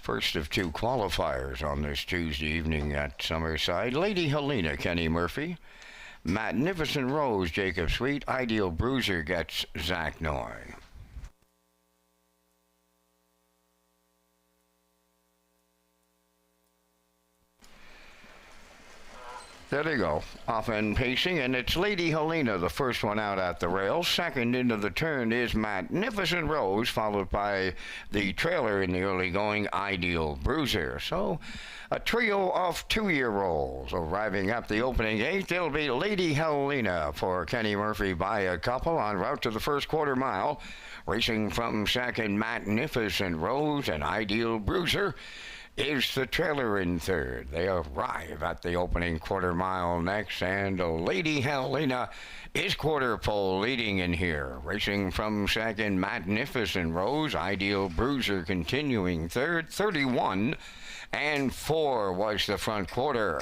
First of two qualifiers on this Tuesday evening at Summerside. Lady Helena, Kenny Murphy. Magnificent Rose, Jacob Sweet. Ideal Bruiser gets Zach Noy. There they go, off end pacing, and it's Lady Helena, the first one out at the rails. Second into the turn is Magnificent Rose, followed by the trailer in the early going, Ideal Bruiser. So, a trio of two-year-olds arriving at the opening eighth. It'll be Lady Helena for Kenny Murphy by a couple en route to the first quarter mile. Racing from second, Magnificent Rose, and Ideal Bruiser is the trailer in third. They arrive at the opening quarter mile next, and Lady Helena is quarter pole leading in here. Racing from second, Magnificent Rose. Ideal Bruiser continuing third. 31 and 4 was the front quarter.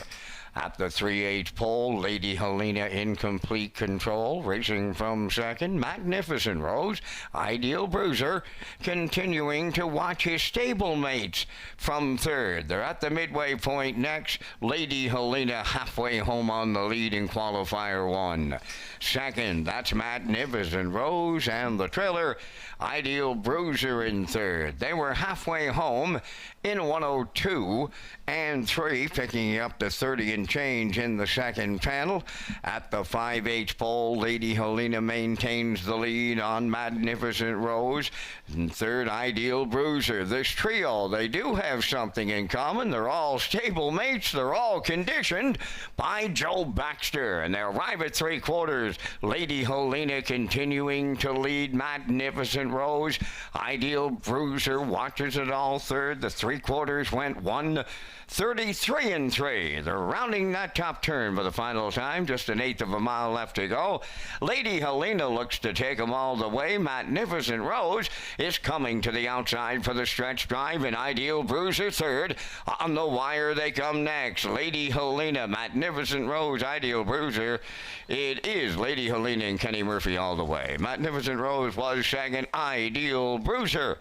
At the 3/8 pole, Lady Helena in complete control. Racing from second, Magnificent Rose. Ideal Bruiser continuing to watch his stablemates from third. They're at the midway point next. Lady Helena halfway home on the lead in qualifier one. Second, that's Magnificent Rose, and the trailer, Ideal Bruiser in third. They were halfway home in 102 and 3, picking up the 30 and change in the second panel. At the 5/8 pole, Lady Helena maintains the lead on Magnificent Rose. And third, Ideal Bruiser. This trio, they do have something in common. They're all stable mates. They're all conditioned by Joe Baxter. And they arrive at three quarters. Lady Helena continuing to lead Magnificent Rose. Ideal Bruiser watches it all third. The three quarters went 1:33 and 3. They're rounding that top turn for the final time. Just an eighth of a mile left to go. Lady Helena looks to take them all the way. Magnificent Rose is coming to the outside for the stretch drive, and Ideal Bruiser third. On the wire they come next. Lady Helena, Magnificent Rose, Ideal Bruiser. It is Lady Helena and Kenny Murphy all the way. Magnificent Rose was second. Ideal Bruiser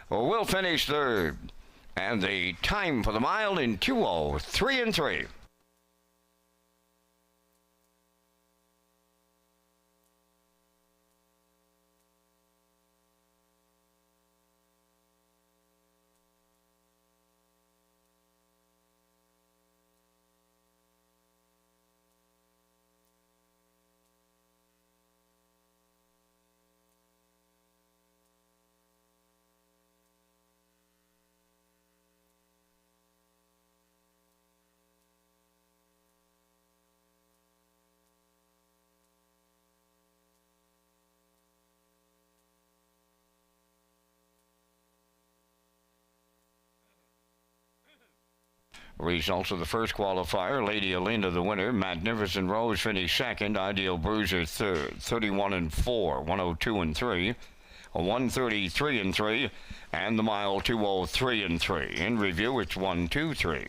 will finish third. And the time for the mile in 2:03 and 3. Results of the first qualifier, Lady Helena the winner, Magnificent Rose finished second, Ideal Bruiser third, 31 and 4, 102 and 3, 133 and 3, and the mile 2:03 and 3. In review, it's 1, 2, 3.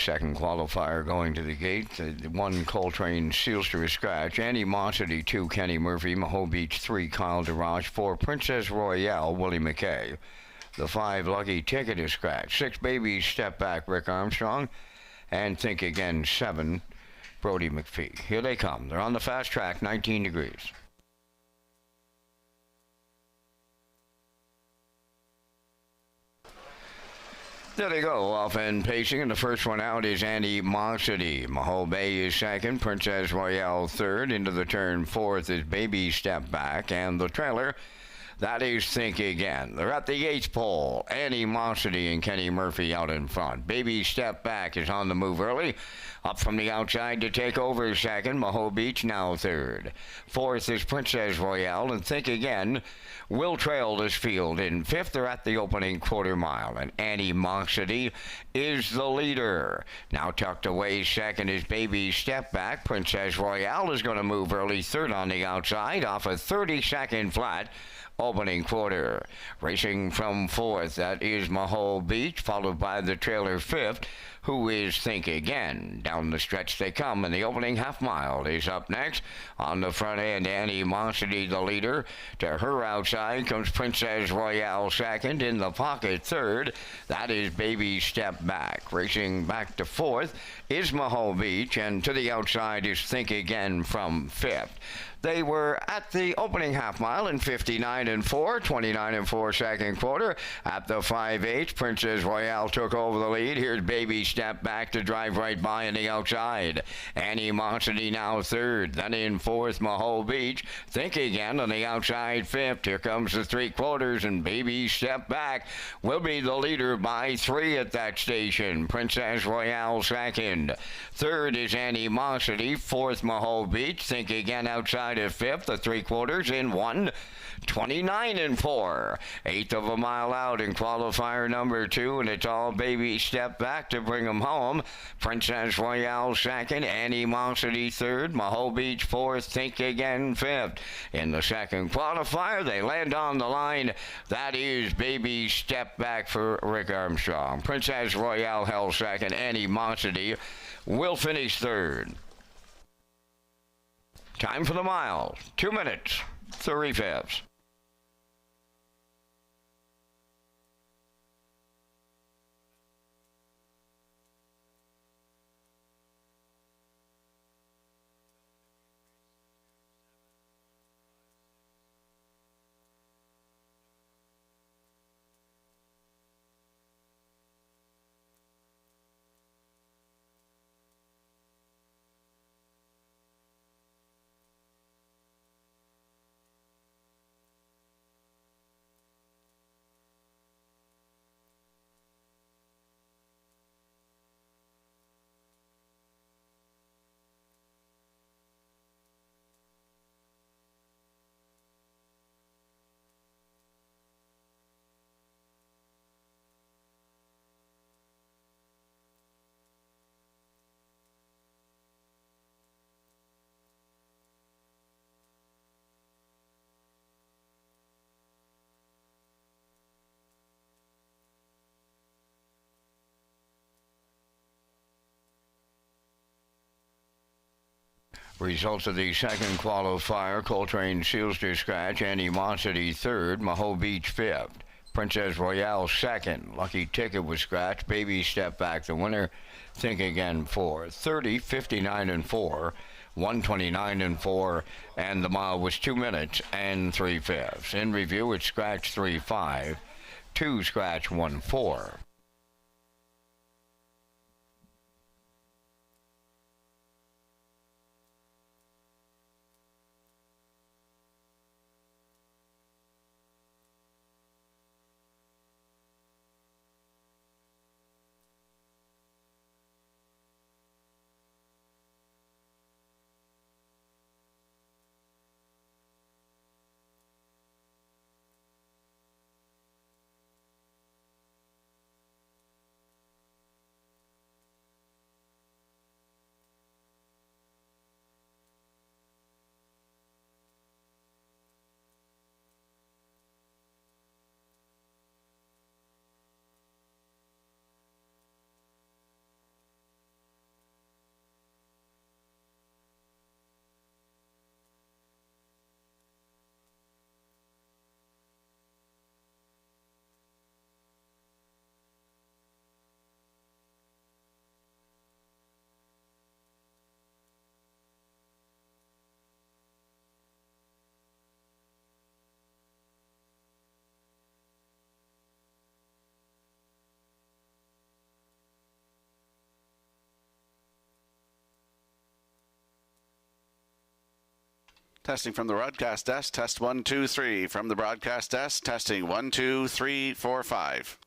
second qualifier going to the gate. The one Coltrane seals to a scratch. Animosity 2, Kenny Murphy. Maho Beach 3, Kyle DeRoche. 4, Princess Royale, Willie McKay. The 5, Lucky Ticket is scratch. 6, Baby Step Back, Rick Armstrong. And Think Again 7, Brody McPhee. Here they come. They're on the fast track, 19 degrees. There they go, off and pacing, and the first one out is Animosity. Maho Bay is second, Princess Royale third, into the turn fourth is Baby Step Back, and the trailer, that is Think Again. They're at the eighth pole. Animosity and Kenny Murphy out in front. Baby Step Back is on the move early. Up from the outside to take over second. Maho Beach now third. Fourth is Princess Royale, and Think Again will trail this field. In fifth, they're at the opening quarter mile, and Animosity is the leader. Now tucked away second is Baby Step Back. Princess Royale is going to move early third on the outside off a 30-second flat opening quarter. Racing from fourth, that is Maho Beach, followed by the trailer fifth, who is Think Again. Down the stretch they come, and the opening half mile is up next. On the front end, Animosity the leader. To her outside comes Princess Royale second. In the pocket third, that is Baby Step Back. Racing back to fourth is Maho Beach, and to the outside is Think Again from fifth. They were at the opening half mile in 59 and 4, 29 and 4 second quarter. At the 5/8, Princess Royale took over the lead. Here's Baby Step Back to drive right by on the outside. Animosity now third. Then in fourth, Maho Beach. Think Again on the outside fifth. Here comes the 3/4, and Baby Step Back will be the leader by 3 at that station. Princess Royale second. Third is Animosity. Fourth, Maho Beach. Think Again outside at fifth. The 3/4 in 1. 29 and 4. Eighth of a mile out in qualifier number 2, and it's all Baby Step Back to bring them home. Princess Royale second, Animosity third, Maho Beach fourth, Think Again fifth. In the second qualifier, they land on the line. That is Baby Step Back for Rick Armstrong. Princess Royale held second, Animosity will finish third. Time for the mile, 2 minutes, 3/5. Results of the second qualifier: Coltrane seals to scratch, Animosity third, Maho Beach fifth, Princess Royale second, Lucky Ticket was scratched, Baby Step Back the winner, Think Again fourth. 30, 59 and 4, 129 and 4, and the mile was 2 minutes and 3/5. In review, it's scratch 3-5, 2 scratch 1-4. Testing from the broadcast desk. Test 1, 2, 3. From the broadcast desk. Testing 1, 2, 3, 4, 5.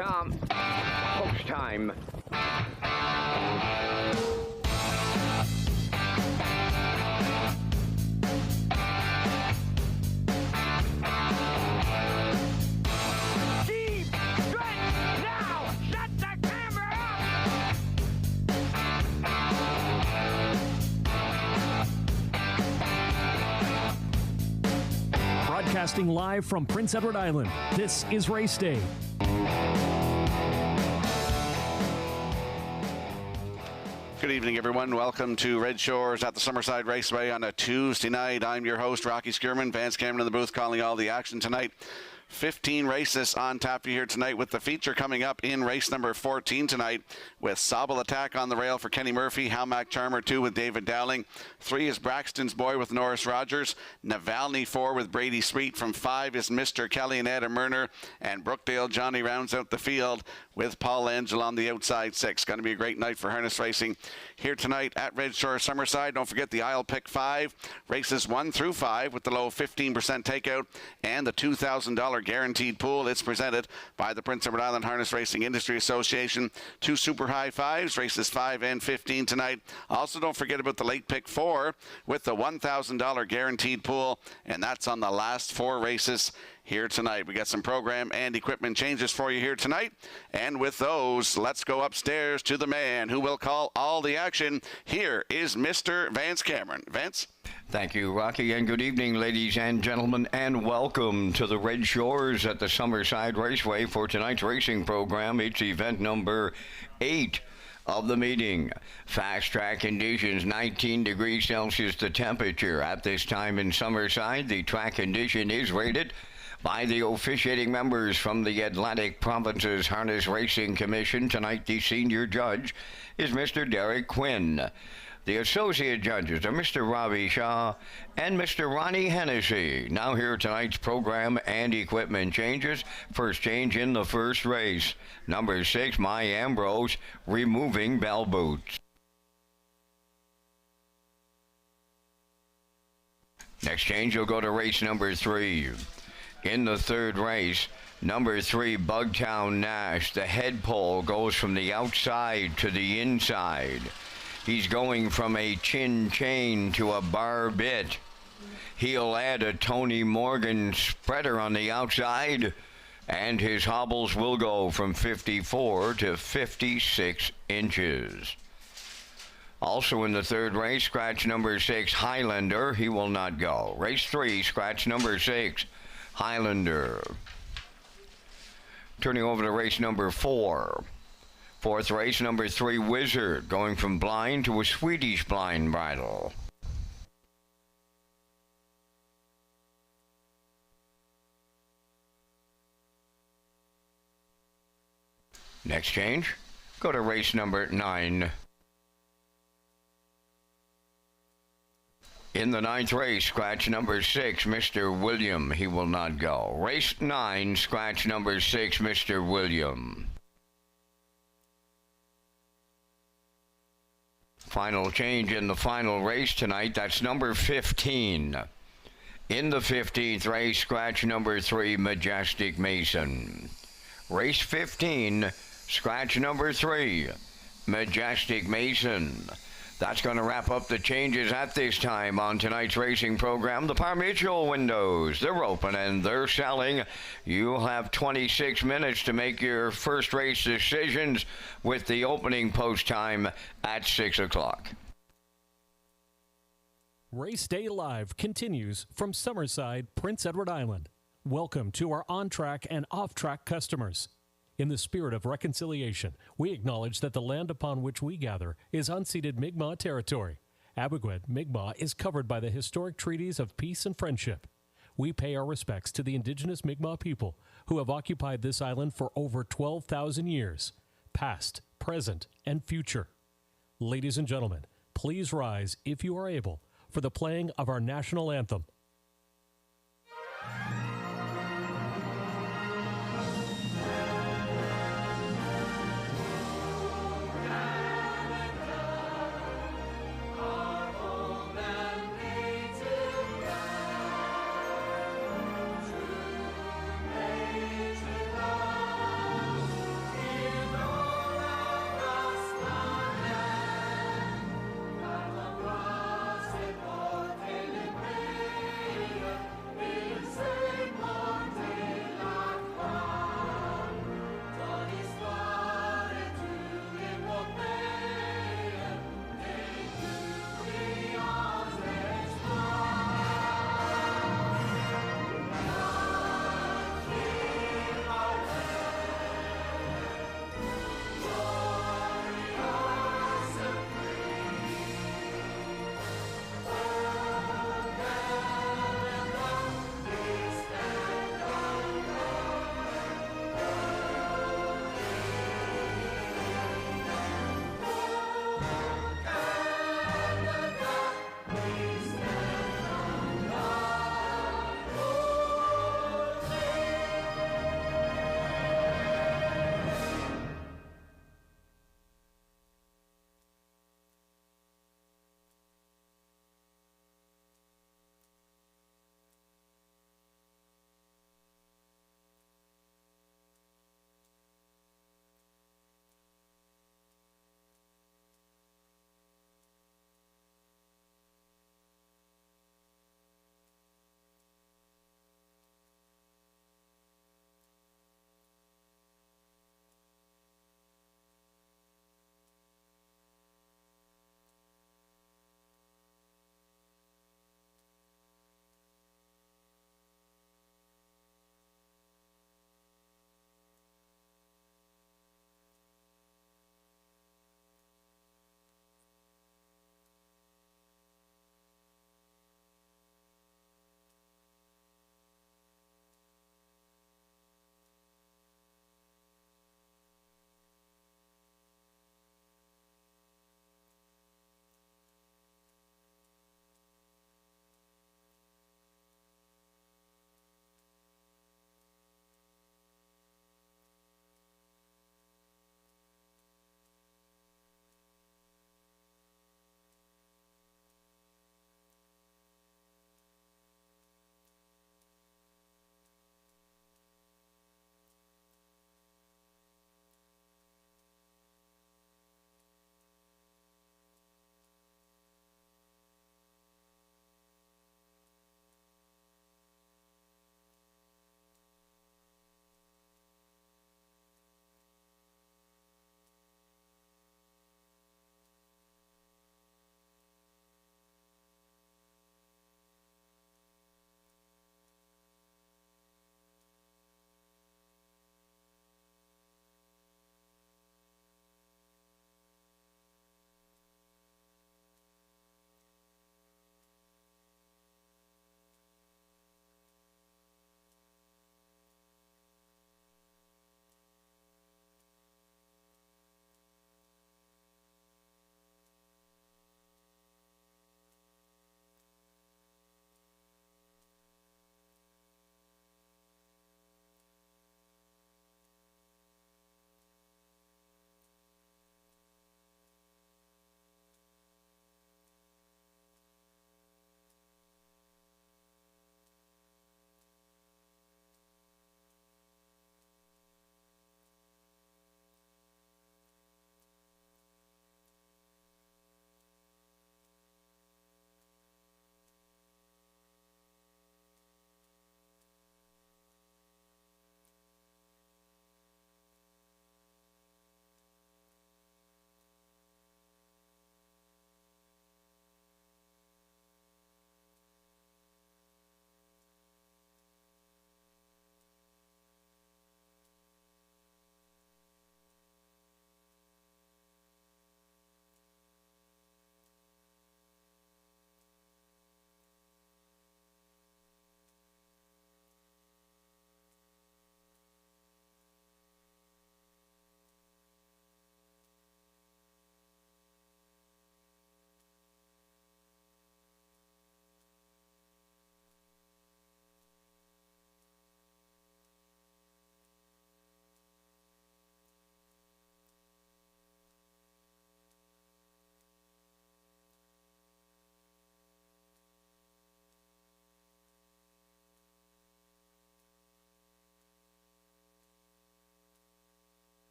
Post time. Deep stretch now. Shut the camera up. Broadcasting live from Prince Edward Island, this is Race Day. Good evening, everyone. Welcome to Red Shores at the Summerside Raceway on a Tuesday night. I'm your host, Rocky Skierman. Vance Cameron in the booth calling all the action tonight. 15 races on tap for you here tonight, with the feature coming up in race number 14 tonight, with Sobble Attack on the rail for Kenny Murphy, Halmack Charmer 2 with David Dowling, 3 is Braxton's Boy with Norris Rogers, Navalny 4 with Brady Sweet, from 5 is Mr. Kelly and Etta Murner, and Brookdale Johnny rounds out the field with Paul Angel on the outside 6. Going to be a great night for harness racing here tonight at Red Shore Summerside. Don't forget the I'll Pick 5, races 1 through 5 with the low 15% takeout and the $2,000 guaranteed pool. It's presented by the Prince Edward Island Harness Racing Industry Association. 2 super high fives, races 5 and 15 tonight. Also, don't forget about the late pick 4 with the $1,000 guaranteed pool, and that's on the last 4 races here tonight. We got some program and equipment changes for you here tonight. And with those, let's go upstairs to the man who will call all the action. Here is Mr. Vance Cameron. Vance? Thank you, Rocky, and good evening, ladies and gentlemen, and welcome to the Red Shores at the Summerside Raceway for tonight's racing program. It's event number 8 of the meeting. Fast track conditions, 19 degrees Celsius the temperature at this time in Summerside. The track condition is rated by the officiating members from the Atlantic Provinces Harness Racing Commission. Tonight, the senior judge is Mr. Derek Quinn. The associate judges are Mr. Ravi Shah and Mr. Ronnie Hennessy. Now here tonight's program and equipment changes. First change in the first race. Number 6, My Ambrose, removing bell boots. Next change will go to race number 3. In the third race, number 3, Bugtown Nash. The head pole goes from the outside to the inside. He's going from a chin chain to a bar bit. He'll add a Tony Morgan spreader on the outside, and his hobbles will go from 54 to 56 inches. Also in the third race, scratch number 6, Highlander. He will not go. Race 3, scratch number 6, Highlander. Turning over to race number 4. Fourth race, number 3, Wizard, going from blind to a Swedish blind bridle. Next change, go to race number 9. In the 9th race, scratch number 6, Mr. William. He will not go. Race 9, scratch number 6, Mr. William. Final change in the final race tonight, that's number 15. In the 15th race, scratch number 3, Majestic Mason. Race 15, scratch number 3, Majestic Mason. That's going to wrap up the changes at this time on tonight's racing program. The Par Mutual windows, they're open and they're selling. You'll have 26 minutes to make your first race decisions with the opening post time at 6 o'clock. Race Day Live continues from Summerside, Prince Edward Island. Welcome to our on-track and off-track customers. In the spirit of reconciliation, we acknowledge that the land upon which we gather is unceded Mi'kmaq territory. Abogwed Mi'kmaq is covered by the historic treaties of peace and friendship. We pay our respects to the indigenous Mi'kmaq people who have occupied this island for over 12,000 years, past, present, and future. Ladies and gentlemen, please rise, if you are able, for the playing of our national anthem.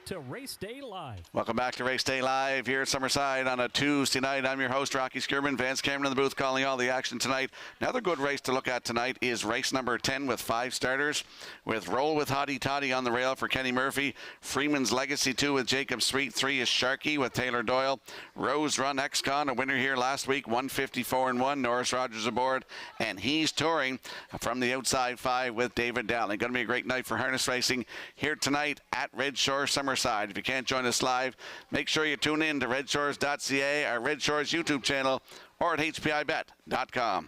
to Race Day Live. Welcome back to Race Day Live here at Summerside on a Tuesday night. I'm your host, Rocky Skierman. Vance Cameron in the booth calling all the action tonight. Another good race to look at tonight is race number 10 with 5 starters, with Roll with Hottie Toddy on the rail for Kenny Murphy. Freeman's Legacy 2 with Jacob Sweet. 3 is Sharky with Taylor Doyle. Rose Run Ex-Con, a winner here last week, 154-1. Norris Rogers aboard, and he's touring from the outside 5 with David Dowling. Going to be a great night for harness racing here tonight at Red Shore Summerside. If you can't join us live, make sure you tune in to Redshores.ca, our Red Shores YouTube channel, or at HPIBet.com.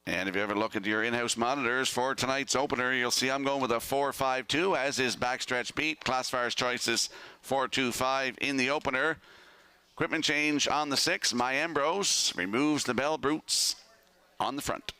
And if you ever look into your in-house monitors for tonight's opener, you'll see I'm going with a 4-5-2, as is backstretch beat. Classifier's choices 4-2-5 in the opener. Equipment change on the 6. My Ambrose removes the Bell Brutes on the front.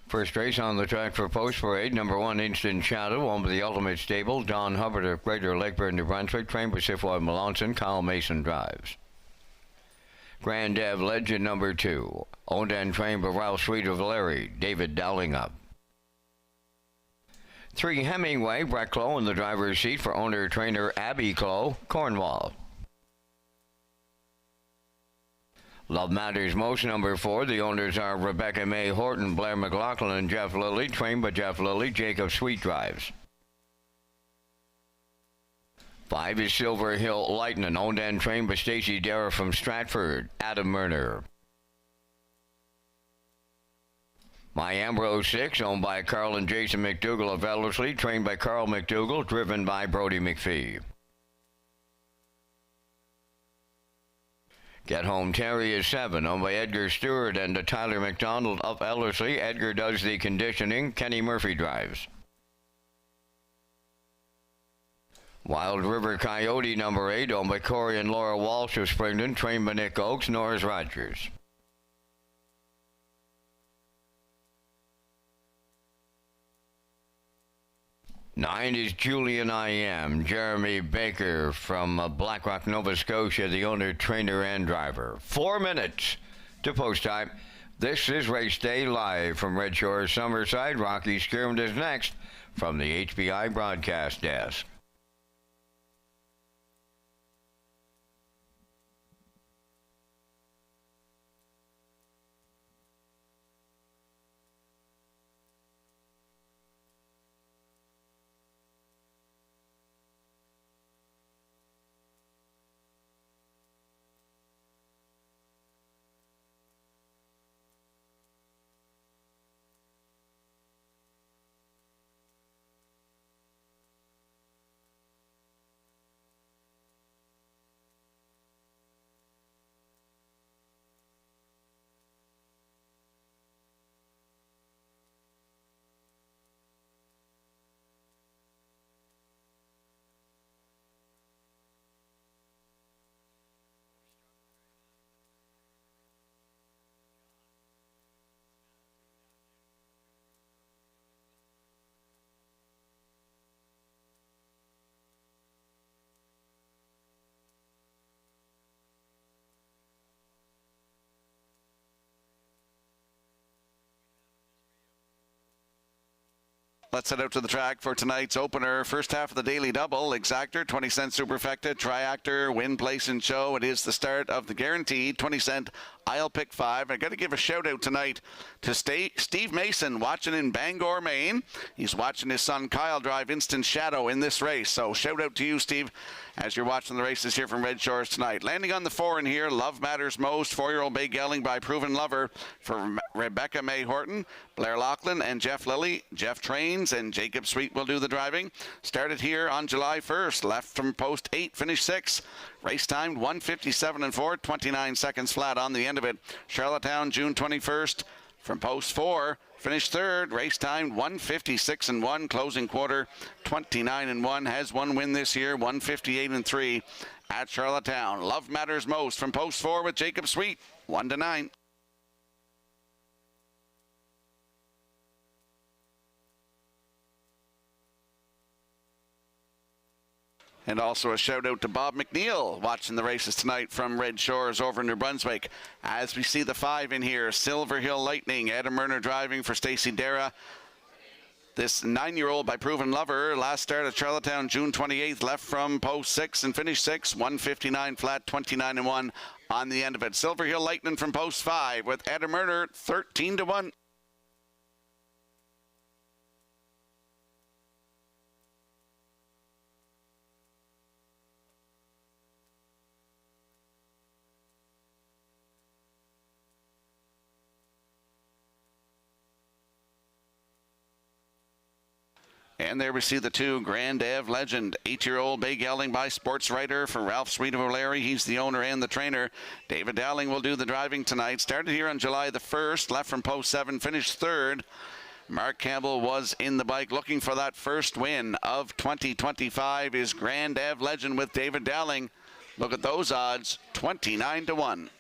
First race on the track for Post Parade, number 1, Instant Shadow, owned by the Ultimate Stable, Don Hubbard of Greater Lakeburn, New Brunswick, trained by Sifwood Melanson, Kyle Mason drives. Grand Ave Legend, number 2, owned and trained by Ralph Sweet of Larry, David Dowling up. 3, Hemingway, Brett Clow in the driver's seat for owner-trainer Abby Clow, Cornwall. Love Matters Most, number 4. The owners are Rebecca May Horton, Blair McLaughlin, and Jeff Lilly. Trained by Jeff Lilly, Jacob Sweet drives. 5 is Silver Hill Lightning, owned and trained by Stacy Dara from Stratford, Adam Murner. My Ambrose 6, owned by Carl and Jason McDougall of Ellerslie, trained by Carl McDougall, driven by Brody McPhee. Get Home Terry is 7, owned by Edgar Stewart and Tyler McDonald of Ellerslie. Edgar does the conditioning. Kenny Murphy drives. Wild River Coyote, number 8, owned by Corey and Laura Walsh of Springton, trained by Nick Oakes, Norris Rogers. 9 is Julian I Am, Jeremy Baker from Blackrock, Nova Scotia, the owner, trainer, and driver. 4 minutes to post time. This is Race Day live from Red Shores, Summerside. Rocky Skirmd is next from the HBI broadcast desk. Let's head out to the track for tonight's opener. First half of the daily double. Exactor, 20 cent Superfecta, Triactor, Win, Place, and Show. It is the start of the guaranteed 20 cent I'll Pick 5. I got to give a shout out tonight to Steve Mason, watching in Bangor, Maine. He's watching his son Kyle drive Instant Shadow in this race. So shout out to you, Steve, as you're watching the races here from Red Shores tonight. Landing on the 4 in here, Love Matters Most, 4-year-old Bay Gelding by Proven Lover for Rebecca May Horton, Blair Laughlin, and Jeff Lilly. Jeff trains, and Jacob Sweet will do the driving. Started here on July 1st, left from post 8, finished 6. Race timed 1:57 and 4, 29 seconds flat on the end of it. Charlottetown, June 21st, from post 4, finished 3rd. Race timed 1:56 and 1, closing quarter 29 and 1. Has 1 win this year, 1:58 and 3 at Charlottetown. Love Matters Most from post 4 with Jacob Sweet, 1-9. And also a shout out to Bob McNeil watching the races tonight from Red Shores over in New Brunswick. As we see the 5 in here, Silver Hill Lightning, Adam Murner driving for Stacy Dara. This 9-year-old by Proven Lover, last start at Charlottetown, June 28th, left from post 6 and finished 6, 1:59 flat, 29 and 1 on the end of it. Silver Hill Lightning from post 5 with Adam Murner, 13-1. And there we see the 2, Grand Ave Legend, 8-year-old Bay Gelding by Sports Writer for Ralph Sweet of O'Leary. He's the owner and the trainer. David Dowling will do the driving tonight. Started here on July the 1st, left from post 7, finished 3rd. Mark Campbell was in the bike looking for that first win of 2025 is Grand Ave Legend with David Dowling. Look at those odds, 29 to 1.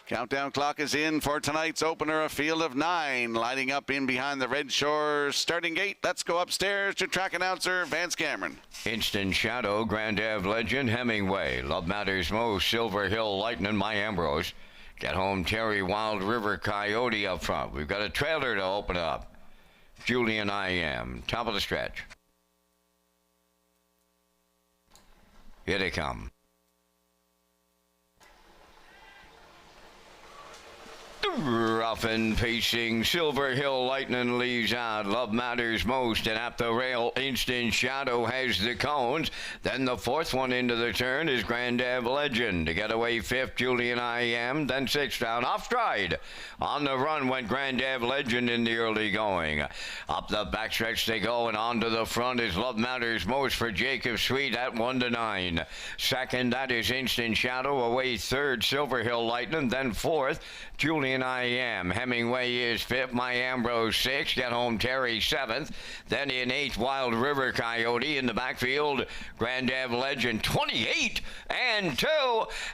Countdown clock is in for tonight's opener, a field of 9, lining up in behind the Red Shores starting gate. Let's go upstairs to track announcer Vance Cameron. Instant Shadow, Grand Ave Legend, Hemingway, Love Matters Most, Silver Hill Lightning, My Ambrose. Get Home Terry, Wild River Coyote up front. We've got a trailer to open up. Julian I Am, top of the stretch. Here they come. Rough and pacing, Silver Hill Lightning leaves out, Love Matters Most, and at the rail, Instant Shadow has the cones. Then the fourth one into the turn is Grand Ave Legend. To get away fifth, Julian I Am, then sixth down, off stride. On the run went Grand Ave Legend in the early going. Up the backstretch they go, and on to the front is Love Matters Most for Jacob Sweet at 1 to 9. Second, that is Instant Shadow. Away third, Silver Hill Lightning. Then fourth, Julian I Am. Hemingway is fifth. My Ambrose sixth. Get Home Terry seventh. Then in eighth, Wild River Coyote. In the backfield, Grand Ave Legend 28 and 2.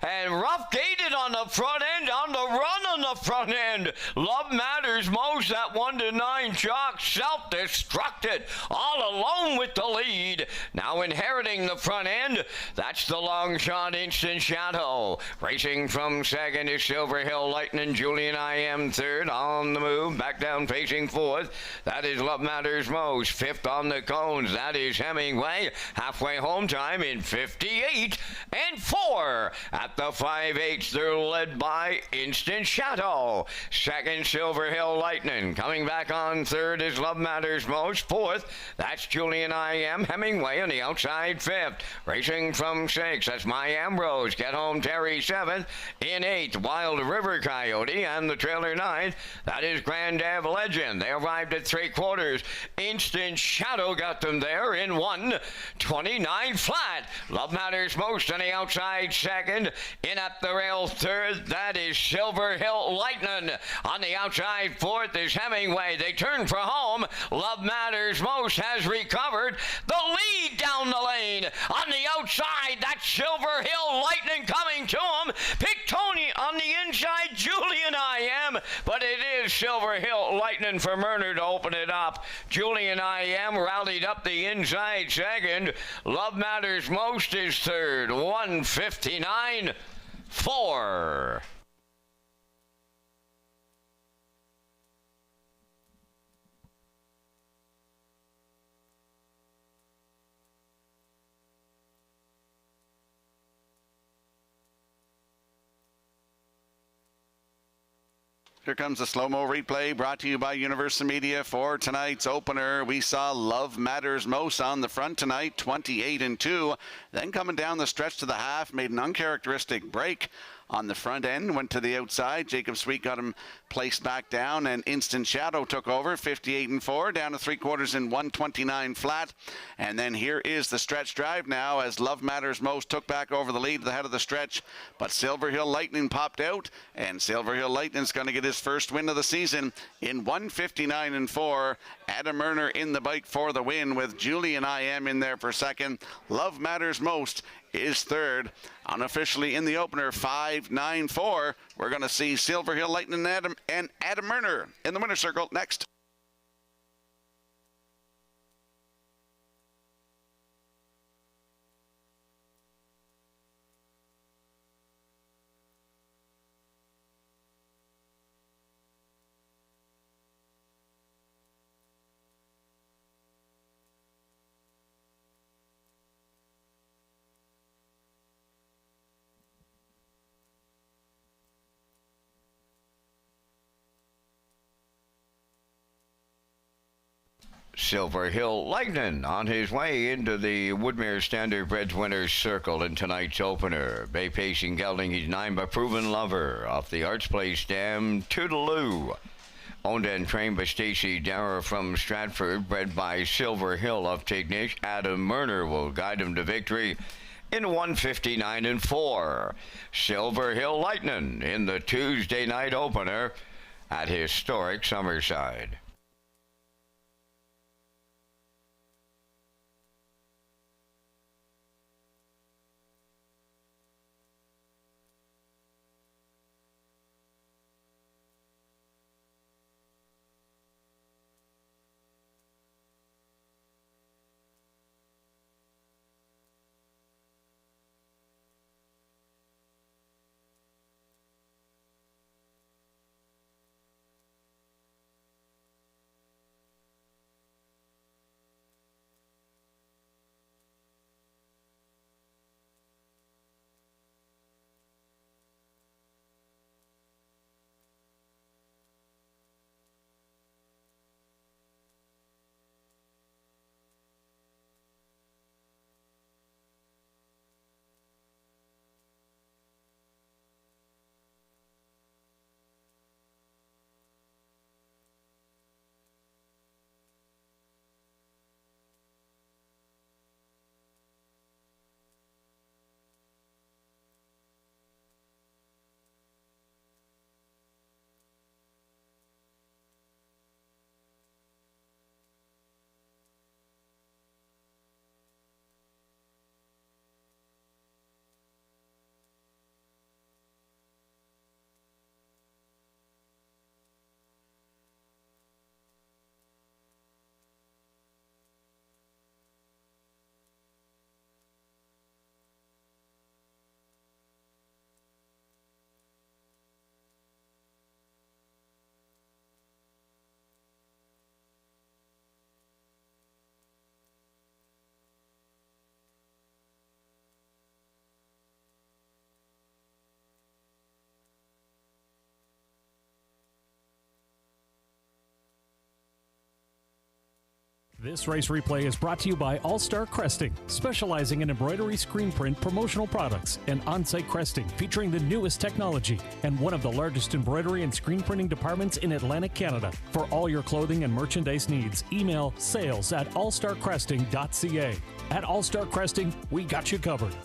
And rough gated on the front end. On the run on the front end. Love Matters Most at 1 to 9. Chalk self-destructed. All alone with the lead. Now inheriting the front end. That's the long shot, Instant Shadow. Racing from second is Silver Hill Lightning. Julian I Am third. On the move. Back down facing fourth. That is Love Matters Most. Fifth on the cones. That is Hemingway. Halfway home time in 58 and 4. At the 5/8, they're led by Instant Shadow. Second, Silver Hill Lightning. Coming back on third is Love Matters Most. Fourth, that's Julian I Am. Hemingway on the outside fifth. Racing from sixth, that's My Ambrose. Get Home Terry seventh. In eighth, Wild River Coyote. And the trailer ninth, that is Grand Ave Legend. They arrived at 3/4. Instant Shadow got them there in 1:29 flat. Love Matters Most on the outside second. In at the rail third, that is Silver Hill Lightning. On the outside fourth is Hemingway. They turn for home. Love Matters Most has recovered the lead down the lane. On the outside, that's Silver Hill Lightning coming to him. Pick Tony on the inside, Julian I Am. But it is Silver Hill Lightning for Murner to open it up. Julian I Am rallied up the inside second. Love Matters Most is third. 1:59.4. Here comes the slow-mo replay brought to you by Universal Media for tonight's opener. We saw Love Matters Most on the front tonight, 28 and 2. Then coming down the stretch to the half, made an uncharacteristic break. on the front end, went to the outside. Jacob Sweet got him placed back down, and Instant Shadow took over, 58-4, down to 3/4 in 129 flat. And then here is the stretch drive now as Love Matters Most took back over the lead at the head of the stretch, but Silver Hill Lightning popped out, and Silver Hill Lightning's going to get his first win of the season in 159-4. Adam Erner in the bike for the win, with Julian IM in there for second. Love Matters Most is third. Unofficially in the opener, 5-9-4. We're going to see Silver Hill Lightning and Adam Erner in the winner's circle next. Silver Hill Lightning on his way into the Woodmere Standardbreds winner's circle in tonight's opener. Bay pacing gelding, he's 9 by Proven Lover off the Arts Place Dam, Toodaloo. Owned and trained by Stacy Dara from Stratford, bred by Silver Hill of Tignish. Adam Erner will guide him to victory in 159-4. Silver Hill Lightning in the Tuesday night opener at historic Summerside. This race replay is brought to you by All Star Cresting, specializing in embroidery, screen print, promotional products, and on-site cresting featuring the newest technology, and one of the largest embroidery and screen printing departments in Atlantic Canada. For all your clothing and merchandise needs, email sales@allstarcresting.ca. At All Star Cresting, we got you covered.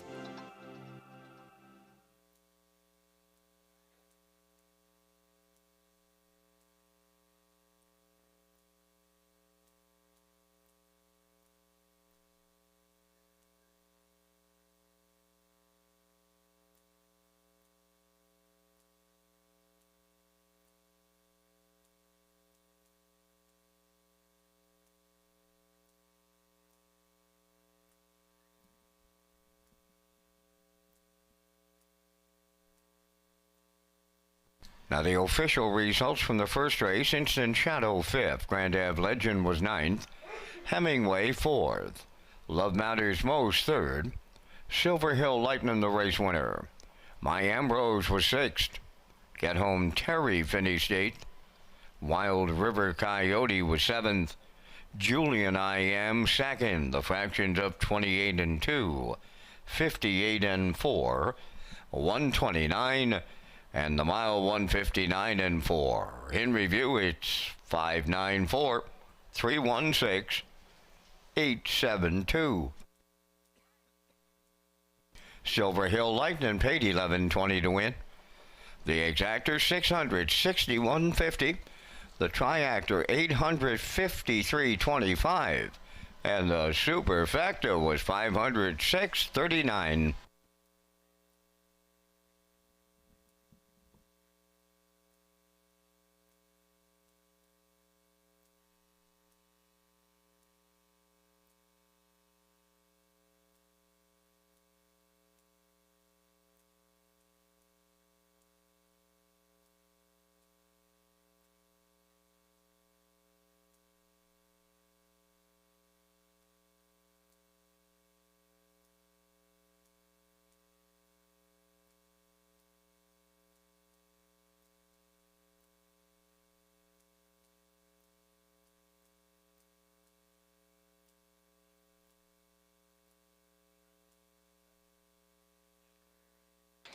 Now the official results from the first race: Instant Shadow 5th, Grand Ave Legend was 9th, Hemingway 4th, Love Matters Most 3rd, Silver Hill Lightning the race winner. My Ambrose was 6th, Get Home Terry finished 8th, Wild River Coyote was 7th, Julian IM 2nd, the fractions of 28 and 2, 58 and 4, 129, and the mile 159 and 4. In review, it's 594 316 872. Silver Hill Lightning paid $11.20 to win. The exactor $661.50. The triactor $853.25. And the superfecta was $506.39.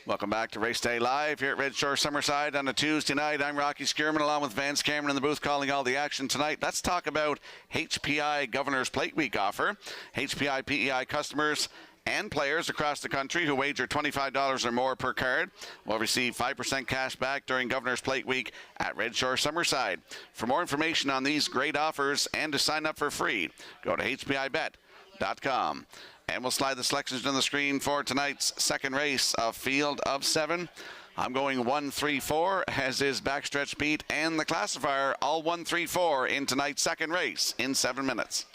Welcome back to Race Day Live here at Red Shore Summerside on a Tuesday night. I'm Rocky Skierman along with Vance Cameron in the booth calling all the action tonight. Let's talk about HPI Governor's Plate Week offer. HPI PEI customers and players across the country who wager $25 or more per card will receive 5% cash back during Governor's Plate Week at Red Shore Summerside. For more information on these great offers and to sign up for free, go to hpibet.com. And we'll slide the selections on the screen for tonight's second race of Field of 7. I'm going 1-3-4, as is Backstretch Beat and the classifier, all 1-3-4 in tonight's second race in 7 minutes.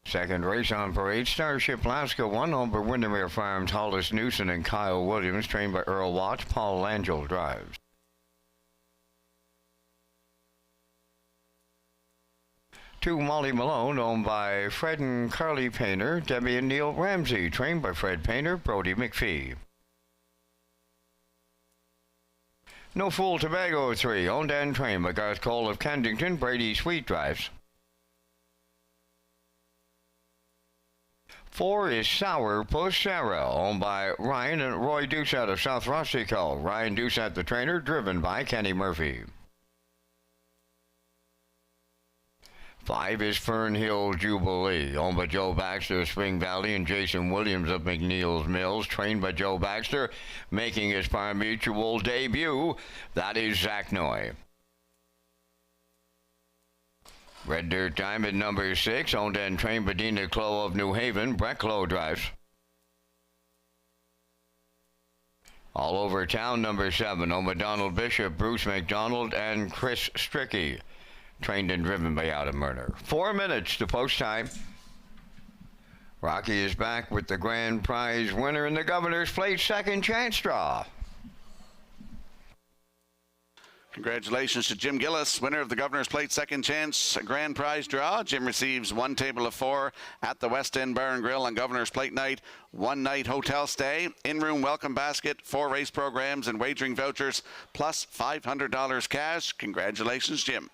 Second race on parade. Starship Alaska 1 over Windermere Farms. Hollis Newson and Kyle Williams, trained by Earl Watts. Paul Langell drives. Two Molly Malone, owned by Fred and Carly Painter. Debbie and Neil Ramsey, trained by Fred Painter. Brody McPhee. No Fool Tobago 3, owned and trained by Garth Cole of Kensington. Brady Sweet drives. 4 is Sour Puss Sarah, owned by Ryan and Roy Doucette of South Rossico. Ryan Doucette, the trainer, driven by Kenny Murphy. 5 is Fern Hill Jubilee, owned by Joe Baxter of Spring Valley and Jason Williams of McNeil's Mills, trained by Joe Baxter, making his Farm Mutual debut. That is Zach Noy. Red Dirt Diamond number 6, owned and trained by Dina Clow of New Haven. Brett Clow drives. All Over Town number 7, owned by Donald Bishop, Bruce McDonald, and Chris Strickey. Trained and driven by Adam Murner. 4 minutes to post time. Rocky is back with the grand prize winner in the Governor's Plate second chance draw. Congratulations to Jim Gillis, winner of the Governor's Plate second chance grand prize draw. Jim receives one table of 4 at the West End Bar and Grill on Governor's Plate night, 1 night hotel stay, in-room welcome basket, 4 race programs and wagering vouchers, plus $500 cash. Congratulations, Jim.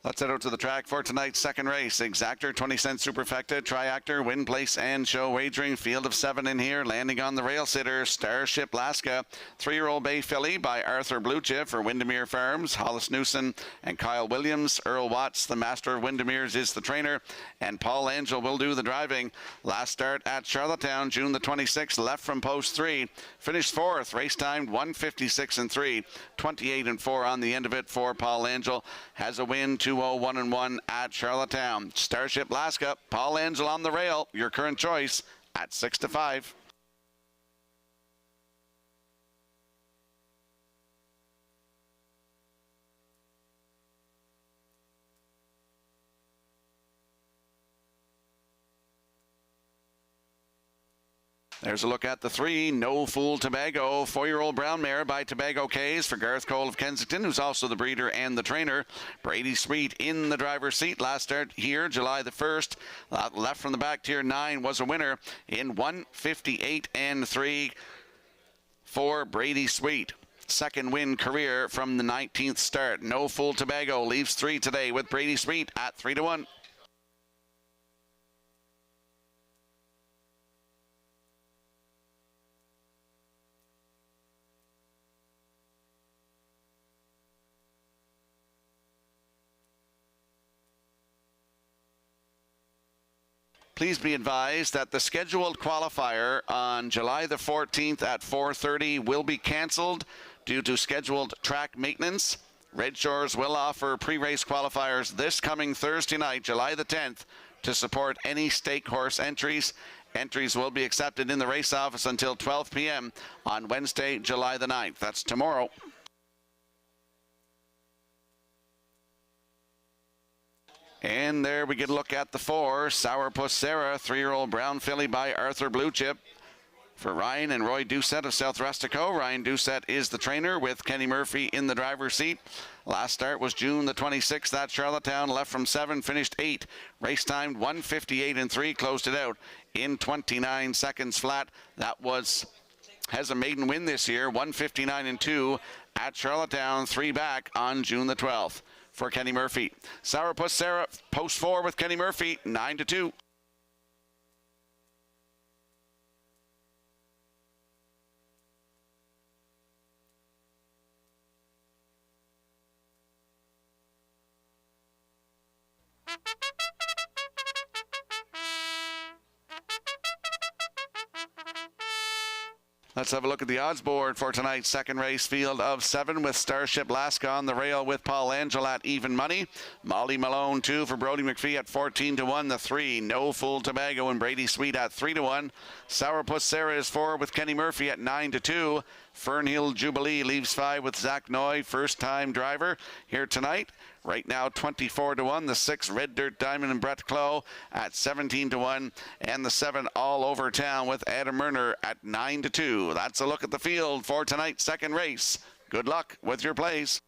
Let's head out to the track for tonight's second race. Exactor, 20-cent superfecta, triactor, win, place, and show wagering. Field of 7 in here. Landing on the rail sitter, Starship Laska. 3-year-old Bay Filly by Arthur Bluchip for Windermere Farms. Hollis Newson and Kyle Williams. Earl Watts, the master of Windermere's, is the trainer. And Paul Angel will do the driving. Last start at Charlottetown, June the 26th. Left from post 3. Finished 4th. Race timed 1:56.3. 28-4 on the end of it for Paul Angel. Has a win, 2:01-1 at Charlottetown. Starship Laska, Paul Angel on the rail. Your current choice at 6-5. There's a look at the 3, No Fool Tobago, 4-year-old brown mare by Tobago Kays for Gareth Cole of Kensington, who's also the breeder and the trainer. Brady Sweet in the driver's seat. Last start here, July the 1st. Left from the back, tier 9 was a winner in 1:58.3 for Brady Sweet. Second win career from the 19th start. No Fool Tobago leaves 3 today with Brady Sweet at 3-1. Please be advised that the scheduled qualifier on July the 14th at 4:30 will be canceled due to scheduled track maintenance. Red Shores will offer pre-race qualifiers this coming Thursday night, July the 10th, to support any stake horse entries. Entries will be accepted in the race office until 12 p.m. on Wednesday, July the 9th. That's tomorrow. And there we get a look at the 4, Sourpuss Sarah, 3-year-old brown filly by Arthur Bluchip for Ryan and Roy Doucette of South Rustico. Ryan Doucette is the trainer with Kenny Murphy in the driver's seat. Last start was June the 26th at Charlottetown. Left from 7, finished 8. Race timed 1:58.3, closed it out in 29 seconds flat. That has a maiden win this year, 1:59.2 at Charlottetown, 3 back on June the 12th. For Kenny Murphy. Sourpuss Sarah, post 4 with Kenny Murphy, 9-2. Let's have a look at the odds board for tonight's second race. Field of 7 with Starship Laska on the rail with Paul Angel at even money. Molly Malone 2 for Brody McPhee at 14-1. The 3, No Fool Tobago and Brady Sweet at 3-1. Sourpuss Sarah is 4 with Kenny Murphy at 9-2. Fernhill Jubilee leaves 5 with Zach Noy, first-time driver here tonight. Right now, 24-1. The 6, Red Dirt Diamond and Brett Clough at 17-1. And the 7, All Over Town with Adam Murner at 9-2. That's a look at the field for tonight's second race. Good luck with your plays.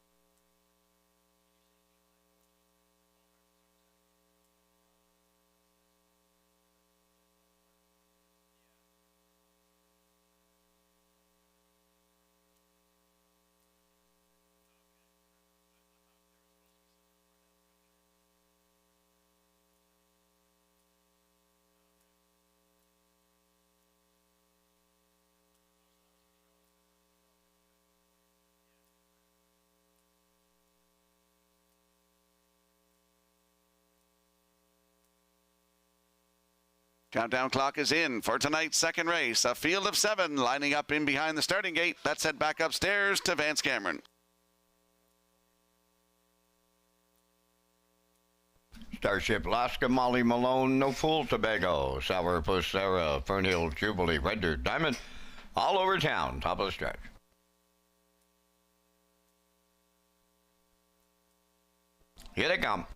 Countdown clock is in for tonight's second race. A field of 7 lining up in behind the starting gate. Let's head back upstairs to Vance Cameron. Starship Alaska, Molly Malone, No Fool Tobago, Sourpuss Sarah, Fernhill Jubilee, Red Dirt Diamond, all over town, top of the stretch. Here they come.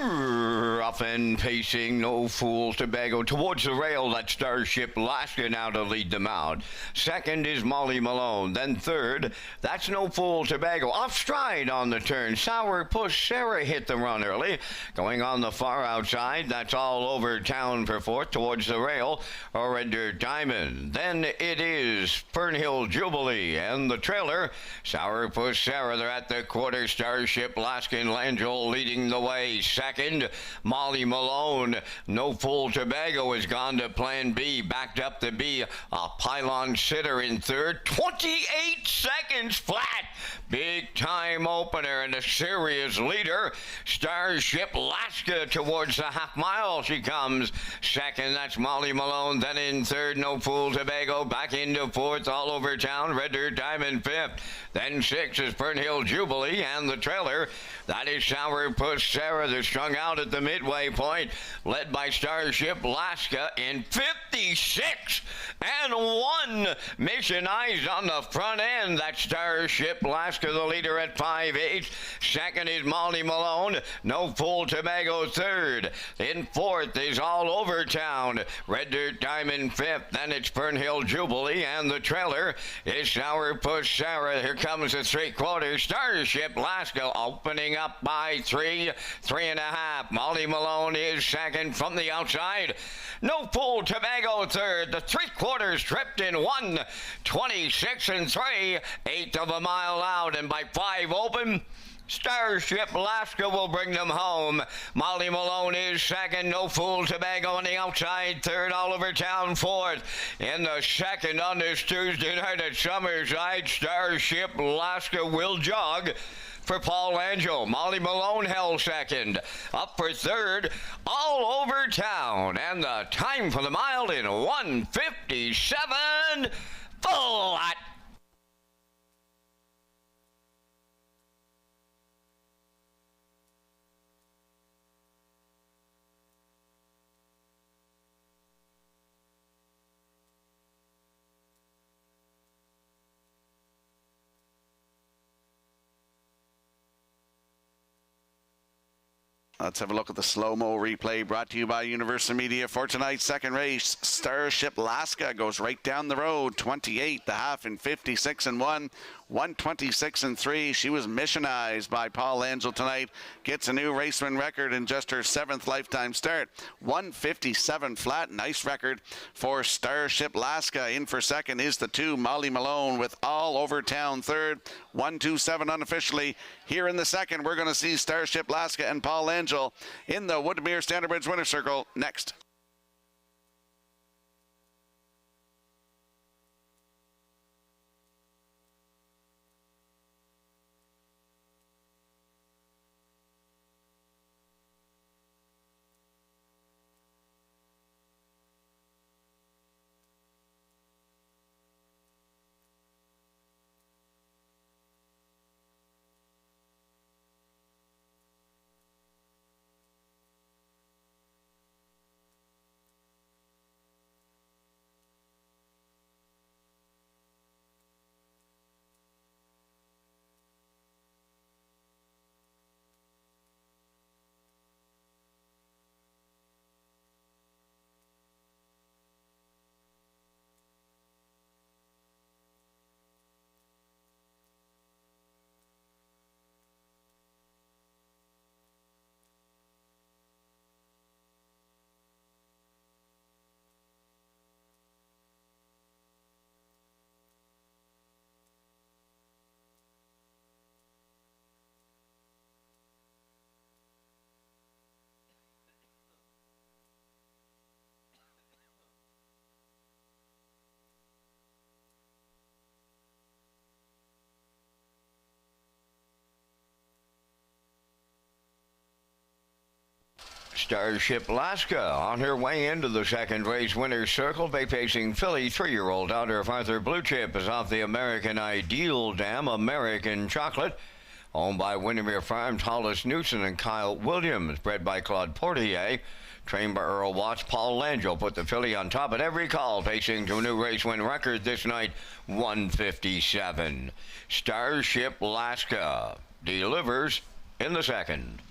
Rough and pacing, No Fool Tobago towards the rail. That's Starship Alaska now to lead them out. Second is Molly Malone. Then third, that's No Fool Tobago. Off stride on the turn. Sourpuss Sarah hit the run early. Going on the far outside, that's all over town for fourth towards the rail. Red Dirt Diamond. Then it is Fernhill Jubilee and the trailer. Sourpuss Sarah, they're at the quarter. Starship Alaska and Langell leading the way. Second, Molly Malone. No Fool Tobago has gone to plan B, backed up to B. A pylon sitter in third. 28 seconds flat. Big time opener and a serious leader. Starship Alaska towards the half mile she comes. Second, that's Molly Malone. Then in third, No Fool Tobago. Back into fourth, all over town. Red Dirt Diamond fifth. Then sixth is Fernhill Jubilee and the trailer. That is Sourpuss Sarah. They're strung out at the midway point, led by Starship Alaska in 56 and 1. Mission Eyes on the front end. That's Starship Alaska, the leader at 5-8. Second is Molly Malone. No Fool Tobago third. In fourth is All Over Town. Red Dirt Diamond fifth. Then it's Fernhill Jubilee and the trailer is Sourpuss Sarah. Here comes the three quarters. Starship Alaska opening up by 3.5. Molly Malone is second from the outside. No Fool Tobago third. The three quarters tripped in 1:26 and 3. Eighth of a mile out, and by 5 open, Starship Alaska will bring them home. Molly Malone is second. No Fool Tobago on the outside. Third, All Over Town fourth. In the second on this Tuesday night at Summerside, Starship Alaska will jog for Paul Angel. Molly Malone held second. Up for third, All Over Town. And the time for the mile in 1:57. Full at Let's have a look at the slow-mo replay brought to you by Universal Media for tonight's second race. Starship Alaska goes right down the road, 28 the half in 56 and 1. 126 and 3. She was missionized by Paul Angel tonight. Gets a new race win record in just her 7th lifetime start. 157 flat. Nice record for Starship Alaska. In for second is the 2, Molly Malone, with All Over Town third. 127 unofficially. Here in the second, we're going to see Starship Alaska and Paul Angel in the Woodmere Standard Bridge Winner's Circle next. Starship Alaska on her way into the second race winner's circle. Bay-pacing filly, 3-year-old daughter of Arthur Blue Chip, is off the American Ideal dam, American Chocolate. Owned by Windermere Farms, Hollis Newson and Kyle Williams. Bred by Claude Portier. Trained by Earl Watts. Paul Langell put the filly on top at every call, pacing to a new race win record this night, 157. Starship Alaska delivers in the second.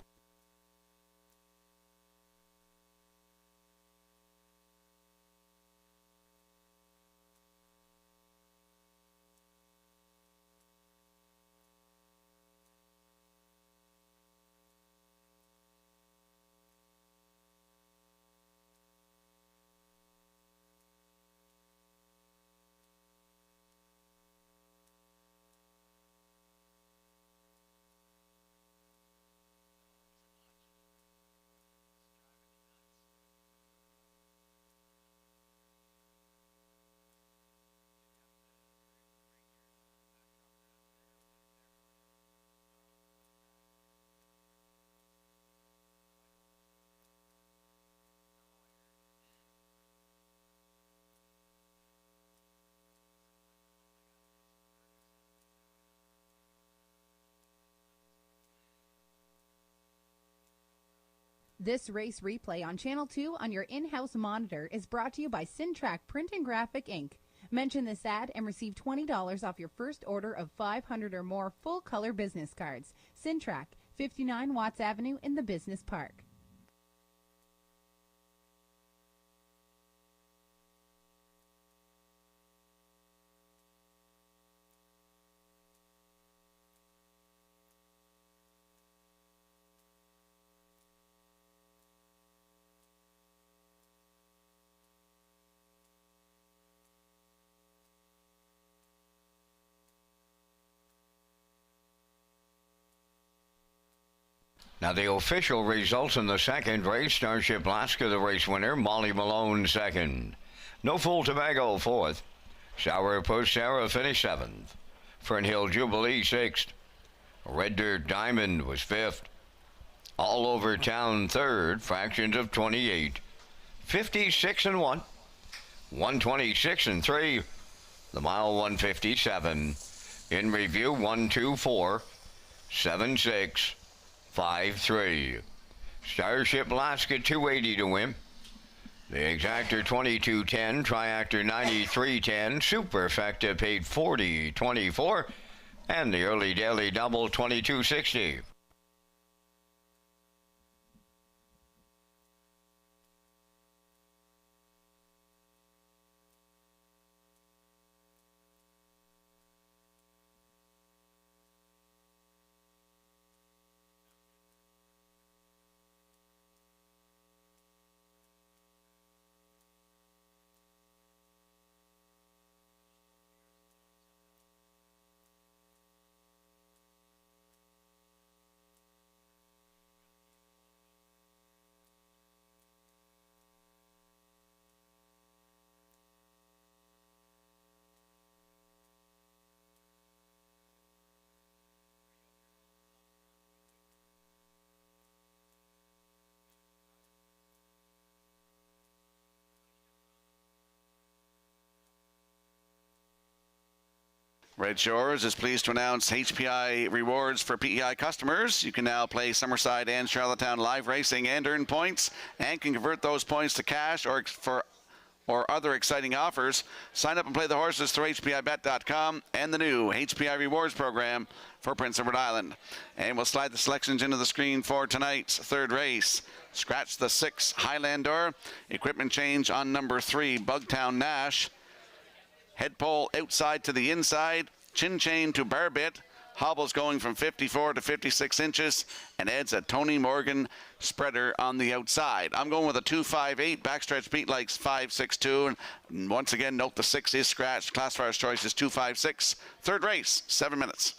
This race replay on Channel 2 on your in-house monitor is brought to you by Syntrack Print and Graphic Inc. Mention this ad and receive $20 off your first order of 500 or more full-color business cards. Syntrack, 59 Watts Avenue in the Business Park. Now the official results in the second race: Starship Alaska, the race winner; Molly Malone, second; No Fool Tobago, fourth; Sourpuss Sarah finished seventh; Fernhill Jubilee, sixth; Red Dirt Diamond was fifth; All Over Town, third; fractions of 28; 56 and 1; 126 and 3; the mile 157. In review, 1, 2, 4, 7, 6, 5, 3. Starship Alaska 280 to win. The Exactor 2210, Triactor 9310, Superfecta paid 40.24, and the Early Daily Double 2260. Red Shores is pleased to announce HPI rewards for PEI customers. You can now play Summerside and Charlottetown live racing and earn points, and can convert those points to cash or other exciting offers. Sign up and play the horses through HPIBet.com and the new HPI rewards program for Prince Edward Island. And we'll slide the selections into the screen for tonight's third race. Scratch the 6 Highlander. Equipment change on number 3 Bugtown Nash. Head pole outside to the inside, chin chain to bar bit, hobbles going from 54 to 56 inches, and adds a Tony Morgan spreader on the outside. I'm going with a 258, backstretch beat likes 562, and once again note the 6 is scratched. Classifier's choice is 256. Third race, 7 minutes.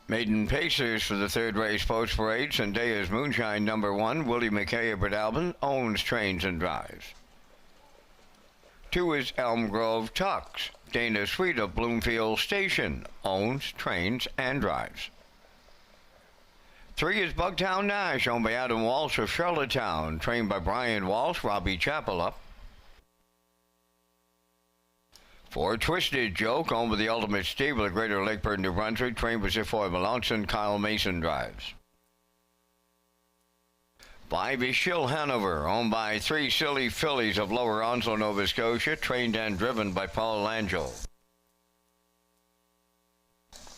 Maiden Pacers for the third race post parade. Zendaya's Moonshine #1. Willie McKay of Bretalbin owns trains and drives. 2 is Elm Grove Tux. Dana Sweet of Bloomfield Station owns trains and drives. 3 is Bugtown Nash, owned by Adam Walsh of Charlottetown, trained by Brian Walsh, Robbie Chappell up. 4, Twisted Joke, owned by the Ultimate Stable at Greater Lakeport, New Brunswick, trained by Zifoy Melanson, Kyle Mason drives. 5 is Shill Hanover, owned by 3 Silly Fillies of Lower Onslow, Nova Scotia, trained and driven by Paul Angel.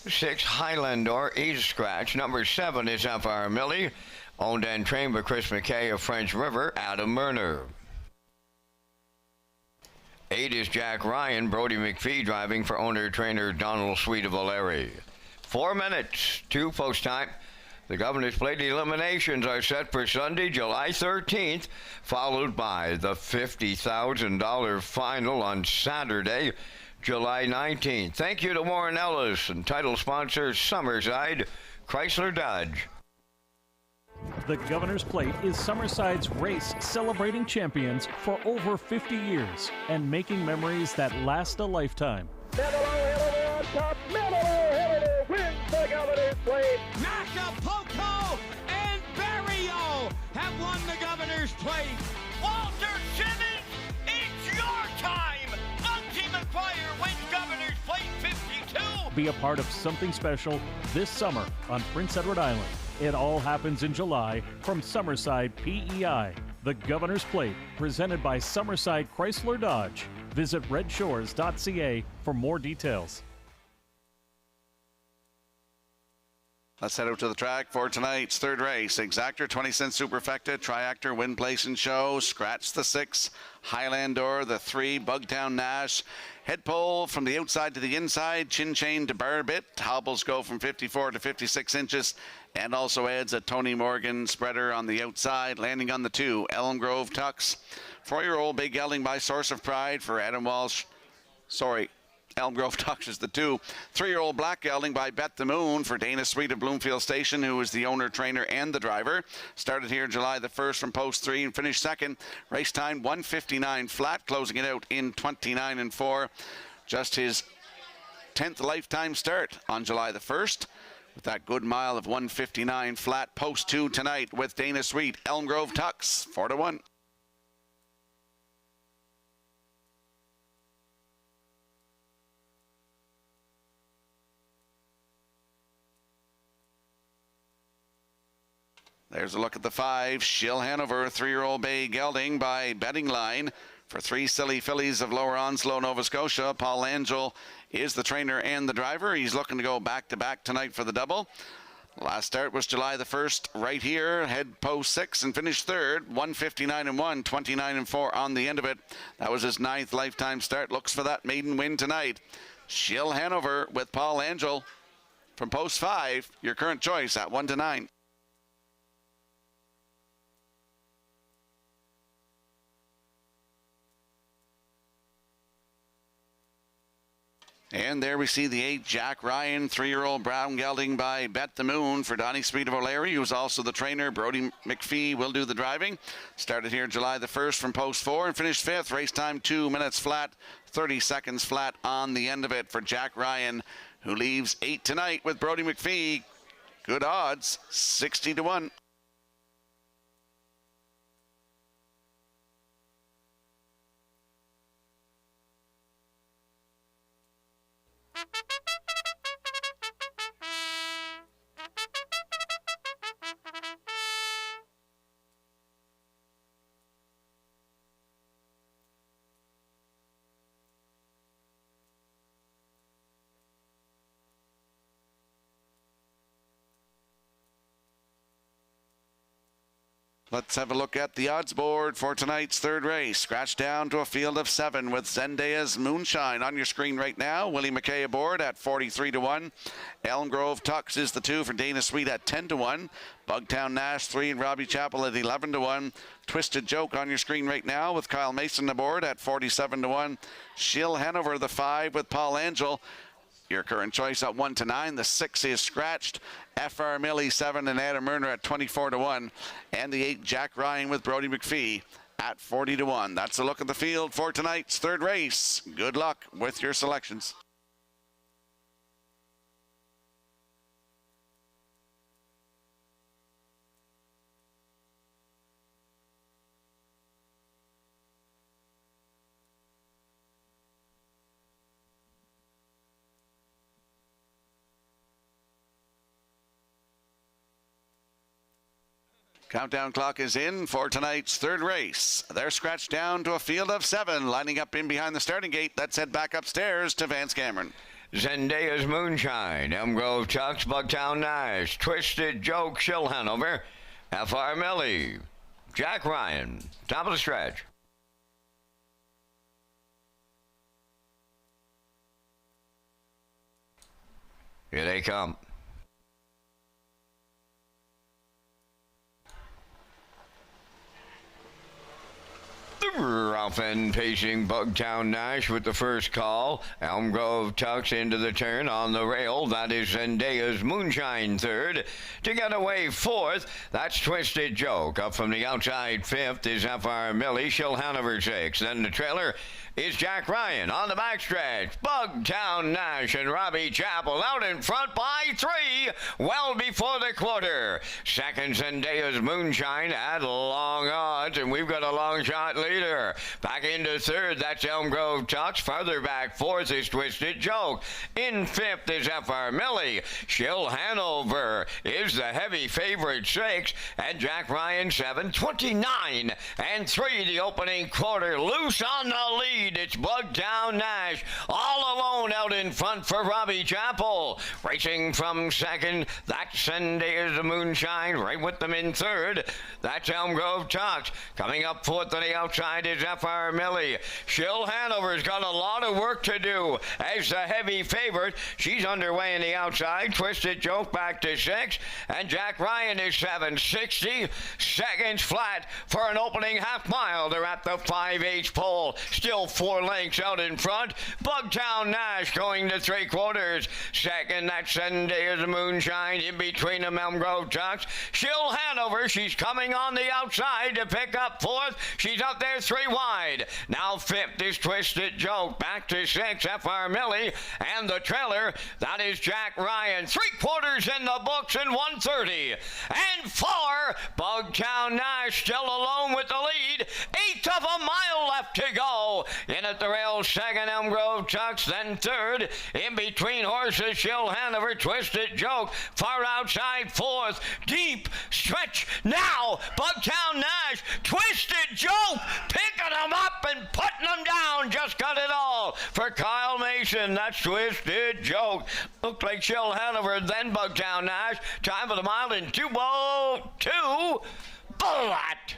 6, Highlander, Easy Scratch. 7 is F.R. Millie, owned and trained by Chris McKay of French River, Adam Murner. 8 is Jack Ryan, Brody McPhee driving for owner-trainer Donald Sweet of O'Leary. 4 minutes, 2 post time. The Governor's Plate eliminations are set for Sunday, July 13th, followed by the $50,000 final on Saturday, July 19th. Thank you to Warren Ellis and title sponsor Summerside Chrysler Dodge. The Governor's Plate is Summerside's race celebrating champions for over 50 years and making memories that last a lifetime. Metallo on top. Metallo wins the Governor's Plate. Acapulco and Barrio have won the Governor's Plate. Walter Simmons, it's your time. Ultimate Fire wins Governor's Plate 52. Be a part of something special this summer on Prince Edward Island. It all happens in July from Summerside PEI. The Governor's Plate, presented by Summerside Chrysler Dodge. Visit Redshores.ca for more details. Let's head out to the track for tonight's third race. Exactor, 20 cents Superfecta, Triactor, Win Place and Show, Scratch the 6, Highlander, the 3, Bugtown Nash. Head pole from the outside to the inside, chin chain to bar bit. Hobbles go from 54 to 56 inches, and also adds a Tony Morgan spreader on the outside, landing on the 2, Elm Grove Tux. 4-year-old Big Gelding by Source of Pride for Adam Walsh. Elm Grove Tux is the 2. 3-year-old Black Gelding by Bet the Moon for Dana Sweet of Bloomfield Station, who is the owner, trainer, and the driver. Started here July the 1st from post 3 and finished second. Race time 1:59 flat, closing it out in 29-4. Just his 10th lifetime start on July the 1st. With that good mile of 1:59 flat, post 2 tonight with Dana Sweet, Elm Grove Tux, 4-1. There's a look at the 5, Shill Hanover, 3-year-old Bay Gelding by Betting Line. For 3 Silly Fillies of Lower Onslow, Nova Scotia, Paul Angel is the trainer and the driver. He's looking to go back-to-back tonight for the double. Last start was July the 1st right here. Head post 6 and finished third. 1:59-1, 29-4 on the end of it. That was his 9th lifetime start. Looks for that maiden win tonight. Shill Hanover with Paul Angel from post 5. Your current choice at 1-9. And there we see the 8, Jack Ryan, 3-year-old Brown Gelding by Bet the Moon for Donnie Sweet of O'Leary, who's also the trainer. Brody McPhee will do the driving. Started here July the 1st from post 4 and finished 5th. Race time 2 minutes flat, 30 seconds flat on the end of it for Jack Ryan, who leaves 8 tonight with Brody McPhee. Good odds, 60-1. Let's have a look at the odds board for tonight's third race. Scratch down to a field of 7 with Zendaya's Moonshine on your screen right now. Willie McKay aboard at 43-1. Elm Grove Tux is the 2 for Dana Sweet at 10-1. Bugtown Nash 3 and Robbie Chappell at 11-1. Twisted Joke on your screen right now with Kyle Mason aboard at 47-1. Shill Hanover the 5 with Paul Angel your current choice at 1 to 9. The 6 is scratched. FR Millie 7 and Adam Murner at 24 to 1. And the 8 Jack Ryan with Brody McPhee at 40 to 1. That's a look at the field for tonight's third race. Good luck with your selections. Countdown clock is in for tonight's third race. They're scratched down to a field of 7, lining up in behind the starting gate. Let's head back upstairs to Vance Cameron. Zendaya's Moonshine, Elm Grove Chucks, Bugtown Nash, Twisted Joke, Shill Hanover, FR Millie, Jack Ryan, top of the stretch. Here they come. Ralph and pacing Bugtown Nash with the first call. Elm Grove tucks into the turn on the rail. That is Zendaya's Moonshine third. To get away fourth, that's Twisted Joke. Up from the outside fifth is FR Millie. Shill Hanover sixth. Then the trailer is Jack Ryan on the backstretch. Bugtown Nash and Robbie Chappell out in front by 3, well before the quarter. Second, Zendaya's Moonshine at long odds, and we've got a long shot leader. Back into third, that's Elm Grove Tucks. Farther back, fourth is Twisted Joke. In fifth is FR Millie. Shill Hanover is the heavy favorite 6, and Jack Ryan 7, 29 and 3 the opening quarter. Loose on the lead. It's Bugtown Nash all alone out in front for Robbie Chappell. Racing from second, that's Zendaya's Moonshine right with them in third. That's Elm Grove Tucks. Coming up fourth on the outside is FR Millie. Shill Hanover's got a lot of work to do as the heavy favorite. She's underway in the outside. Twisted Joke back to 6, and Jack Ryan is 760 seconds flat for an opening half mile. They're at the 5/8 pole. Still 4 lengths out in front. Bugtown Nash going to 3/4. Second, that's Zendaya's Moonshine. In between them, Elm Grove Tucks. Shill Hanover, she's coming on the outside to pick up fourth. She's up there 3 wide. Now fifth is Twisted Joke. Back to 6, FR Millie. And the trailer, that is Jack Ryan. 3/4 in the books and 130. And 4, Bugtown Nash still alone with the lead. 1/8 of a mile left to go. In at the rail, second, Elm Grove Tucks, then third. In between horses, Shill Hanover, Twisted Joke. Far outside, fourth. Deep stretch now. Bugtown Nash, Twisted Joke, picking them up and putting them down. Just got it all for Kyle Mason. That's Twisted Joke. Looked like Shill Hanover, then Bugtown Nash. Time for the mile in 2:02. Bullet.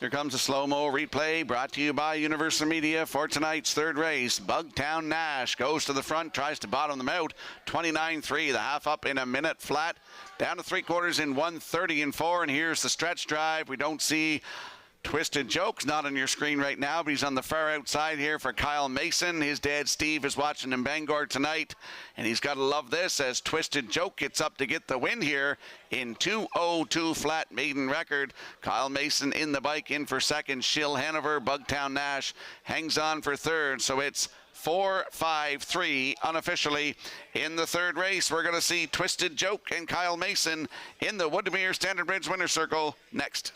Here comes a slow-mo replay brought to you by Universal Media for tonight's third race. Bugtown Nash goes to the front, tries to bottom them out. 29.3, the half up in a minute flat. Down to 3/4 in 1:30 and 4. And here's the stretch drive. We don't see Twisted Joke's not on your screen right now, but he's on the far outside here for Kyle Mason. His dad, Steve, is watching in Bangor tonight, and he's got to love this as Twisted Joke gets up to get the win here in 2:02 flat maiden record. Kyle Mason in the bike, in for second. Shill Hanover, Bugtown Nash hangs on for third, so it's 4-5-3 unofficially in the third race. We're going to see Twisted Joke and Kyle Mason in the Woodmere Standard Bridge Winner's Circle next.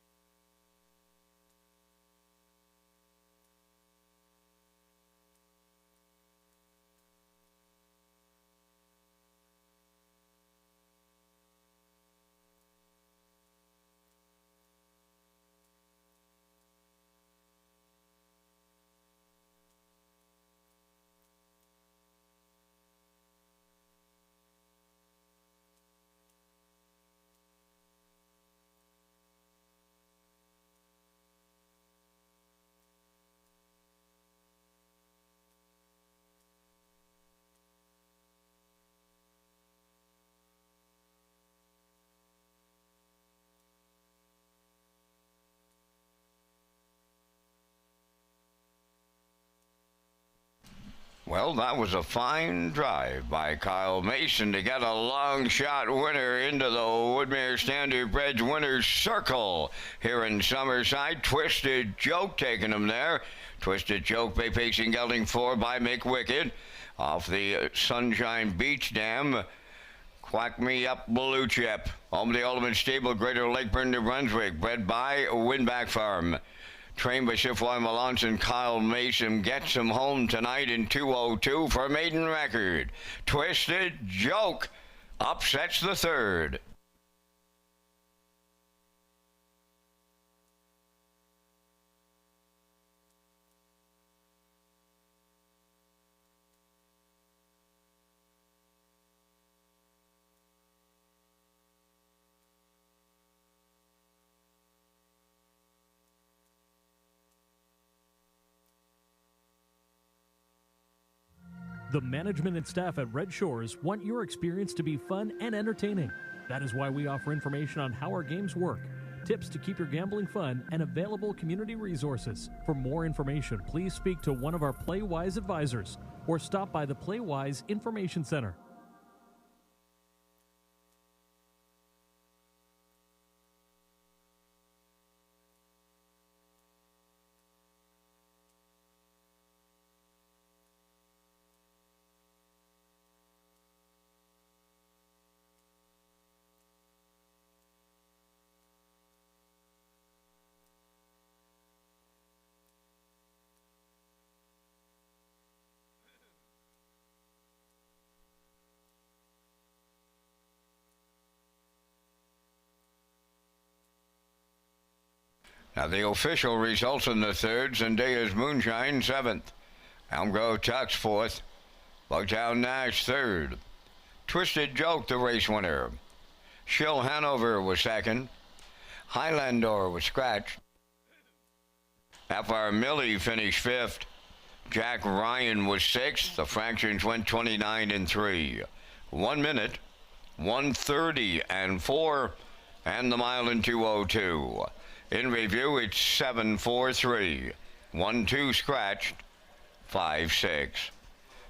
Well, that was a fine drive by Kyle Mason to get a long shot winner into the Woodmere Standard Bred's winner's circle here in Summerside. Twisted Joke taking him there. Twisted Joke by pacing gelding 4 by Mick Wicked off the Sunshine Beach Dam. Quack Me Up Blue Chip. Home to the Ultimate Stable, Greater Lakeburn, New Brunswick. Bred by Winback Farm. Trained by Chiffoy Melanson, Kyle Mason gets him home tonight in 2:02 for maiden record. Twisted Joke upsets the third. The management and staff at Red Shores want your experience to be fun and entertaining. That is why we offer information on how our games work, tips to keep your gambling fun, and available community resources. For more information, please speak to one of our PlayWise advisors or stop by the PlayWise Information Center. Now the official results in the third: Zendaya's Moonshine 7th, Elm Grove Tux 4th, Bugtown Nash 3rd, Twisted Joke the race winner, Shill Hanover was 2nd, Highlander was scratched, FR Millie finished 5th, Jack Ryan was 6th, the fractions went 29 and 3, 1 minute, 1:30 and 4, and the mile in 2:02. In review, it's 7-4-3, 1-2 scratched, 5-6.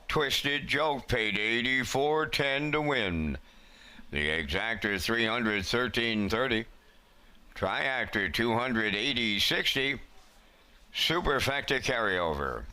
Twisted Joke paid $84.10 to win. The exactor $313.30. Triactor $280.60. Superfecta carryover.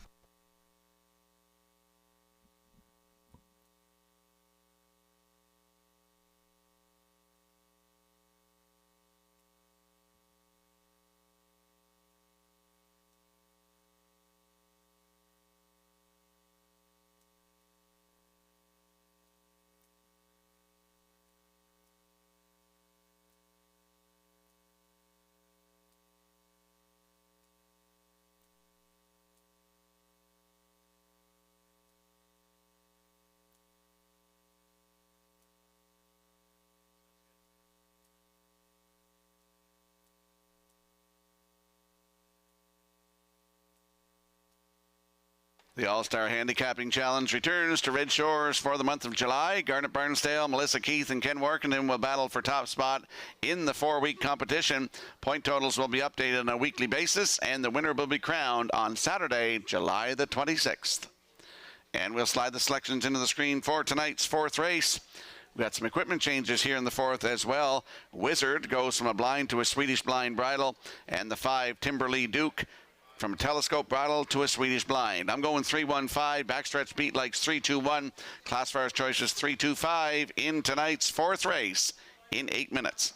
The All-Star Handicapping Challenge returns to Red Shores for the month of July. Garnet Barnsdale, Melissa Keith, and Ken Workenden will battle for top spot in the 4-week competition. Point totals will be updated on a weekly basis, and the winner will be crowned on Saturday, July the 26th. And we'll slide the selections into the screen for tonight's 4th race. We've got some equipment changes here in the 4th as well. Wizard goes from a blind to a Swedish blind bridle, and the 5 Timberley Duke from a telescope bridle to a Swedish blind. I'm going 3-1-5. Backstretch beat likes 3-2-1. Classifiers choices 3-2-5 in tonight's 4th race in 8 minutes.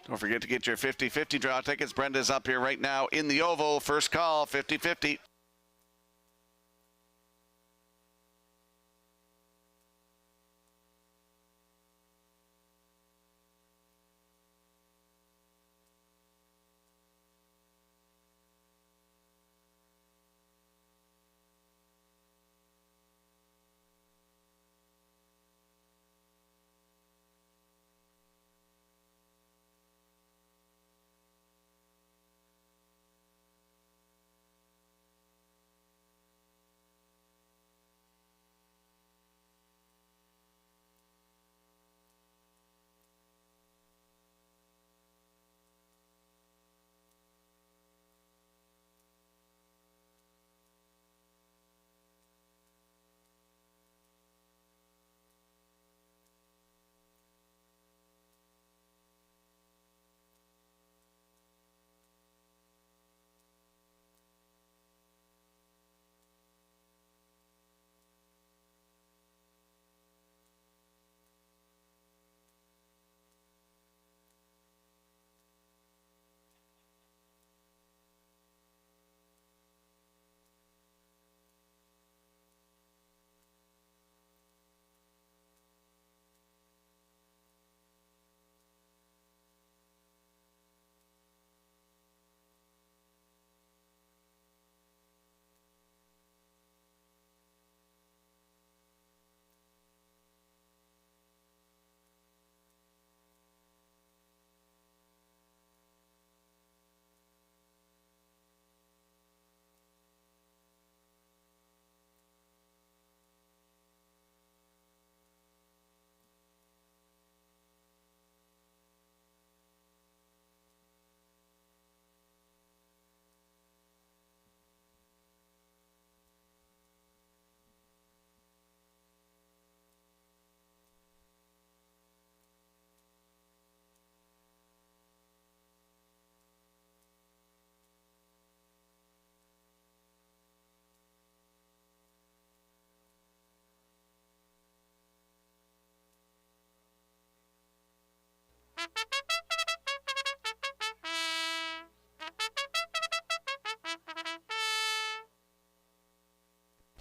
Don't forget to get your 50-50 draw tickets. Brenda's up here right now in the Oval. First call, 50-50.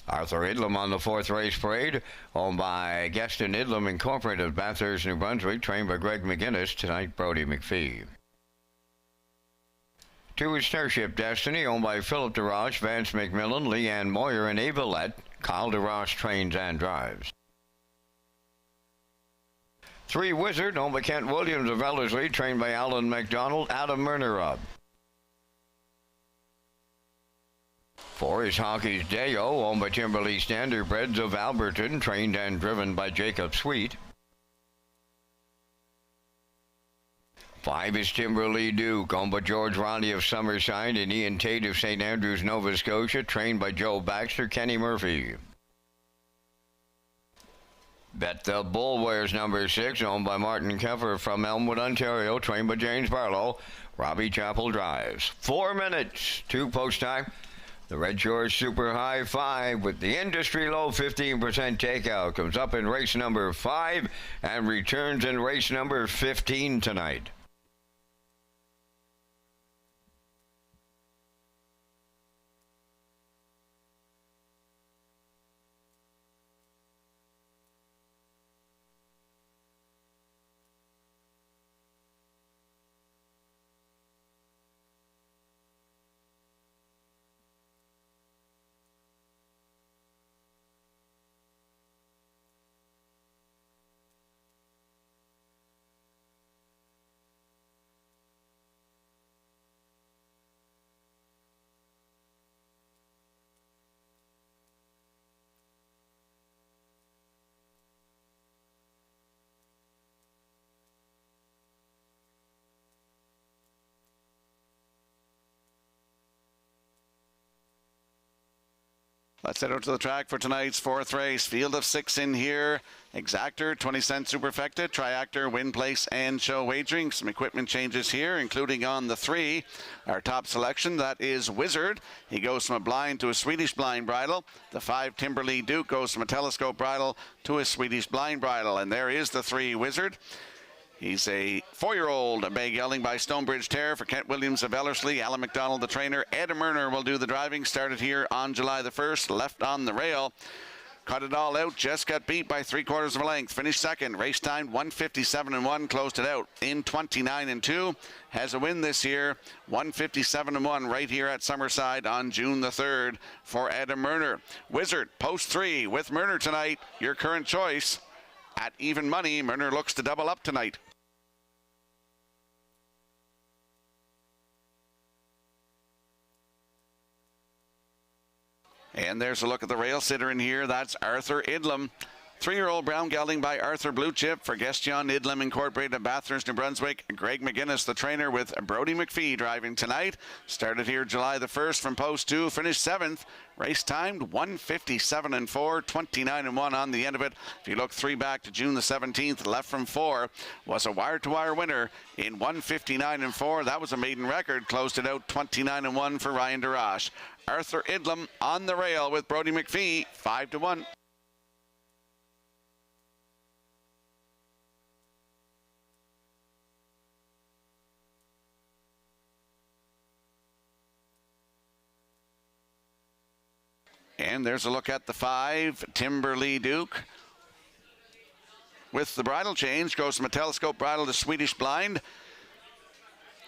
Arthur Idlam on the fourth race parade, owned by Gaston Idlam Incorporated of Bathurst, New Brunswick, trained by Greg McGinnis. Tonight, Brody McPhee. 2 is Starship Destiny, owned by Philip DeRoche, Vance McMillan, Leanne Moyer, and Ava Lett. Kyle DeRoche trains and drives. 3 Wizard, owned by Kent Williams of Ellerslie, trained by Alan McDonald, Adam Murnerub. 4 is Hockey's Deo, owned by Timberley Standardbreds of Alberton, trained and driven by Jacob Sweet. 5 is Timberley Duke, owned by George Ronnie of Summerside and Ian Tate of St. Andrews, Nova Scotia, trained by Joe Baxter, Kenny Murphy. Bet the Bull wears number 6, owned by Martin Keffer from Elmwood, Ontario, trained by James Barlow. Robbie Chappell drives. 4 minutes, 2 post time. The Red Shores Super High 5 with the industry low 15% takeout comes up in race number 5 and returns in race number 15 tonight. Let's head out to the track for tonight's 4th race. Field of 6 in here. Exactor, 20 cent superfecta, Triactor, win, place, and show wagering. Some equipment changes here, including on the 3. Our top selection, that is Wizard. He goes from a blind to a Swedish blind bridle. The 5, Timberley Duke, goes from a telescope bridle to a Swedish blind bridle. And there is the 3, Wizard. He's a 4-year-old bay gelding by Stonebridge Terror for Kent Williams of Ellerslie. Alan McDonald, the trainer. Ed Murner will do the driving. Started here on July the 1st. Left on the rail. Cut it all out. Just got beat by 3/4 of a length. Finished second. Race time 1:57.1. Closed it out in 29.2. Has a win this year. 1:57.1 right here at Summerside on June the 3rd for Ed Murner. Wizard, post 3 with Murner tonight. Your current choice at even money. Murner looks to double up tonight. And there's a look at the rail sitter in here. That's Arthur Idlam. 3-year-old brown gelding by Arthur Blue Chip for Gestion Idlam Incorporated of Bathurst, New Brunswick. Greg McGinnis, the trainer, with Brody McPhee driving tonight. Started here July the 1st from post 2. Finished 7th. Race timed 1:57.4, 29.1 on the end of it. If you look 3 back to June the 17th, left from 4, was a wire-to-wire winner in 1:59.4. That was a maiden record. Closed it out 29.1 for Ryan DeRoche. Arthur Idlam on the rail with Brody McPhee, 5-1. And there's a look at the 5, Timberley Duke. With the bridle change, goes from a telescope bridle to Swedish blind.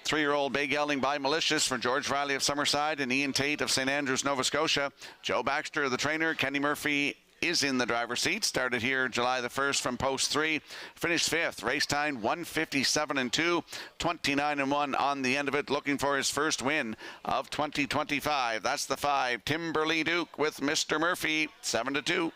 3-year-old bay gelding by Malicious for George Riley of Summerside and Ian Tate of St. Andrews, Nova Scotia. Joe Baxter, the trainer. Kenny Murphy is in the driver's seat. Started here July the 1st from post 3. Finished 5th. Race time 1:57.2, 29.1 on the end of it. Looking for his first win of 2025. That's the 5, Timberley Duke with Mr. Murphy, 7-2.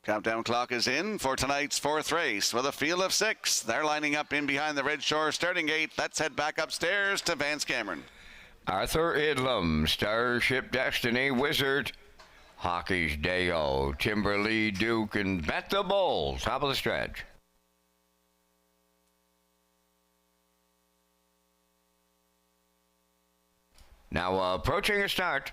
Countdown clock is in for tonight's 4th race with a field of 6. They're lining up in behind the Red Shore starting gate. Let's head back upstairs to Vance Cameron. Arthur Idlam, Starship Destiny, Wizard, Hockey's Deo, Timberley Duke, and Bet the Bull. Top of the stretch. Now approaching a start.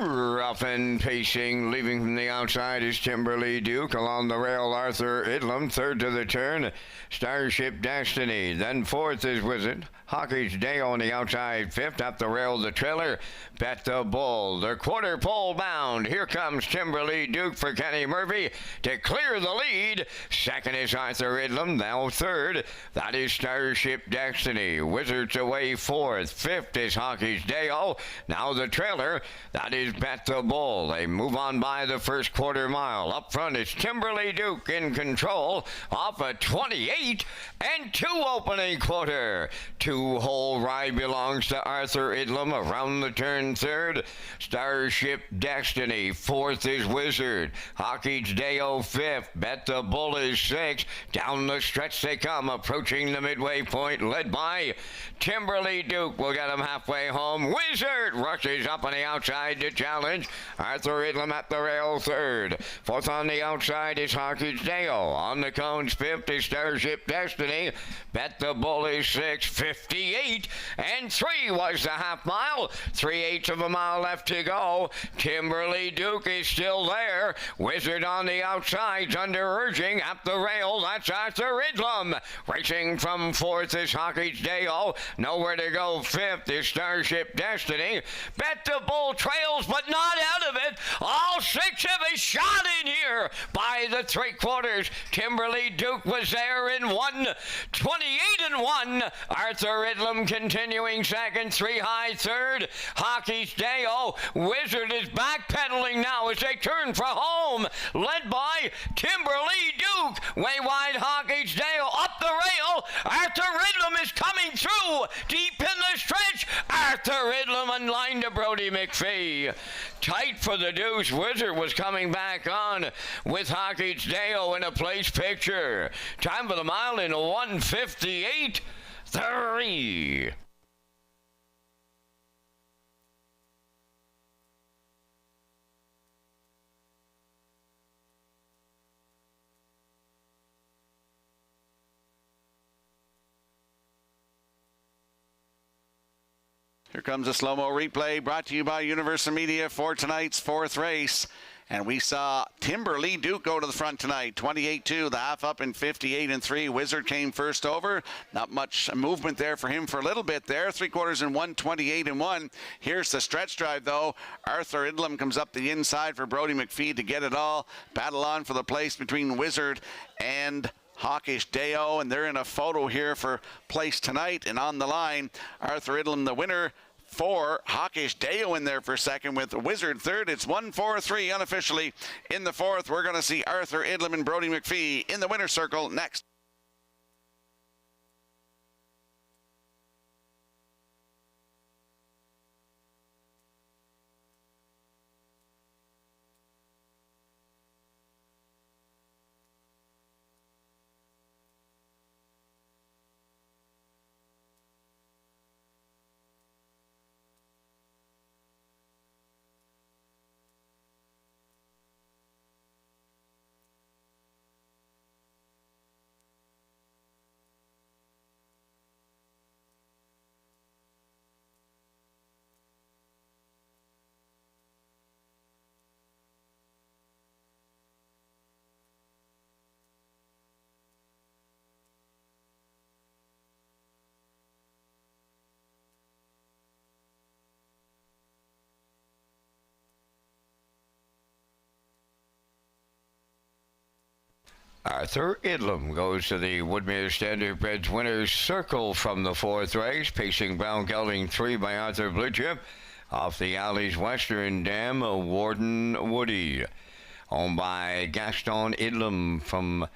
Rough and pacing, leaving from the outside is Timberley Duke. Along the rail, Arthur Idlam. 3rd to the turn, Starship Destiny. Then 4th is Wizard. Hockey's Day on the outside. 5th up the rail, the trailer, Bet the Bull. They're quarter pole bound. Here comes Timberley Duke for Kenny Murphy to clear the lead. 2nd is Arthur Idlam. Now 3rd. That is Starship Destiny. Wizards away 4th. 5th is Hockey's Day-O. Now the trailer. That is Bet the Bull. They move on by the first quarter mile. Up front is Timberley Duke in control. Off a 28 and 2 opening quarter. 2-hole ride belongs to Arthur Idlam. Around the turn 3rd. Starship Destiny. 4th is Wizard. Hockey's Day-O 5th. Bet the Bull is 6th. Down the stretch they come. Approaching the midway point. Led by Timberley Duke. We'll get him halfway home. Wizard rushes up on the outside to challenge. Arthur Idlam at the rail third. Fourth on the outside is Hawkins Dale. On the cones fifth is Starship Destiny. Bet the Bull is 6:58 and 3 was the half mile. 3/8 of a mile left to go. Kimberly Duke is still there. Wizard on the outside's under urging at the rail. That's Arthur Idlam. Racing from fourth is Hawkins Dale. Nowhere to go. Fifth is Starship Destiny. Bet the Bull trails, but not out of it. All 6 of us shot in here by the 3/4. Kimberly Duke was there in 1:28 and 1. Arthur Idlam continuing second. 3 high third. Hockey's Deo. Wizard is backpedaling now as they turn for home. Led by Kimberly Duke. Way wide Hockey's Deo up the rail. Arthur Idlam is coming through. Deep in the stretch. Arthur Idlam in line to Brody McPhee. Tight for the deuce. Wizard was coming back on with Hockey's Deo in a place picture. Time for the mile in 1:58.3. Here comes a slow-mo replay brought to you by Universal Media for tonight's 4th race. And we saw Timberly Duke go to the front tonight, 28-2, the half up in 58 and 3. Wizard came first over. Not much movement there for him for a little bit there. 3/4 in 1:28 and 1. Here's the stretch drive though. Arthur Idlam comes up the inside for Brody McPhee to get it all. Battle on for the place between Wizard and Hawkish Deo, and they're in a photo here for place tonight. And on the line, Arthur Idlam, the winner. 4, Hawkish Deo in there for second with Wizard third. It's 1-4-3 unofficially in the 4th. We're going to see Arthur Idlam and Brody McPhee in the winner's circle next. Arthur Idlam goes to the Woodmere Standardbreds winner's circle from the 4th race, pacing Brown Gelding 3 by Arthur Blue off the Alley's Western Dam, Warden Woody, owned by Gaston Idlam from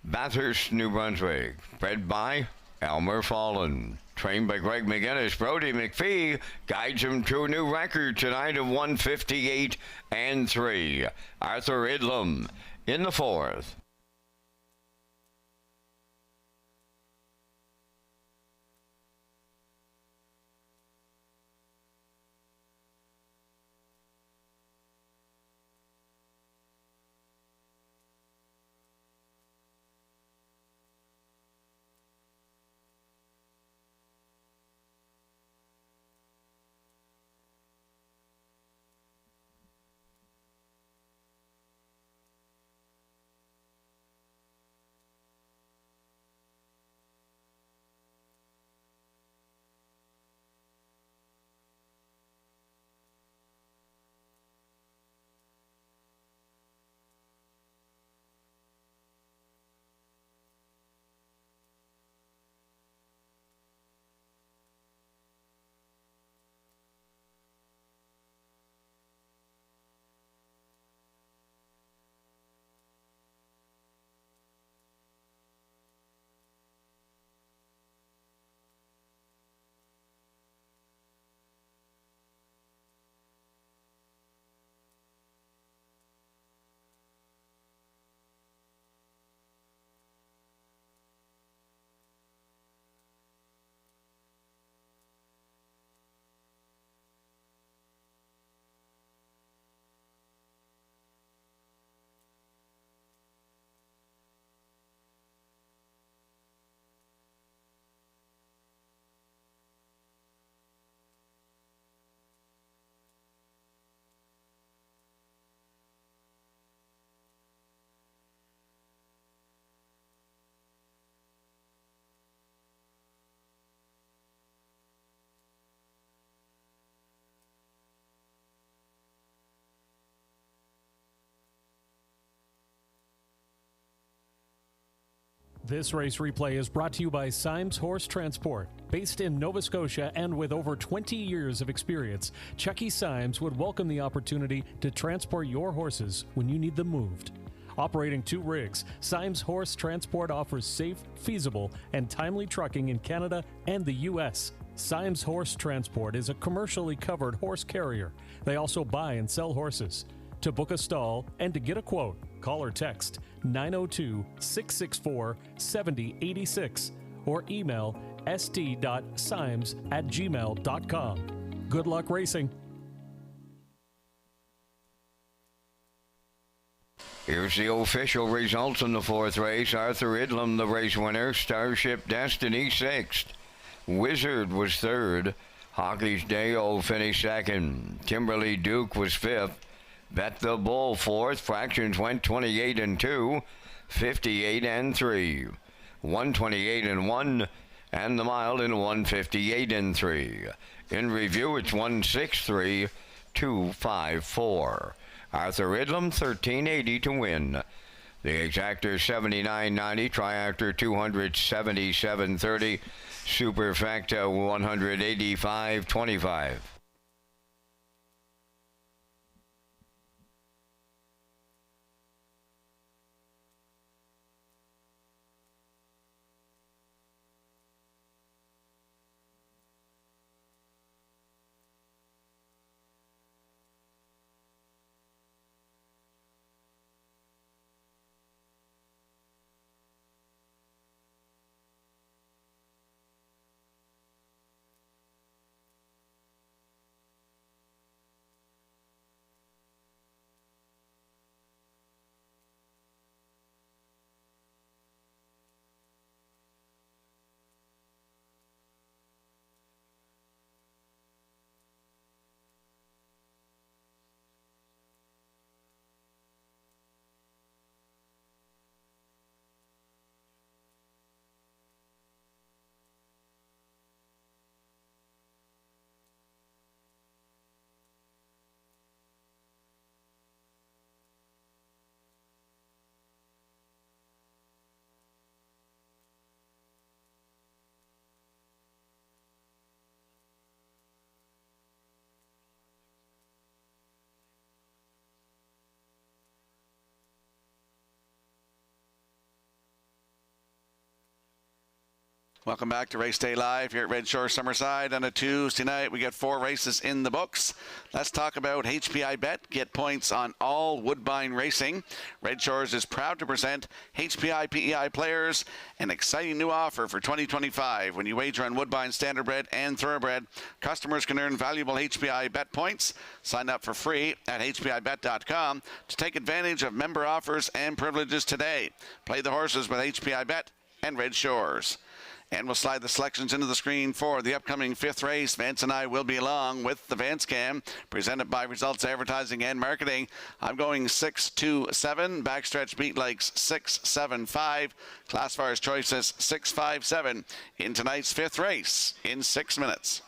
Bathurst, New Brunswick, bred by Elmer Fallen, trained by Greg McGinnis. Brody McPhee guides him to a new record tonight of 1:58 and 3. Arthur Idlam in the 4th. This race replay is brought to you by Symes Horse Transport. Based in Nova Scotia and with over 20 years of experience, Chucky Symes would welcome the opportunity to transport your horses when you need them moved. Operating 2 rigs, Symes Horse Transport offers safe, feasible, and timely trucking in Canada and the U.S. Symes Horse Transport is a commercially covered horse carrier. They also buy and sell horses. To book a stall and to get a quote, call or text 902-664-7086 or email st.symes@gmail.com. Good luck racing. Here's the official results in the 4th race. Arthur Idlam, the race winner. Starship Destiny, 6th. Wizard was 3rd. Hockey's Day-O finished 2nd. Kimberly Duke was 5th. Bet the Bull 4th. Fractions went 28 and 2, 58 and 3, 128 and 1, and the Mild in 158 and 3. In review, it's 163, 254. Arthur Idlam 1380 to win. The Exactor 79.90, Triactor 277.30, Superfecta 185.25. Welcome back to Race Day Live here at Red Shore Summerside on a Tuesday night. We got 4 races in the books. Let's talk about HPI Bet. Get points on all Woodbine racing. Red Shores is proud to present HPI PEI players an exciting new offer for 2025. When you wager on Woodbine Standardbred and Thoroughbred, customers can earn valuable HPI Bet points. Sign up for free at hpibet.com to take advantage of member offers and privileges today. Play the horses with HPI Bet and Red Shores. And we'll slide the selections into the screen for the upcoming 5th race. Vance and I will be along with the Vance Cam, presented by Results Advertising and Marketing. I'm going 6-2-7. Backstretch Beat Lakes 6-7-5. Classifiers Choices 6-5-7 in tonight's 5th race in 6 minutes.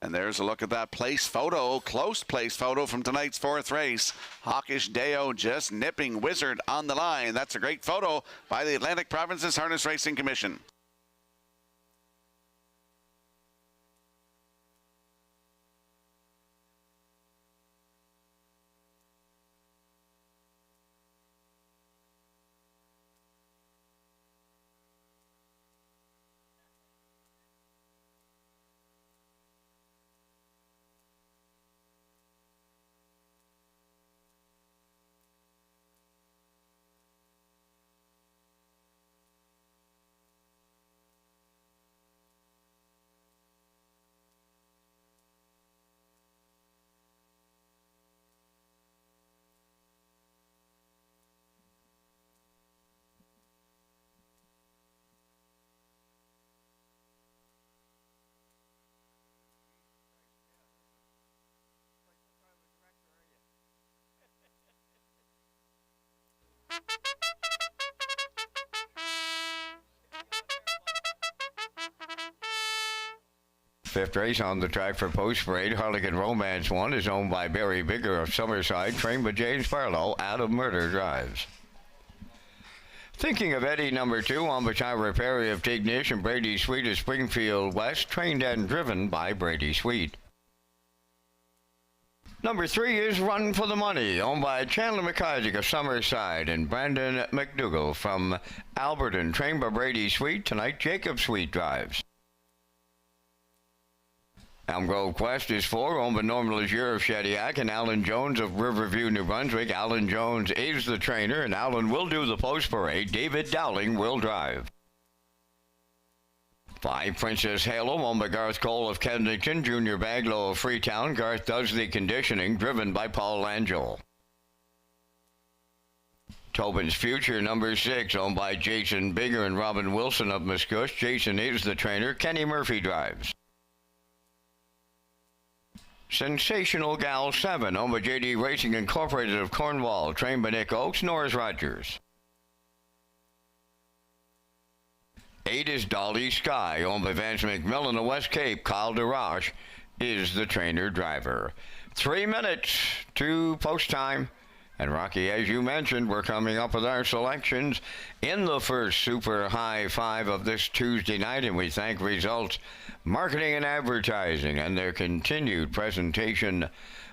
And there's a look at that place photo, close place photo from tonight's 4th race. Hawkish Day-O just nipping Wizard on the line. That's a great photo by the Atlantic Provinces Harness Racing Commission. Fifth race on the track for Post Parade. Harlequin Romance 1 is owned by Barry Bigger of Summerside, trained by James Barlow. Adam Murder drives. Thinking of Eddie, number 2, on Bachira Perry of Tignish and Brady Sweet of Springfield West, trained and driven by Brady Sweet. Number 3 is Run for the Money, owned by Chandler McIsaac of Summerside and Brandon McDougall from Alberton, trained by Brady Sweet. Tonight, Jacob Sweet drives. Elm Grove Quest is 4, owned by Norman Legier of Shediac and Alan Jones of Riverview, New Brunswick. Alan Jones is the trainer, and Alan will do the post parade. David Dowling will drive. 5, Princess Halo, owned by Garth Cole of Kensington, Junior Baglow of Freetown. Garth does the conditioning, driven by Paul Angel. Tobin's Future, number 6, owned by Jason Bigger and Robin Wilson of Muscush. Jason is the trainer. Kenny Murphy drives. Sensational Gal 7, owned by JD Racing Incorporated of Cornwall, trained by Nick Oakes, Norris Rogers. 8 is Dolly Sky, owned by Vance McMillan of West Cape. Kyle DeRoche is the trainer-driver. 3 minutes to post time. And Rocky, as you mentioned, we're coming up with our selections in the first Super High 5 of this Tuesday night, and we thank Results Marketing and Advertising and their continued presentation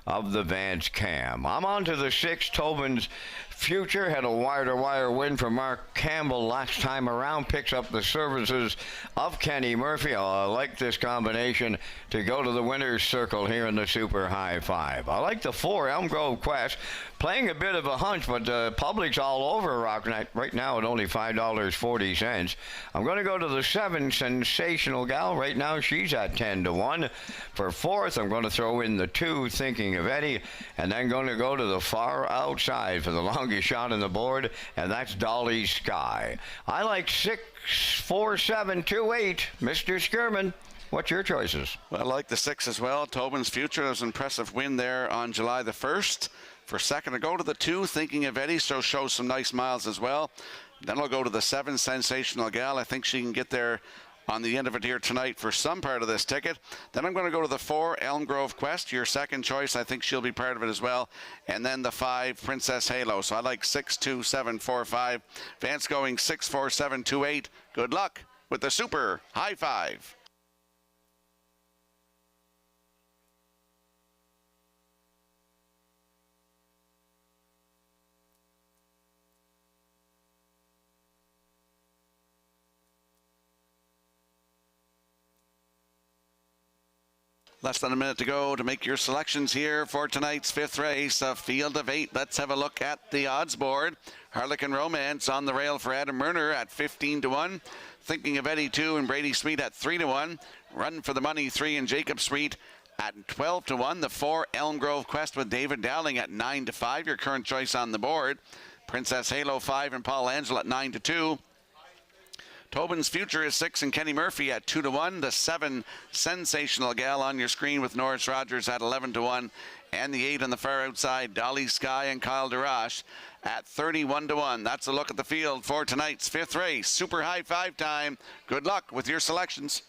of the Vance Cam. I'm on to the 6, Tobin's Future. Had a wire-to-wire win for Mark Campbell last time around. Picks up the services of Kenny Murphy. I like this combination to go to the winner's circle here in the Super High 5. I like the 4, Elm Grove Quest. Playing a bit of a hunch, but the public's all over Rock Night right now at only $5.40. I'm going to go to the 7, Sensational Gal. Right now she's at 10-1. For 4th, I'm going to throw in the 2, Thinking of Eddie, and then going to go to the far outside for the longest shot on the board, and that's Dolly Sky. I like 6, 4, 7, 2, 8. Mr. Skirman, what's your choices? Well, I like the 6 as well. Tobin's Future. There was an impressive win there on July the 1st. For 2nd, I go to the 2, Thinking of Eddie, so shows some nice miles as well. Then I'll go to the 7, Sensational Gal. I think she can get there on the end of it here tonight for some part of this ticket. Then I'm going to go to the 4, Elm Grove Quest, your second choice. I think she'll be part of it as well. And then the 5, Princess Halo. So I like 6, 2, 7, 4, 5. Vance going 6, 4, 7, 2, 8. Good luck with the Super High 5. Less than a minute to go to make your selections here for tonight's 5th race, a field of 8. Let's have a look at the odds board. Harlequin Romance on the rail for Adam Murner at 15-1. Thinking of Eddie 2 and Brady Sweet at 3-1. Run for the Money 3 and Jacob Sweet at 12-1. The 4, Elm Grove Quest with David Dowling at 9-5. Your current choice on the board. Princess Halo 5 and Paul Angel at 9-2. Tobin's Future is 6 and Kenny Murphy at 2-1. The 7, Sensational Gal on your screen with Norris Rogers at 11-1. And the 8 on the far outside, Dolly Sky and Kyle DeRoche at 31-1. That's a look at the field for tonight's 5th race. Super High 5 time. Good luck with your selections.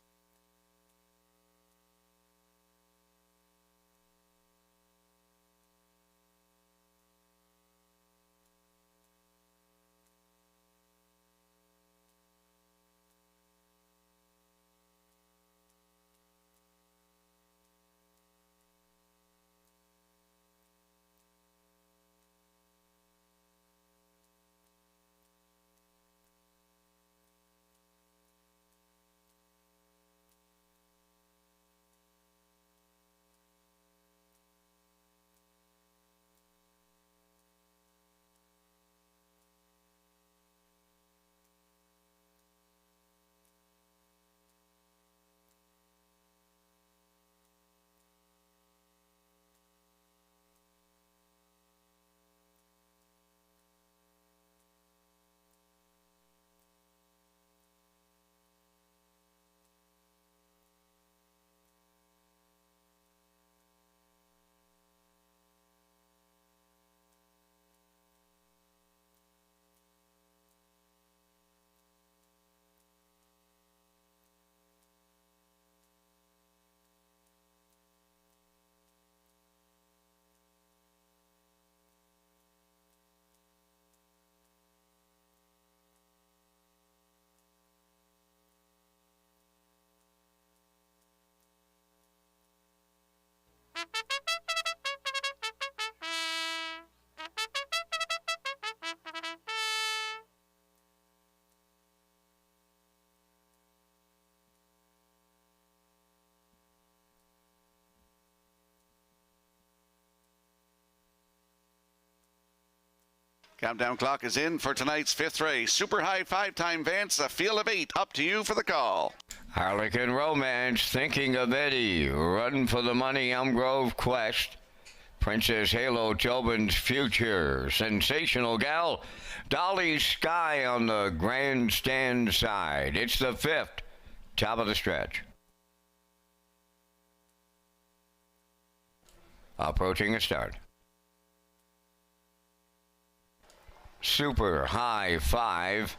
Countdown clock is in for tonight's 5th race. Super high 5-time Vance, a field of 8. Up to you for the call. Harlequin Romance, Thinking of Eddie, Run for the Money, Elm Grove Quest, Princess Halo, Tobin's Future, Sensational Gal, Dolly Sky on the grandstand side. It's the 5th, top of the stretch. Approaching a start. Super high 5,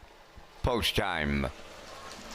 post time.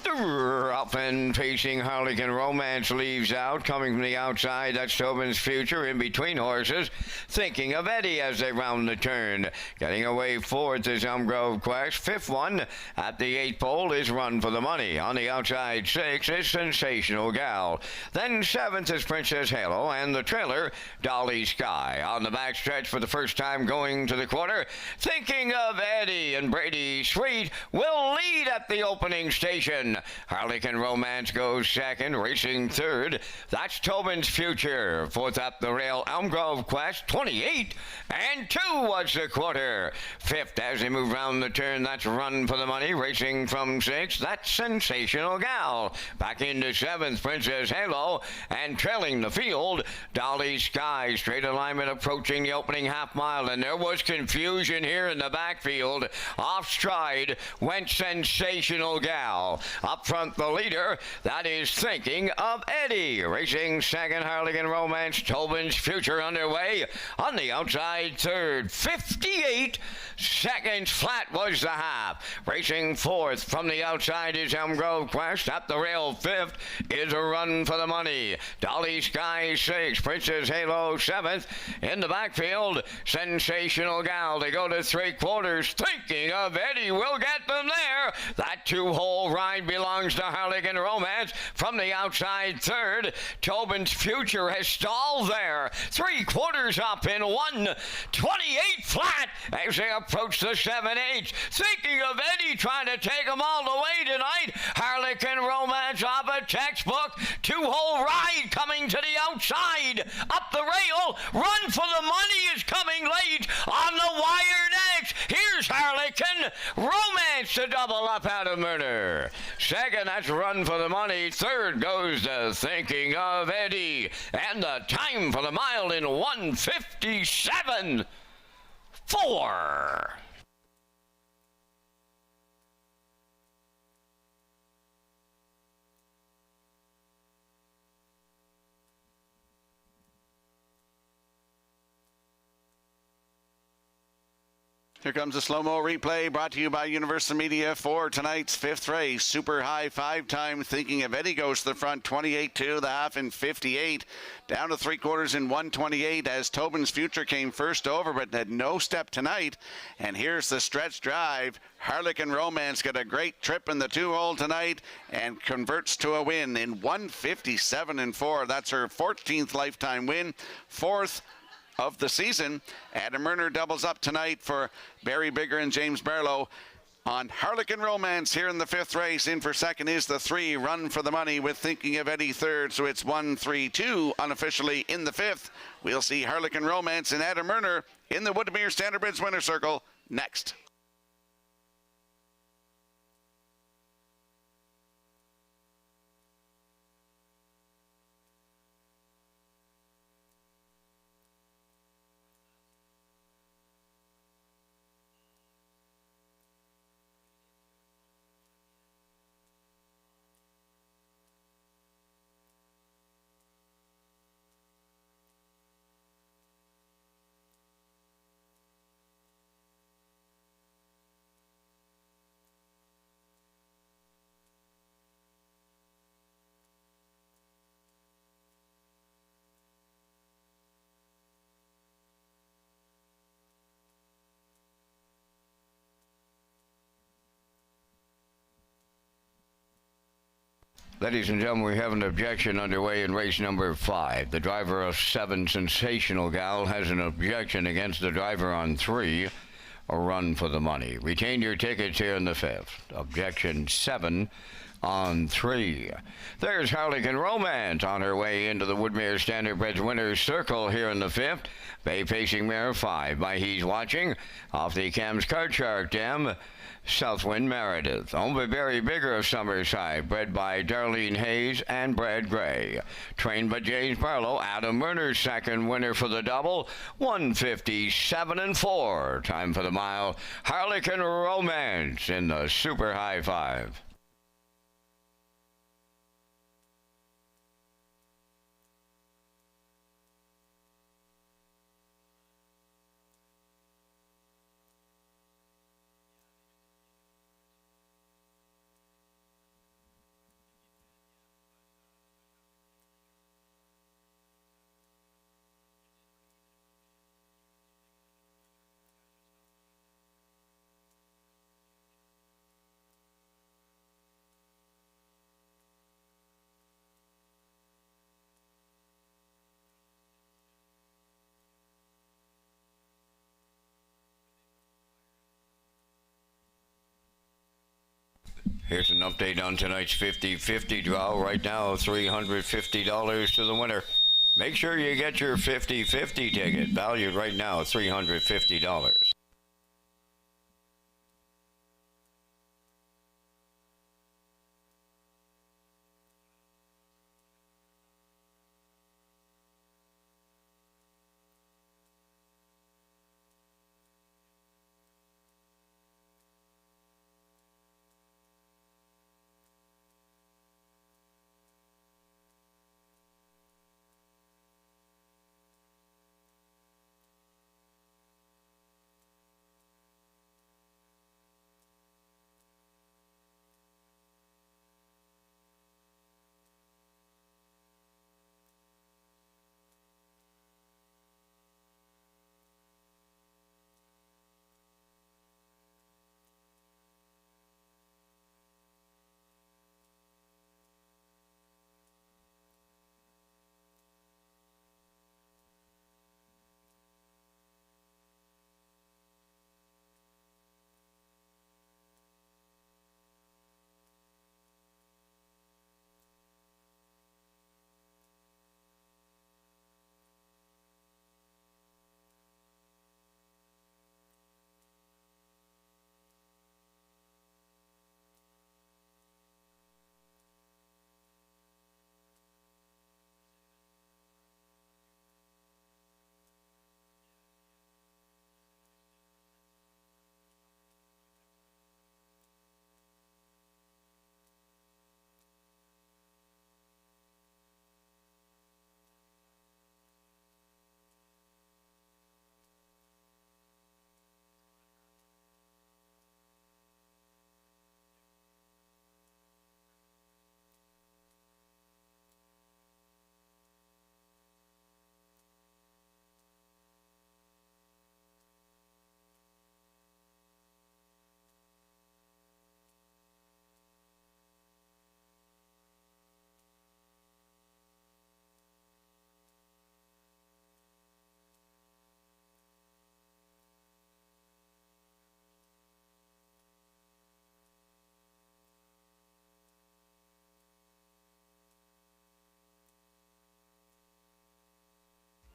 Up and facing Harlequin Romance leaves out. Coming from the outside, that's Tobin's Future. In between horses, Thinking of Eddie as they round the turn. Getting away 4th is Elm Grove Quest. 5th one at the 8th pole is Run for the Money. On the outside 6 is Sensational Gal. Then 7th is Princess Halo, and the trailer, Dolly Sky. On the back stretch for the first time going to the quarter, Thinking of Eddie and Brady Sweet will lead at the opening station. Harlequin Romance goes second, racing third. That's Tobin's Future. 4th up the rail, Elm Grove Quest, 28 and 2 was the quarter. 5th as they move round the turn, that's Run for the Money, racing from 6th. That's Sensational Gal. Back into 7th, Princess Halo, and trailing the field, Dolly Sky. Straight alignment approaching the opening half mile, and there was confusion here in the backfield. Off stride went Sensational Gal. Up front, the leader, that is Thinking of Eddie. Racing second, Harlequin Romance, Tobin's Future underway. On the outside, third, 58 seconds flat was the half. Racing 4th, from the outside is Elm Grove Quest. At the rail, 5th is a Run for the Money. Dolly Sky 6th, Princess Halo 7th. In the backfield, Sensational Gal. They go to 3/4. Thinking of Eddie will get them there. That 2-hole ride belongs to Harlequin Romance. From the outside, third, Tobin's Future has stalled there. 3/4 up in 1:28 flat as they approach the 7/8. Thinking of Eddie trying to take them all the way tonight. Harlequin Romance off a textbook. 2-hole ride coming to the outside. Up the rail, Run for the Money is coming late on the wire next. Here's Harlequin Romance to double up out of Murder. Second, that's Run for the Money. Third goes to Thinking of Eddie. And the time for the mile in 1:57.4. Here comes a slow-mo replay brought to you by Universal Media for tonight's 5th race. Super high 5-time Thinking of Eddie goes to the front, 28-2, the half in 58. Down to 3/4 in 1:28 as Tobin's Future came first over but had no step tonight. And here's the stretch drive. Harlequin Romance got a great trip in the 2-hole tonight and converts to a win in 1:57.4. That's her 14th lifetime win, 4th of the season. Adam Murner doubles up tonight for Barry Bigger and James Barlow on Harlequin Romance here in the 5th race. In for second is the 3, Run for the Money, with Thinking of Eddie third. So it's 1-3-2 unofficially in the 5th. We'll see Harlequin Romance and Adam Murner in the Woodmere Standardbridge winner circle next. Ladies and gentlemen, we have an objection underway in race number 5. The driver of 7, Sensational Gal, has an objection against the driver on 3, a Run for the Money. Retain your tickets here in the 5th. Objection 7, on 3. There's Harlequin Romance on her way into the Woodmere Standardbred's winner's circle here in the 5th. Bay Pacing Mare 5 by He's Watching. Off the Cam's Card Shark Dam, Southwind Meredith. Owned by Barry Bigger of Summerside, bred by Darlene Hayes and Brad Gray. Trained by James Barlow, Adam Werner's second winner for the double, 157 and 4. Time for the mile, Harlequin Romance in the Super High 5. Here's an update on tonight's 50-50 draw. Right now, $350 to the winner. Make sure you get your 50-50 ticket, valued right now at $350.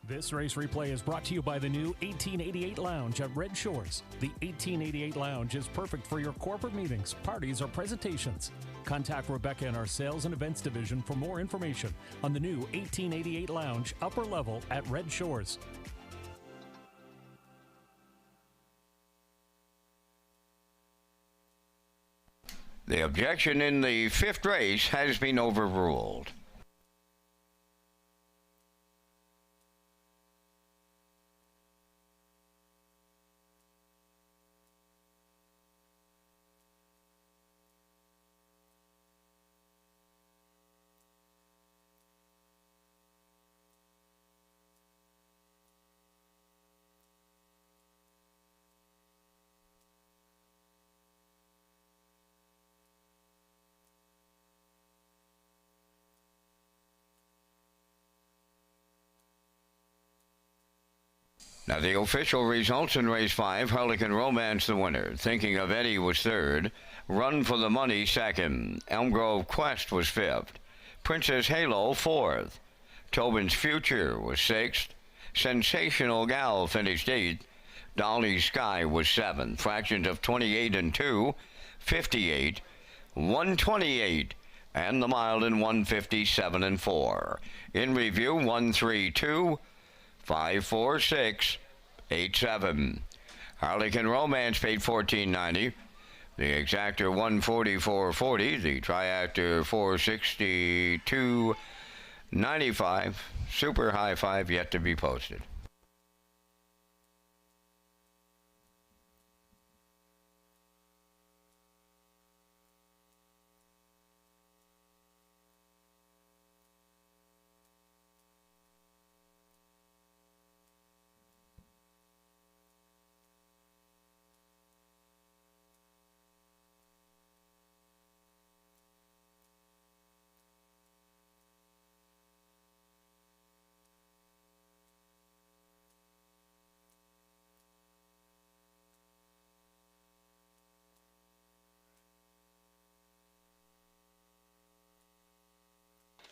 This race replay is brought to you by the new 1888 Lounge at Red Shores. The 1888 Lounge is perfect for your corporate meetings, parties, or presentations. Contact Rebecca in our Sales and Events Division for more information on the new 1888 Lounge upper level at Red Shores. The objection in the 5th race has been overruled. Now the official results in race 5, Harlequin Romance the winner. Thinking of Eddie was third. Run for the Money second. Elm Grove Quest was fifth. Princess Halo fourth. Tobin's Future was sixth. Sensational Gal finished eighth. Dolly Sky was seventh. Fractions of 28 and 2, 58, 128, and the mile in 157 and 4. In review, 132, 546, 87. Harlequin Romance paid $14.90. The Exactor 144.40. The Triactor 462.95. Super High Five yet to be posted.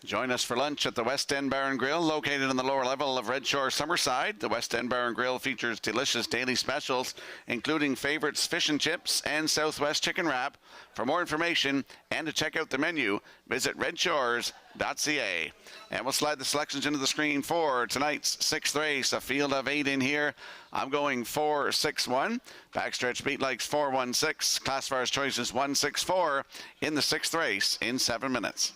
Join us for lunch at the West End Bar and Grill, located on the lower level of Red Shore Summerside. The West End Bar and Grill features delicious daily specials, including favorites fish and chips and Southwest chicken wrap. For more information and to check out the menu, visit Redshores.ca. And we'll slide the selections into the screen for tonight's sixth race. A field of 8 in here. I'm going 4-6-1. Backstretch beat likes 4-1-6. Classifiers choices 1-6-4 in the sixth race in 7 minutes.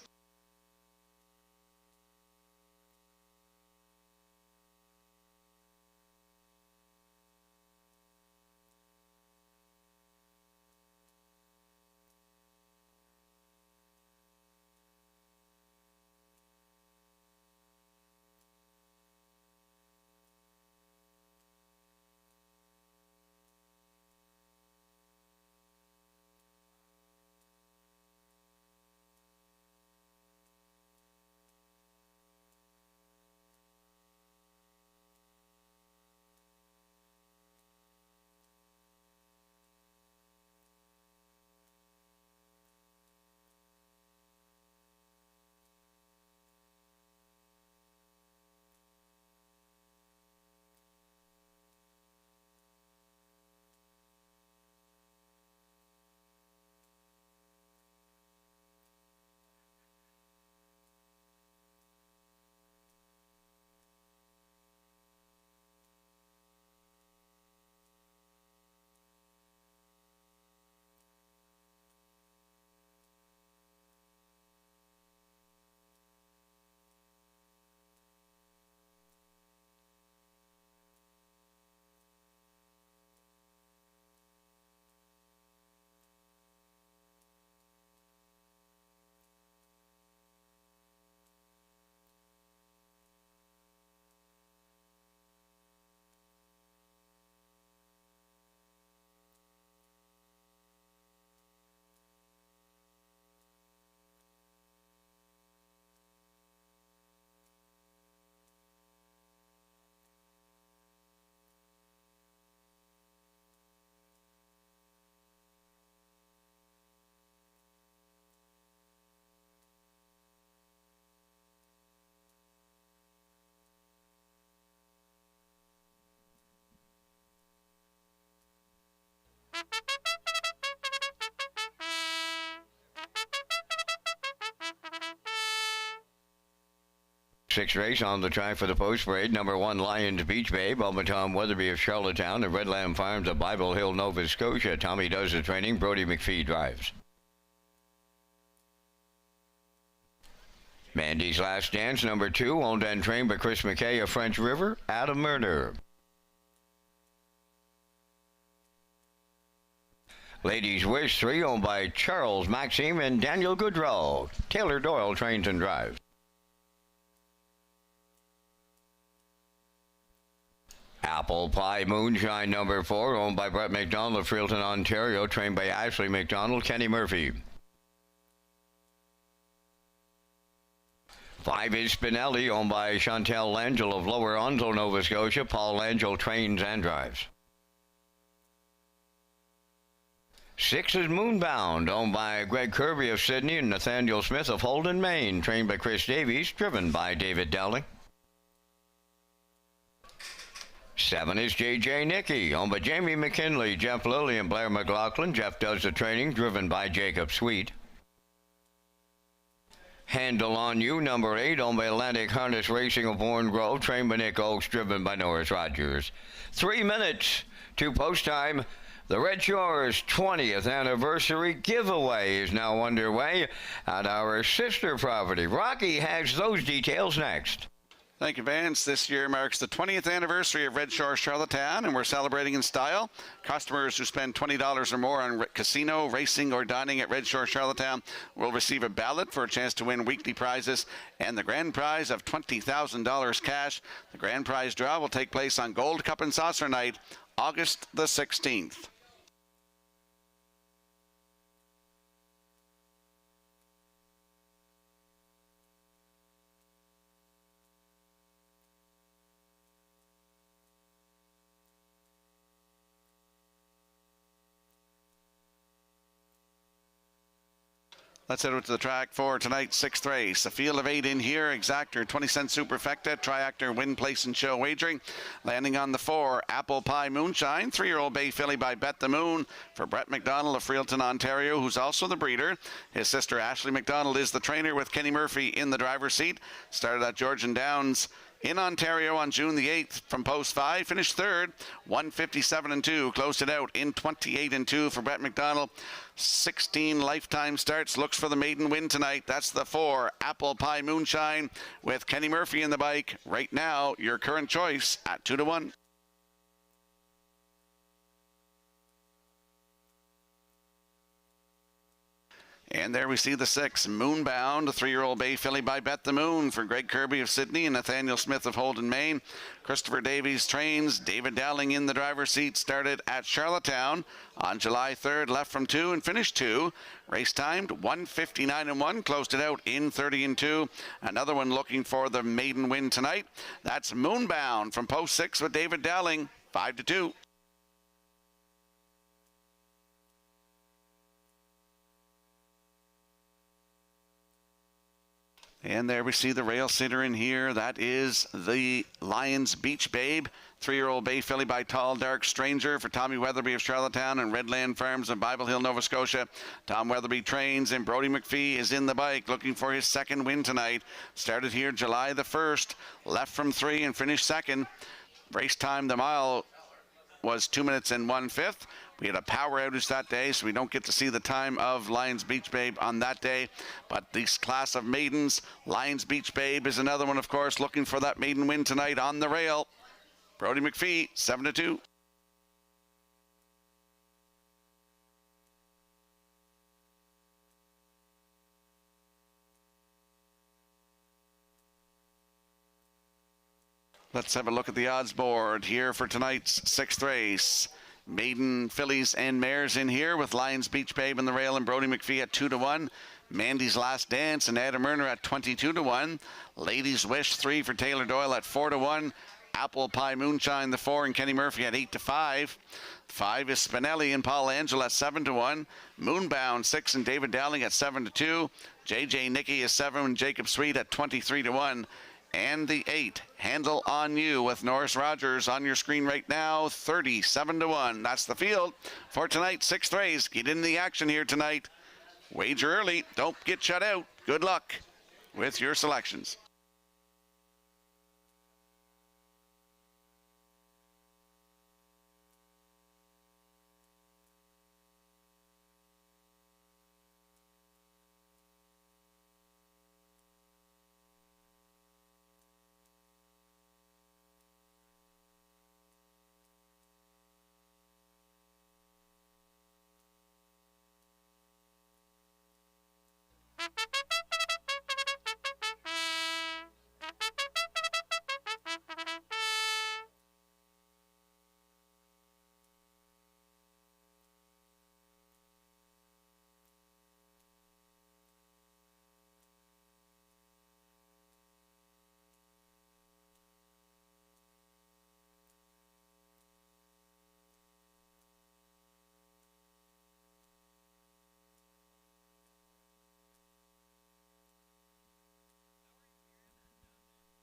Sixth race on the track for the post parade. Number 1, Lions Beach Babe. Bubba Tom Weatherby of Charlottetown. And Red Lamb Farms of Bible Hill, Nova Scotia. Tommy does the training. Brody McPhee drives. Mandy's Last Dance. Number 2, owned and trained by Chris McKay of French River. Adam Murder. Ladies Wish 3, owned by Charles Maxime and Daniel Goodrow. Taylor Doyle trains and drives. Apple Pie Moonshine number 4, owned by Brett McDonald of Freelton, Ontario, trained by Ashley McDonald, Kenny Murphy. 5 is Spinelli, owned by Chantel Langell of Lower Onslow, Nova Scotia. Paul Langell trains and drives. 6 is Moonbound, owned by Greg Kirby of Sydney and Nathaniel Smith of Holden, Maine, trained by Chris Davies, driven by David Dowling. 7 is J.J. Nicky, owned by Jamie McKinley, Jeff Lilly, and Blair McLaughlin. Jeff does the training, driven by Jacob Sweet. Handle on You, number 8, owned by Atlantic Harness Racing of Warren Grove, trained by Nick Oakes, driven by Norris Rogers. 3 minutes to post time. The Red Shores 20th anniversary giveaway is now underway at our sister property. Rocky has those details next. Thank you, Vance. This year marks the 20th anniversary of Red Shores Charlottetown, and we're celebrating in style. Customers who spend $20 or more on casino, racing, or dining at Red Shores Charlottetown will receive a ballot for a chance to win weekly prizes and the grand prize of $20,000 cash. The grand prize draw will take place on Gold Cup and Saucer Night, August the 16th. Let's head over to the track for tonight's 6th race. A field of 8 in here. Exactor, 20-cent superfecta, triactor, win, place, and show wagering. Landing on the 4, Apple Pie Moonshine, 3-year-old bay filly by Bet the Moon for Brett McDonald of Freelton, Ontario, who's also the breeder. His sister Ashley McDonald is the trainer, with Kenny Murphy in the driver's seat. Started at Georgian Downs in Ontario on June the 8th from post 5, finished 3rd, 157-2, closed it out in 28-2 for Brett McDonald. 16 lifetime starts, looks for the maiden win tonight. That's the 4, Apple Pie Moonshine, with Kenny Murphy in the bike. Right now, your current choice at 2-1. And there we see the 6, Moonbound, a 3-year-old bay filly by Bet the Moon for Greg Kirby of Sydney and Nathaniel Smith of Holden, Maine. Christopher Davies trains. David Dowling in the driver's seat. Started at Charlottetown on July 3rd, left from 2 and finished 2. Race timed 1:59.1, closed it out in 30-2. Another one looking for the maiden win tonight. That's Moonbound from post 6 with David Dowling, 5-2. And there we see the rail sitter in here. That is the Lions Beach Babe, 3-year-old bay filly by Tall Dark Stranger for Tommy Weatherby of Charlottetown and Redland Farms of Bible Hill, Nova Scotia. Tom Weatherby trains, and Brody McPhee is in the bike looking for his 2nd win tonight. Started here July the 1st, left from 3 and finished 2nd. Race time, the mile was 2 minutes and 1/5. We had a power outage that day, so we don't get to see the time of Lions Beach Babe on that day. But this class of maidens, Lions Beach Babe is another one, of course, looking for that maiden win tonight on the rail. Brody McPhee, 7-2. Let's have a look at the odds board here for tonight's 6th race. Maiden fillies and mares in here with Lions Beach Babe in the rail and Brody McPhee at 2-1. Mandy's Last Dance and Adam Erner at 22-1. Ladies Wish 3 for Taylor Doyle at 4-1. Apple Pie Moonshine the 4 and Kenny Murphy at 8-5. 5 is Spinelli and Paul Angel at 7-1. Moonbound 6 and David Dowling at 7-2. JJ Nicky is 7 and Jacob Sweet at 23-1. And the 8, Handle on You with Norris Rogers on your screen right now, 37-1. That's the field for tonight's 6th race. Get in the action here tonight. Wager early. Don't get shut out. Good luck with your selections.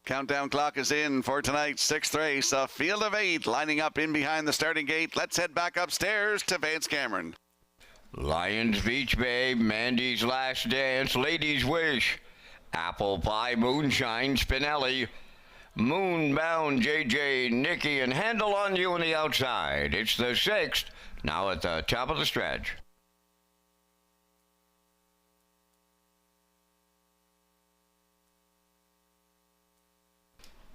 Countdown clock is in for tonight's 6th race. A field of 8 lining up in behind the starting gate. Let's head back upstairs to Vance Cameron. Lions Beach Babe, Mandy's Last Dance, Ladies Wish, Apple Pie Moonshine, Spinelli, Moonbound, JJ, Nikki, and Handle on You on the outside. It's the 6th, now at the top of the stretch.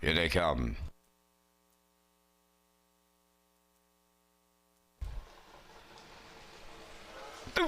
Here they come.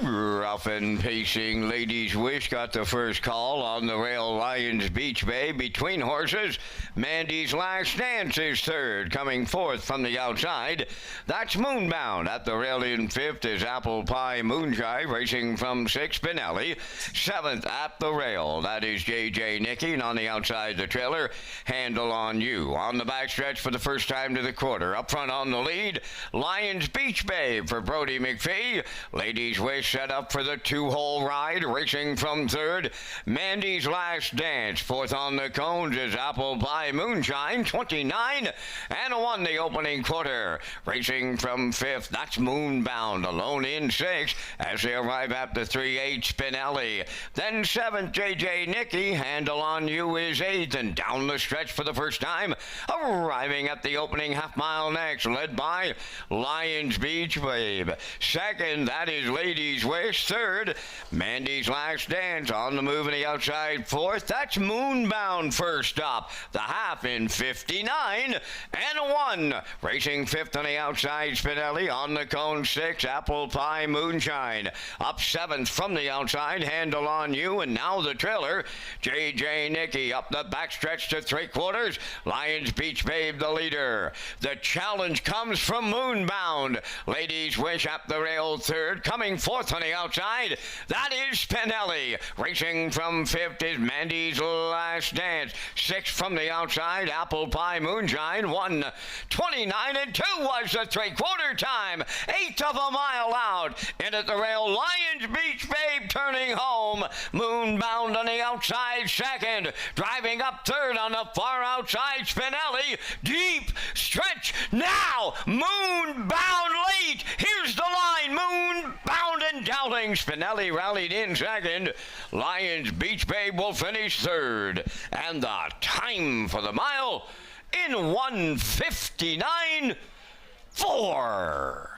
Rough and pacing, Ladies Wish got the first call on the rail. Lions Beach Bay between horses. Mandy's Last Dance is third, coming fourth from the outside. That's Moonbound. At the rail in fifth is Apple Pie Moonshine, racing from sixth, Spinelli. Seventh at the rail, that is JJ Nicky, and on the outside the trailer, Handle on You. On the backstretch for the first time to the quarter. Up front on the lead, Lions Beach Bay for Brody McPhee. Ladies Wish set up for the two-hole ride, racing from third. Mandy's Last Dance. Fourth on the cones is Apple Pie Moonshine, 29, and won the opening quarter. Racing from fifth, that's Moonbound, alone in sixth, as they arrive at the 3-8 Spinelli. Then seventh, JJ Nicky, Handle on You is eighth, and down the stretch for the first time, arriving at the opening half-mile next, led by Lions Beach Babe. Second, that is Ladies Wish. Third, Mandy's Last Dance on the move in the outside. Fourth, that's Moonbound first stop. The half in 59 and 1. Racing fifth on the outside, Spinelli. On the cone, 6, Apple Pie Moonshine. Up seventh from the outside, Handle on You. And now the trailer, JJ Nicky. Up the backstretch to three-quarters, Lions Beach Babe the leader. The challenge comes from Moonbound. Ladies Wish up the rail third. Coming fourth on the outside, that is Spinelli. Racing from fifth is Mandy's Last Dance. Sixth from the outside, Apple Pie Moonshine. 1:29 and 2 was the three-quarter time. Eighth of a mile out. And at the rail, Lions Beach Babe turning home. Moonbound on the outside second. Driving up third on the far outside, Spinelli. Deep stretch now. Moonbound late. Here's the line. Moonbound and Dowling. Spinelli rallied in second. Lions Beach Babe will finish third. And the time for the mile in 1:59.4.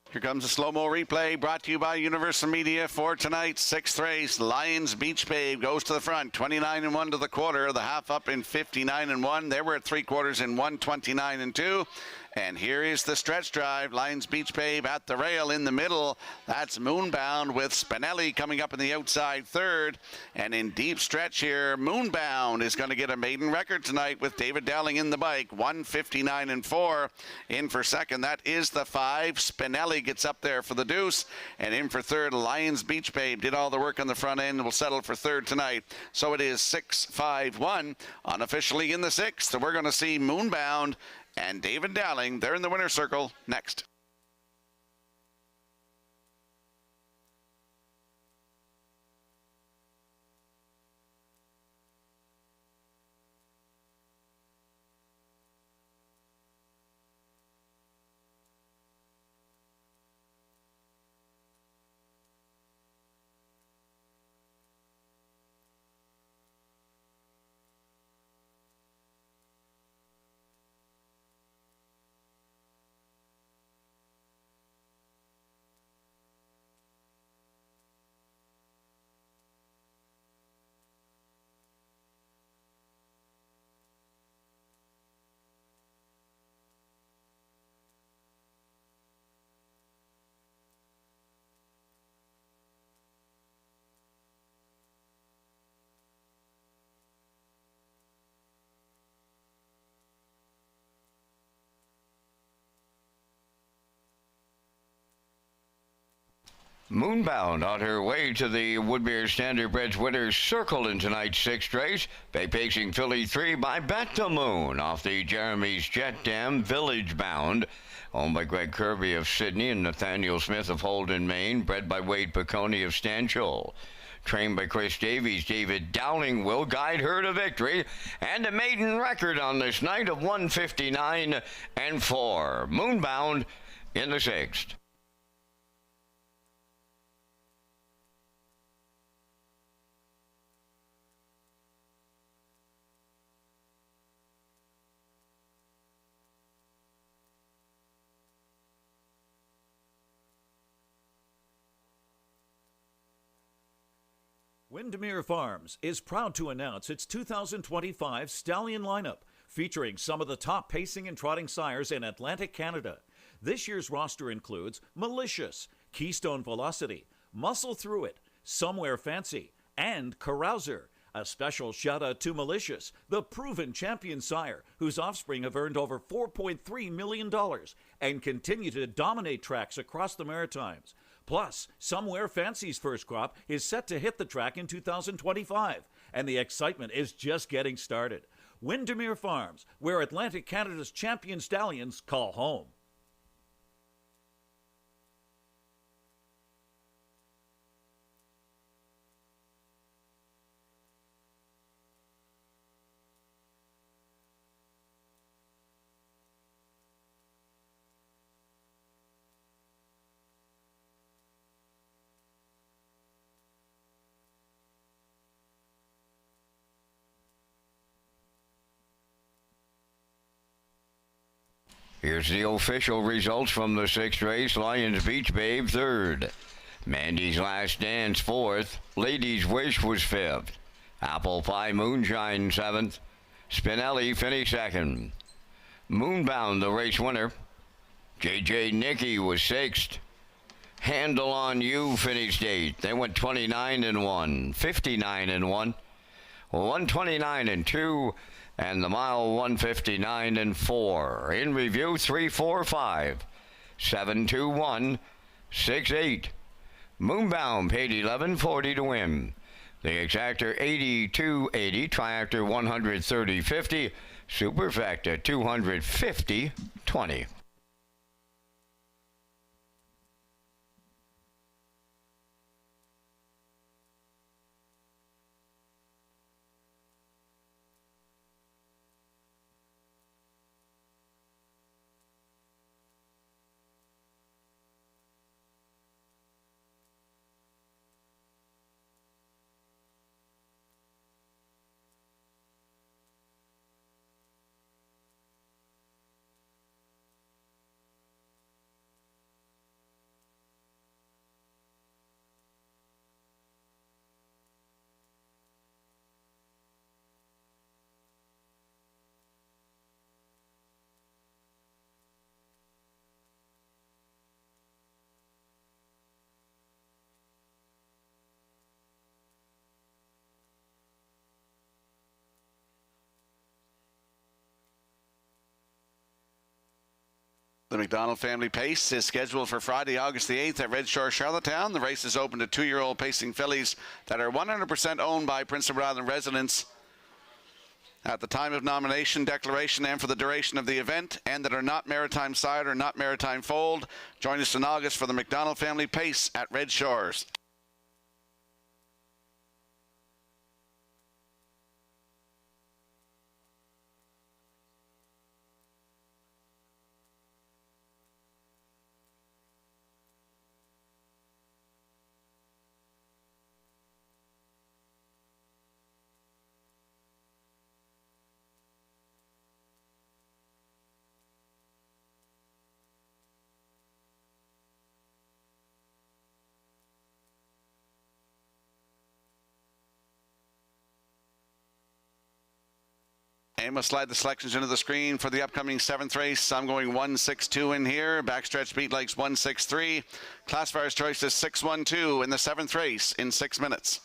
Here comes a slow-mo replay brought to you by Universal Media for tonight's 6th race. Lions Beach Babe goes to the front, 29 and 1 to the quarter. The half up in 59 and 1. They were at three-quarters in 1:29 and 2. And here is the stretch drive. Lions Beach Babe at the rail in the middle. That's Moonbound with Spinelli coming up in the outside third. And in deep stretch here, Moonbound is going to get a maiden record tonight with David Dowling in the bike. 1:59 and 4. In for second, that is the 5. Spinelli gets up there for the deuce. And in for third, Lions Beach Babe did all the work on the front end and will settle for third tonight. So it is 6-5-1. Unofficially in the 6th, we're going to see Moonbound and David Dowling, they're in the winner's circle next. Moonbound on her way to the Woodmere Standardbreds winner's circle in tonight's sixth race. Bay pacing filly 3 by Bet the Moon off the Jeremy's Jet Dam Village Bound. Owned by Greg Kirby of Sydney and Nathaniel Smith of Holden, Maine. Bred by Wade Piccone of Stanchel. Trained by Chris Davies, David Dowling will guide her to victory. And a maiden record on this night of 159 and 4. Moonbound in the sixth. Windermere Farms is proud to announce its 2025 Stallion lineup, featuring some of the top pacing and trotting sires in Atlantic Canada. This year's roster includes Malicious, Keystone Velocity, Muscle Through It, Somewhere Fancy, and Carouser. A special shout out to Malicious, the proven champion sire, whose offspring have earned over $4.3 million and continue to dominate tracks across the Maritimes. Plus, Somewhere Fancy's first crop is set to hit the track in 2025, and the excitement is just getting started. Windermere Farms, where Atlantic Canada's champion stallions call home. Here's the official results from the sixth race. Lions Beach Babe third. Mandy's Last Dance fourth. Lady's Wish was fifth. Apple Pie Moonshine seventh. Spinelli finished second. Moonbound, the race winner. JJ Nicky was sixth. Handle on You finished eighth. They went 29 and 1, 59 and 1, 129 and 2. And the mile 159 and 4. In review 3, 4, 5, 7, 2, 1, 6, 8. Moonbound paid $11.40 to win. The exactor 82.80, triactor 130.50, superfecta 250.20. The McDonald Family Pace is scheduled for Friday, August the 8th at Red Shore, Charlottetown. The race is open to 2-year-old pacing fillies that are 100% owned by Prince Edward Island residents at the time of nomination, declaration, and for the duration of the event, and that are not maritime side or not maritime foaled. Join us in August for the McDonald Family Pace at Red Shores. And we'll slide the selections into the screen for the upcoming seventh race. I'm going 1-6-2 in here. Backstretch beat legs 1-6-3. Classifier's choice is 6-1-2 in the seventh race in 6 minutes.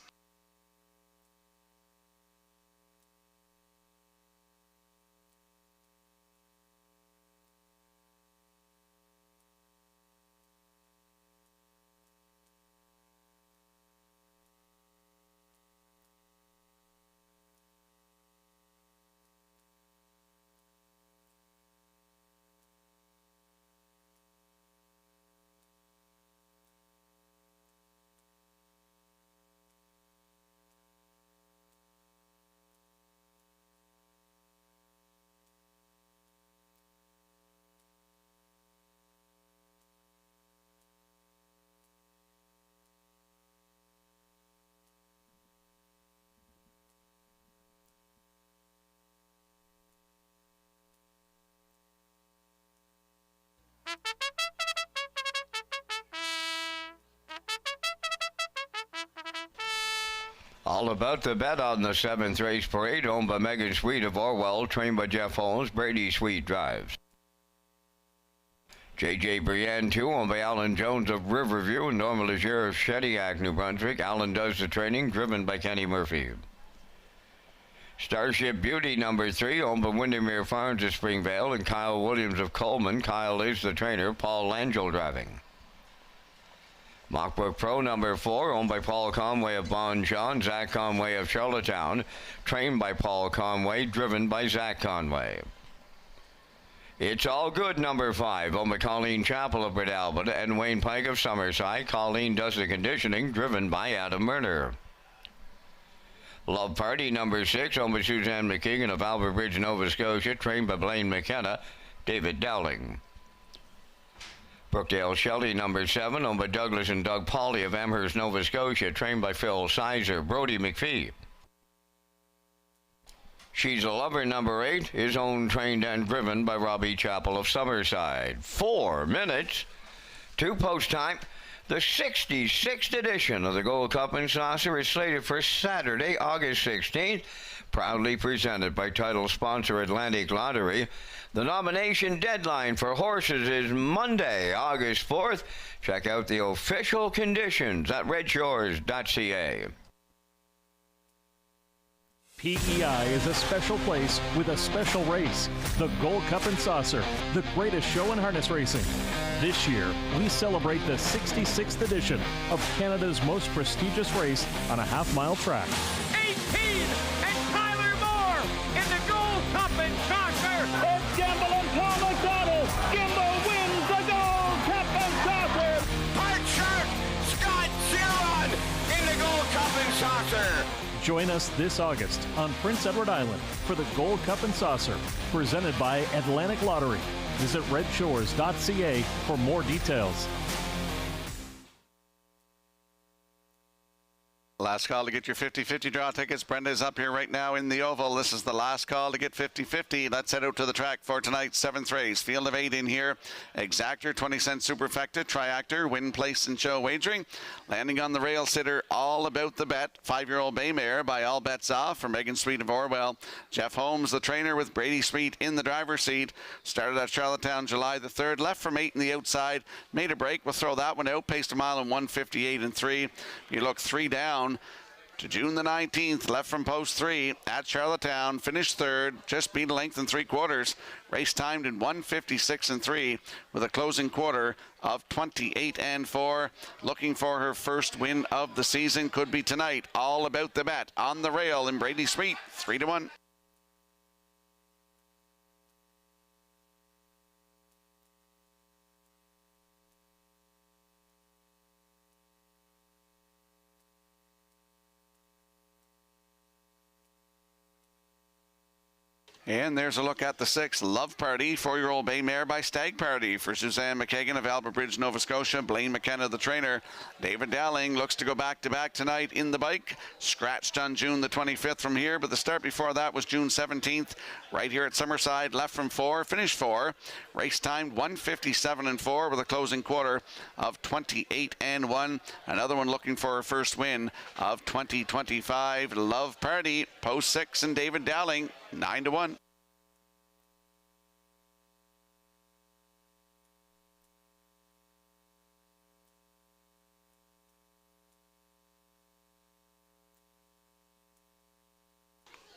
All about the bet on the 7th race parade, owned by Megan Sweet of Orwell, trained by Jeff Holmes. Brady Sweet drives. J.J. Brienne, 2, owned by Alan Jones of Riverview and Norma Leger of Shediac, New Brunswick. Alan does the training, driven by Kenny Murphy. Starship Beauty, number 3, owned by Windermere Farms of Springvale and Kyle Williams of Coleman. Kyle is the trainer. Paul Langell driving. Mockbrook Pro, number 4, owned by Paul Conway of Bon John, Zach Conway of Charlottetown, trained by Paul Conway, driven by Zach Conway. It's All Good, number 5, owned by Colleen Chappell of Port Albert and Wayne Pike of Summerside. Colleen does the conditioning, driven by Adam Murner. Love Party, number 6, owned by Suzanne McKeegan of Albert Bridge, Nova Scotia, trained by Blaine McKenna, David Dowling. Brookdale Shelly, number 7, owned by Douglas and Doug Pauley of Amherst, Nova Scotia, trained by Phil Sizer. Brody McPhee. She's a Lover, number 8, is owned, trained, and driven by Robbie Chappell of Summerside. 4 minutes to post time. The 66th edition of the Gold Cup and Saucer is slated for Saturday, August 16th, proudly presented by title sponsor Atlantic Lottery. The nomination deadline for horses is Monday, August 4th. Check out the official conditions at Redshores.ca. PEI is a special place with a special race, the Gold Cup and Saucer, the greatest show in harness racing. This year, we celebrate the 66th edition of Canada's most prestigious race on a half-mile track. 18, and Tyler Moore in the Gold Cup and Saucer. It's Gimbal and Tom McDonald. Gimbal wins the Gold Cup and Saucer. Art Shark, Scott Giron in the Gold Cup and Saucer. Join us this August on Prince Edward Island for the Gold Cup and Saucer, presented by Atlantic Lottery. Visit Redshores.ca for more details. Last call to get your 50-50 draw tickets. Brenda's up here right now in the oval. This is the last call to get 50-50. Let's head out to the track for tonight's 7th race. Field of 8 in here. Exactor, 20-cent Superfecta, Triactor, Win, Place, and Show Wagering. Landing on the rail sitter, All About the Bet. 5-year-old Baymare by All Bets Off for Megan Sweet of Orwell. Jeff Holmes, the trainer, with Brady Sweet in the driver's seat. Started at Charlottetown July the 3rd. Left from 8 in the outside. Made a break. We'll throw that one out. Paced a mile in 1:58 and 3. You look 3 down to June the 19th, left from post 3 at Charlottetown, finished 3rd, just beat a length and 3/4. Race timed in 1:56 and 3 with a closing quarter of 28 and 4. Looking for her first win of the season, could be tonight. All About the Bet on the rail in Brady Sweet, 3-1. And there's a look at the 6th, Love Party, 4-year-old bay mare by Stag Party for Suzanne McKagan of Albert Bridge, Nova Scotia. Blaine McKenna, the trainer. David Dowling looks to go back-to-back tonight in the bike. Scratched on June the 25th from here, but the start before that was June 17th, right here at Summerside. Left from 4, finished 4. Race timed 1:57 and 4 with a closing quarter of 28 and 1. Another one looking for her first win of 2025. Love Party, post 6, and David Dowling, 9-1.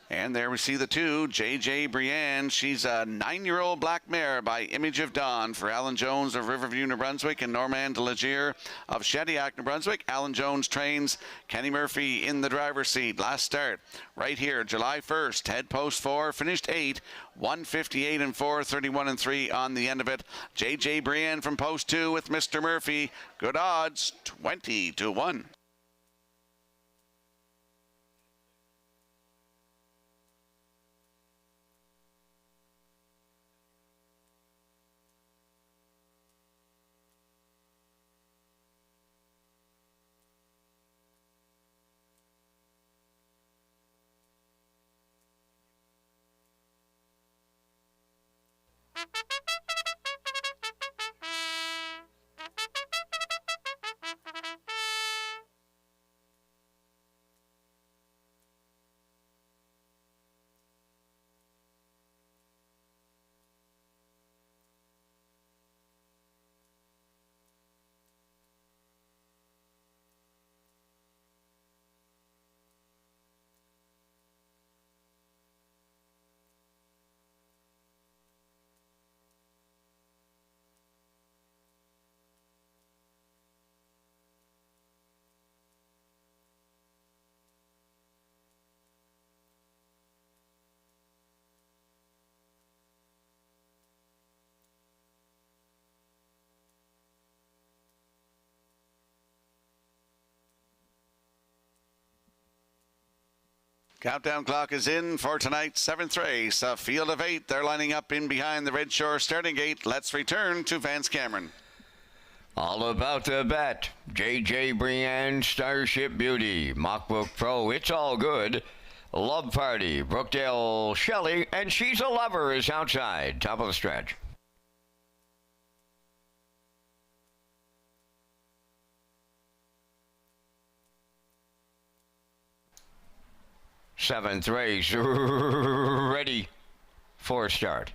And there we see the 2, J.J. Brienne. She's a 9-year-old black mare by Image of Dawn for Alan Jones of Riverview, New Brunswick, and Normand Legier of Shediac, New Brunswick. Alan Jones trains. Kenny Murphy in the driver's seat. Last start right here, July 1st. Head post 4, finished 8, 1:58 and 4, 31 and 3 on the end of it. J.J. Brienne from post 2 with Mr. Murphy. Good odds, 20-1. Countdown clock is in for tonight's 7th race. A field of 8. They're lining up in behind the Red Shore starting gate. Let's return to Vance Cameron. All about the bet. J.J. Brienne, Starship Beauty, Mockbook Pro, It's All Good, Love Party, Brookdale Shelley, and She's a Lover is outside. Top of the stretch. Seventh race, ready for start.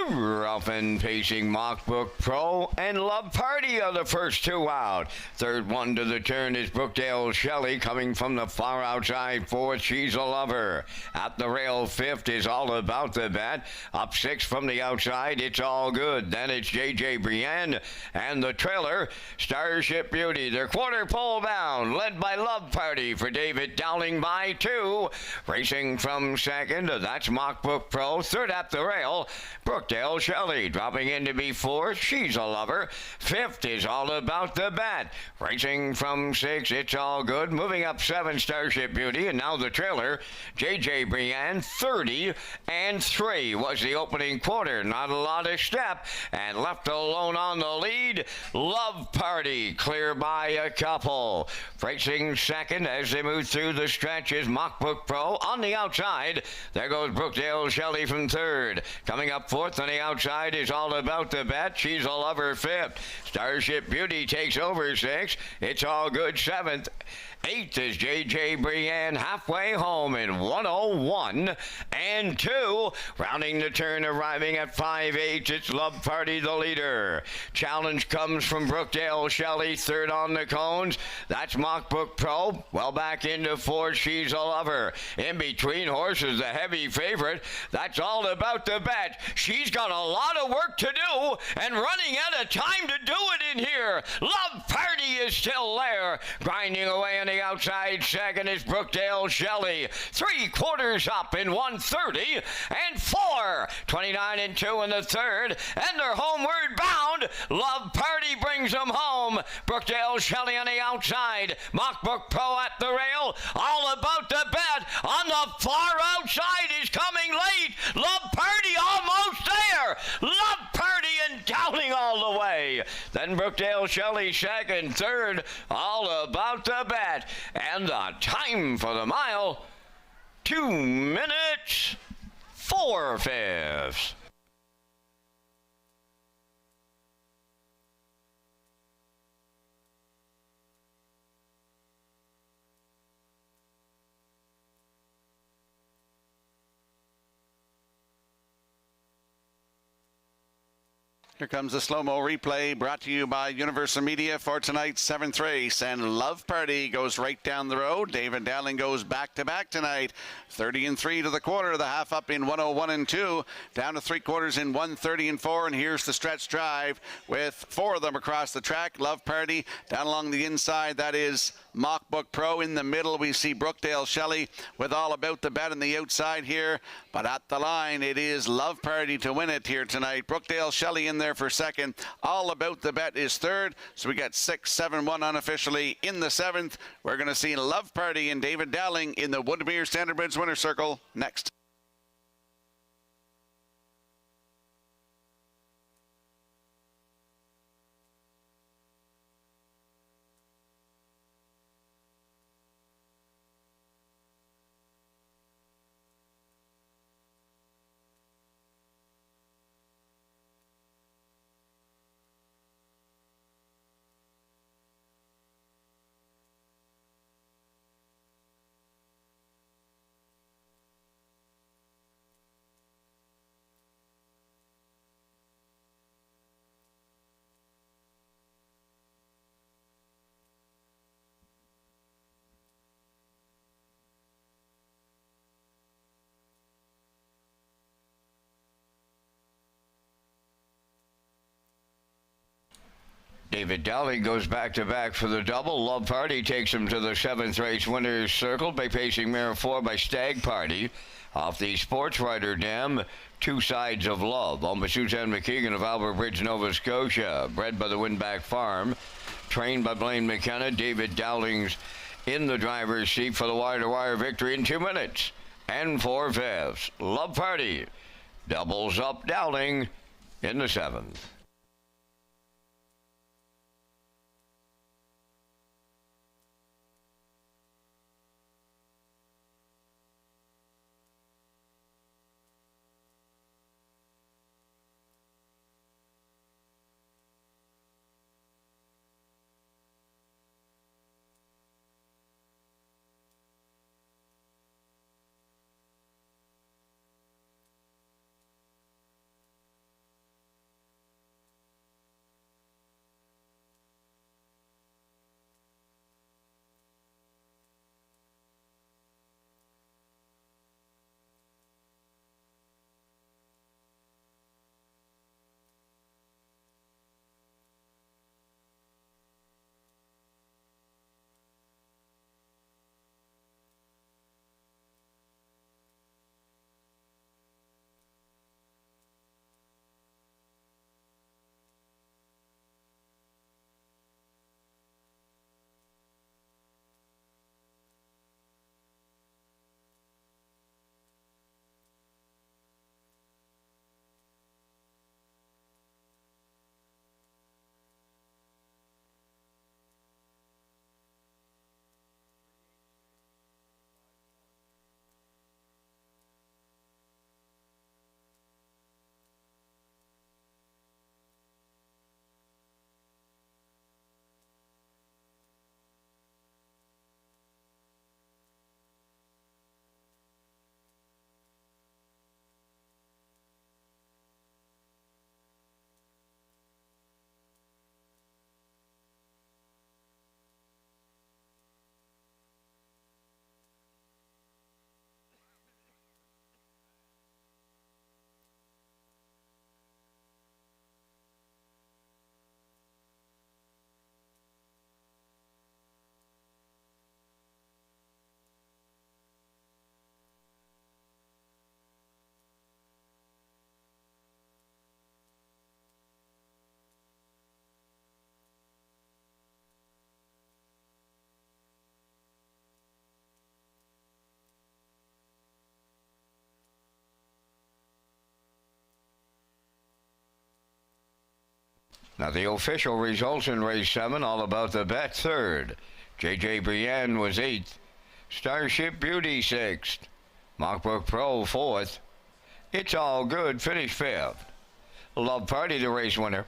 Ralph and Pacing, Mockbook Pro, and Love Party are the first two out. Third one to the turn is Brookdale Shelley coming from the far outside. Fourth, She's a Lover. At the rail, fifth is All About the Bet. Up six from the outside, It's All Good. Then it's J.J. Brienne and the trailer, Starship Beauty. They're quarter pole bound, led by Love Party for David Dowling by 2. Racing from second, that's Mockbook Pro. Third at the rail, Brookdale Shelley dropping in to be fourth. She's a Lover. Fifth is All About the Bet. Racing from 6, It's All Good. Moving up 7, Starship Beauty. And now the trailer, J.J. Brienne. 30-3 was the opening quarter. Not a lot of step. And left alone on the lead, Love Party. Clear by a couple. Racing second as they move through the stretches, Mockbook Pro. On the outside, there goes Brookdale Shelley from third. Coming up fourth on the outside is All About the Bet. She's a Lover fifth. Starship Beauty takes over sixth. It's All Good seventh. Eighth is J.J. Brienne halfway home in 101-2. Rounding the turn, arriving at 5/8, it's Love Party, the leader. Challenge comes from Brookdale Shelley, third on the cones. That's Mockbook Pro. Well back into fourth, She's a Lover. In between horses, the heavy favorite. That's All About the Bet. She's got a lot of work to do and running out of time to do it in here. Love Party is still there. Grinding away on the outside second is Brookdale Shelley. 3/4 up in 1:30 and 4. 29-2 in the third, and they're homeward bound. Love Party brings them home. Brookdale Shelley on the outside. Mockbook Pro at the rail. All About the Bet on the far outside is coming late. Love Party almost there. Love Party and Dowling all the way. Then Brookdale Shelley second, third, All About the Bet. And the time for the mile, 2 minutes, 4/5. Here comes the slow-mo replay brought to you by Universal Media for tonight's 7th race. And Love Party goes right down the road. David Dowling goes back-to-back tonight. 30-3 to the quarter. The half up in 101-2. Down to 3/4 in 130-4. And here's the stretch drive with 4 of them across the track. Love Party down along the inside. That is Mockbook Pro. In the middle, we see Brookdale Shelley with All About the Bet on the outside here. But at the line, it is Love Party to win it here tonight. Brookdale Shelley in there for second. All About the Bet is third. So we got 6, 7, 1 unofficially in the 7th. We're going to see Love Party and David Dowling in the Woodmere Standard Bridge winner's circle next. David Dowling goes back-to-back for the double. Love Party takes him to the 7th race winner's circle by pacing mare 4 by Stag Party. Off the Sports Rider Dam, Two Sides of Love, owned by Suzanne McKeegan of Albert Bridge, Nova Scotia. Bred by the Windback Farm. trained by Blaine McKenna. David Dowling's in the driver's seat for the wire-to-wire victory in 2 minutes and 4/5. Love Party doubles up Dowling in the 7th. Now the official results in race 7, all about the bet. 3rd, J.J. Brienne was 8th. Starship Beauty 6th. Mockbrook Pro 4th. It's All Good finished 5th. Love Party, the race winner.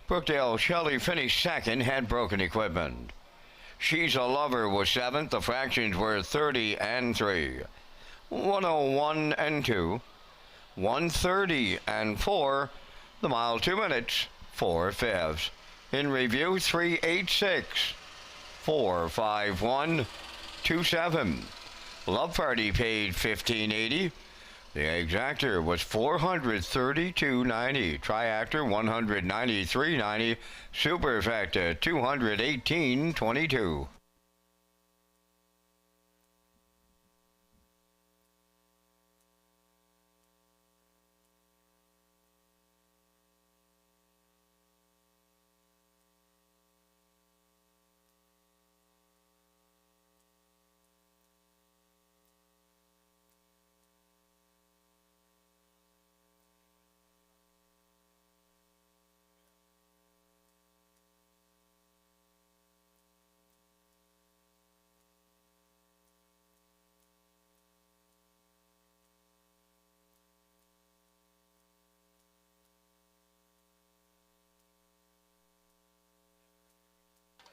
Brookdale Shelley finished 2nd, had broken equipment. She's a Lover was 7th. The fractions were 30 and 3. 101 and 2. 130 and 4. The mile 2 minutes. 4/5. In review, 386, 451, 27. Love Party paid $15.80. The exactor was $432.90. Triactor $193.90. Superfecta $218.22.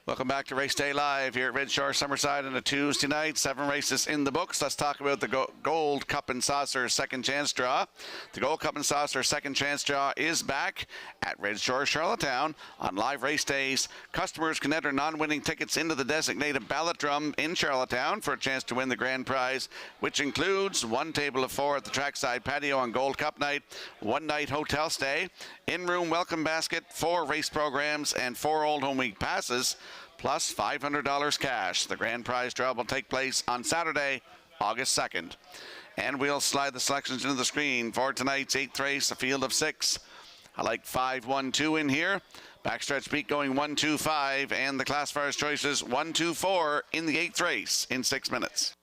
Welcome back to Race Day Live here at Red Shore Summerside on a Tuesday night. 7 races in the books. Let's talk about the Gold Cup and Saucer Second Chance Draw. The Gold Cup and Saucer Second Chance Draw is back at Red Shore Charlottetown on live race days. Customers can enter non-winning tickets into the designated ballot drum in Charlottetown for a chance to win the grand prize, which includes 1 table of 4 at the trackside patio on Gold Cup night, 1 night hotel stay, in-room welcome basket, 4 race programs, and 4 Old Home Week passes, plus $500 cash. The grand prize draw will take place on Saturday, August 2nd. And we'll slide the selections into the screen for tonight's 8th race, a field of 6. I like 5-1-2 in here. Backstretch beat going 1-2-5, and the classifiers choices 1-2-4 in the 8th race in 6 minutes.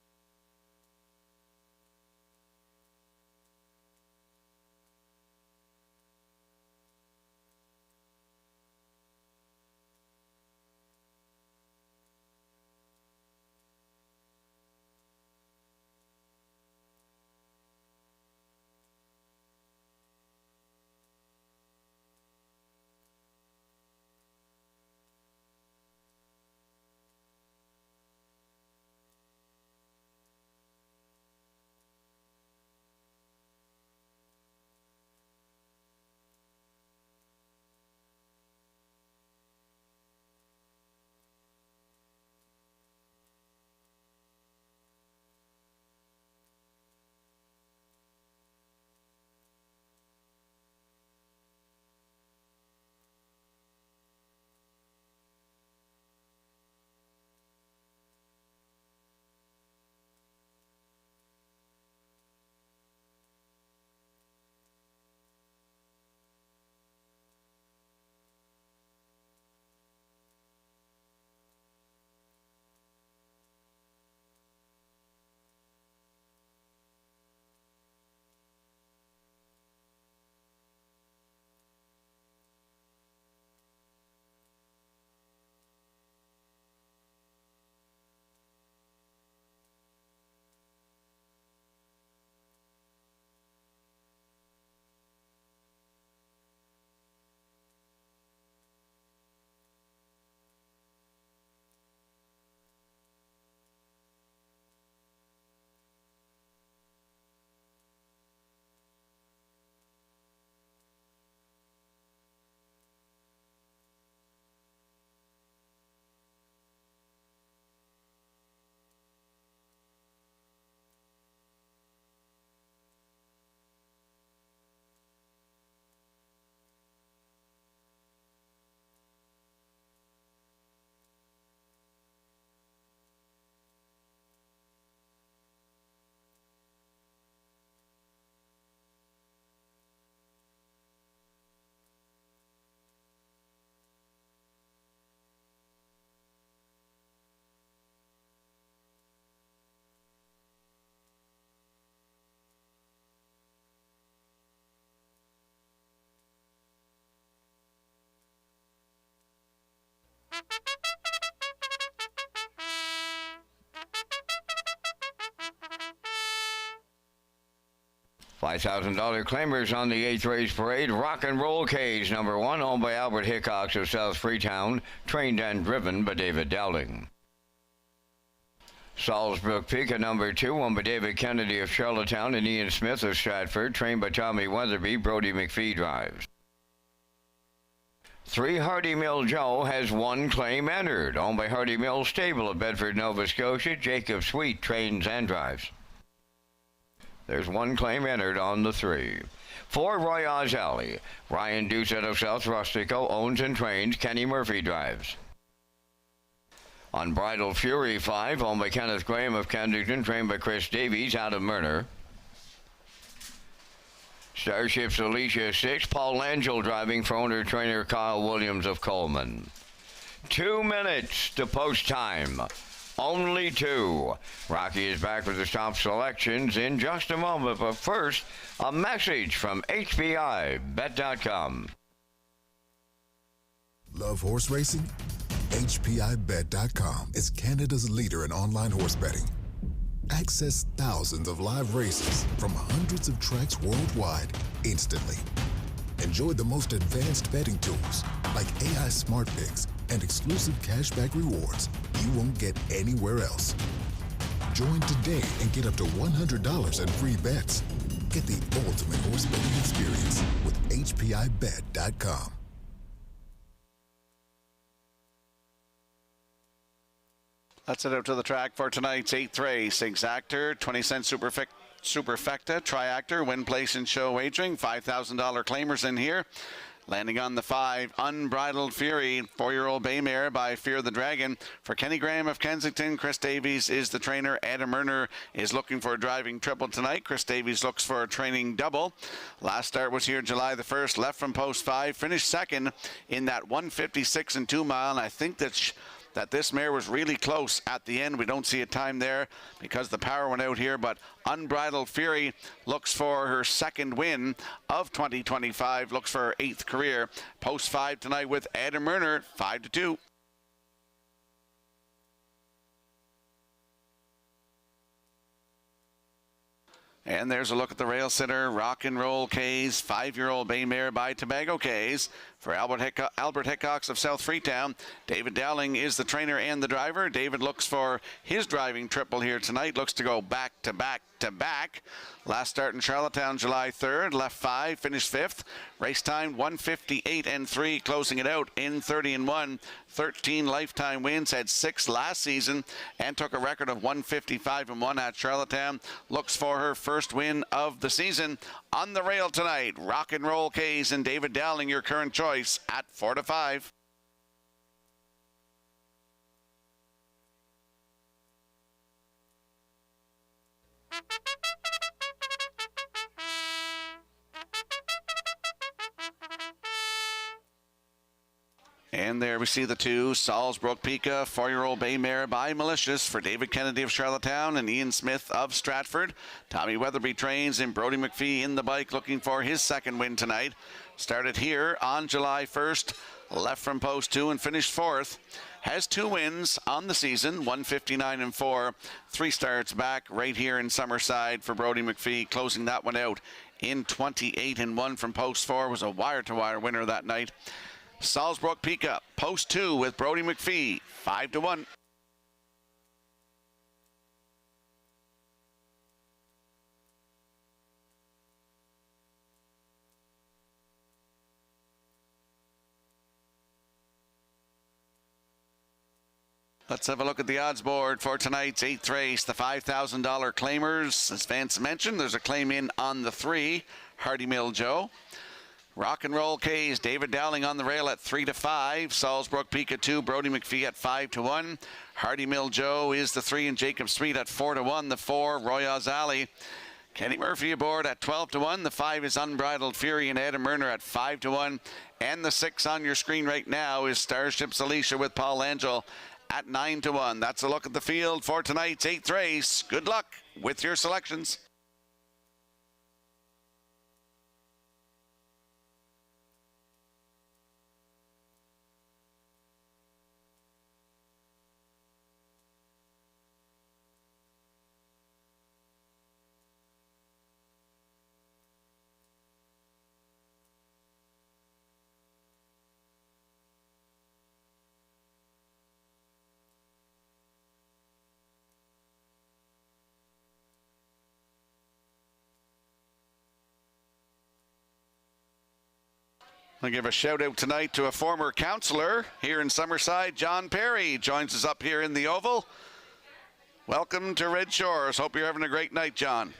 $5,000 claimers on the 8th race parade. Rock and Roll Cage, number 1, owned by Albert Hickox of South Freetown, trained and driven by David Dowling. Salisbrook Peak, number 2, owned by David Kennedy of Charlottetown and Ian Smith of Stratford, trained by Tommy Weatherby. Brody McPhee drives. 3 Hardy Mill Joe has 1 claim entered, owned by Hardy Mill Stable of Bedford, Nova Scotia. Jacob Sweet trains and drives. There's 1 claim entered on the 3. 4 Roy Oz Alley. Ryan Doucette of South Rustico owns and trains. Kenny Murphy drives. Unbridled Fury 5, owned by Kenneth Graham of Kensington, trained by Chris Davies out of Myrna. Starship's Alicia 6, Paul Langell driving for owner-trainer Kyle Williams of Coleman. 2 minutes to post time. Only 2. Rocky is back with the top selections in just a moment, but first, a message from HPIBet.com. Love horse racing? HPIBet.com is Canada's leader in online horse betting. Access thousands of live races from hundreds of tracks worldwide instantly. Enjoy the most advanced betting tools like AI Smart Picks and exclusive cashback rewards you won't get anywhere else. Join today and get up to $100 in free bets. Get the ultimate horse betting experience with HPIBet.com. Let's head out to the track for tonight's 8th race. Exactor, 20-cent Superfecta, Triactor, win, place, and show wagering. $5,000 claimers in here. Landing on the 5, Unbridled Fury, 4-year-old bay mare by Fear the Dragon. For Kenny Graham of Kensington, Chris Davies is the trainer. Adam Erner is looking for a driving triple tonight. Chris Davies looks for a training double. Last start was here July the 1st, left from post 5, finished second in that 156 and 2 mile, and I think that this mare was really close at the end. We don't see a time there because the power went out here, but Unbridled Fury looks for her second win of 2025, looks for her 8th career. Post 5 tonight with Adam Erner, 5-2. And there's a look at the rail center. Rock and Roll K's 5-year-old bay mare by Tobago K's. For Albert Hickox of South Freetown, David Dowling is the trainer and the driver. David looks for his driving triple here tonight. Looks to go back to back to back. Last start in Charlottetown, July 3rd. Left 5, finished 5th. Race time 158 and 3, closing it out in 30 and 1. 13 lifetime wins, had 6 last season, and took a record of 155 and 1 at Charlottetown. Looks for her first win of the season. On the rail tonight, Rock and Roll K's and David Dowling, your current choice at 4-5. And there we see the 2, Salisbrook Pika, 4-year-old bay mare by Malicious for David Kennedy of Charlottetown and Ian Smith of Stratford. Tommy Weatherby trains and Brody McPhee in the bike looking for his second win tonight. Started here on July 1st, left from post 2 and finished 4th. Has 2 wins on the season, 159 and 4. 3 starts back right here in Summerside for Brody McPhee, closing that one out in 28 and 1 from post 4. Was a wire-to-wire winner that night. Salisbrook Pika, post 2 with Brody McPhee, 5-1. Let's have a look at the odds board for tonight's 8th race, the $5,000 claimers. As Vance mentioned, there's a claim in on the 3, Hardy Mill Joe. Rock and Roll K's, David Dowling on the rail at 3-5. Salisbrook Pika 2, Brody McPhee at 5-1. Hardy Mill Joe is the 3 and Jacob Street at 4-1. The 4, Royals Alley. Kenny Murphy aboard at 12-1. The 5 is Unbridled Fury and Adam Erner at 5-1. And the 6 on your screen right now is Starship's Alicia with Paul Angel at 9-1. That's a look at the field for tonight's 8th race. Good luck with your selections. I'll give a shout out tonight to a former councillor here in Summerside. John Perry joins us up here in the Oval. Welcome to Red Shores. Hope you're having a great night, John.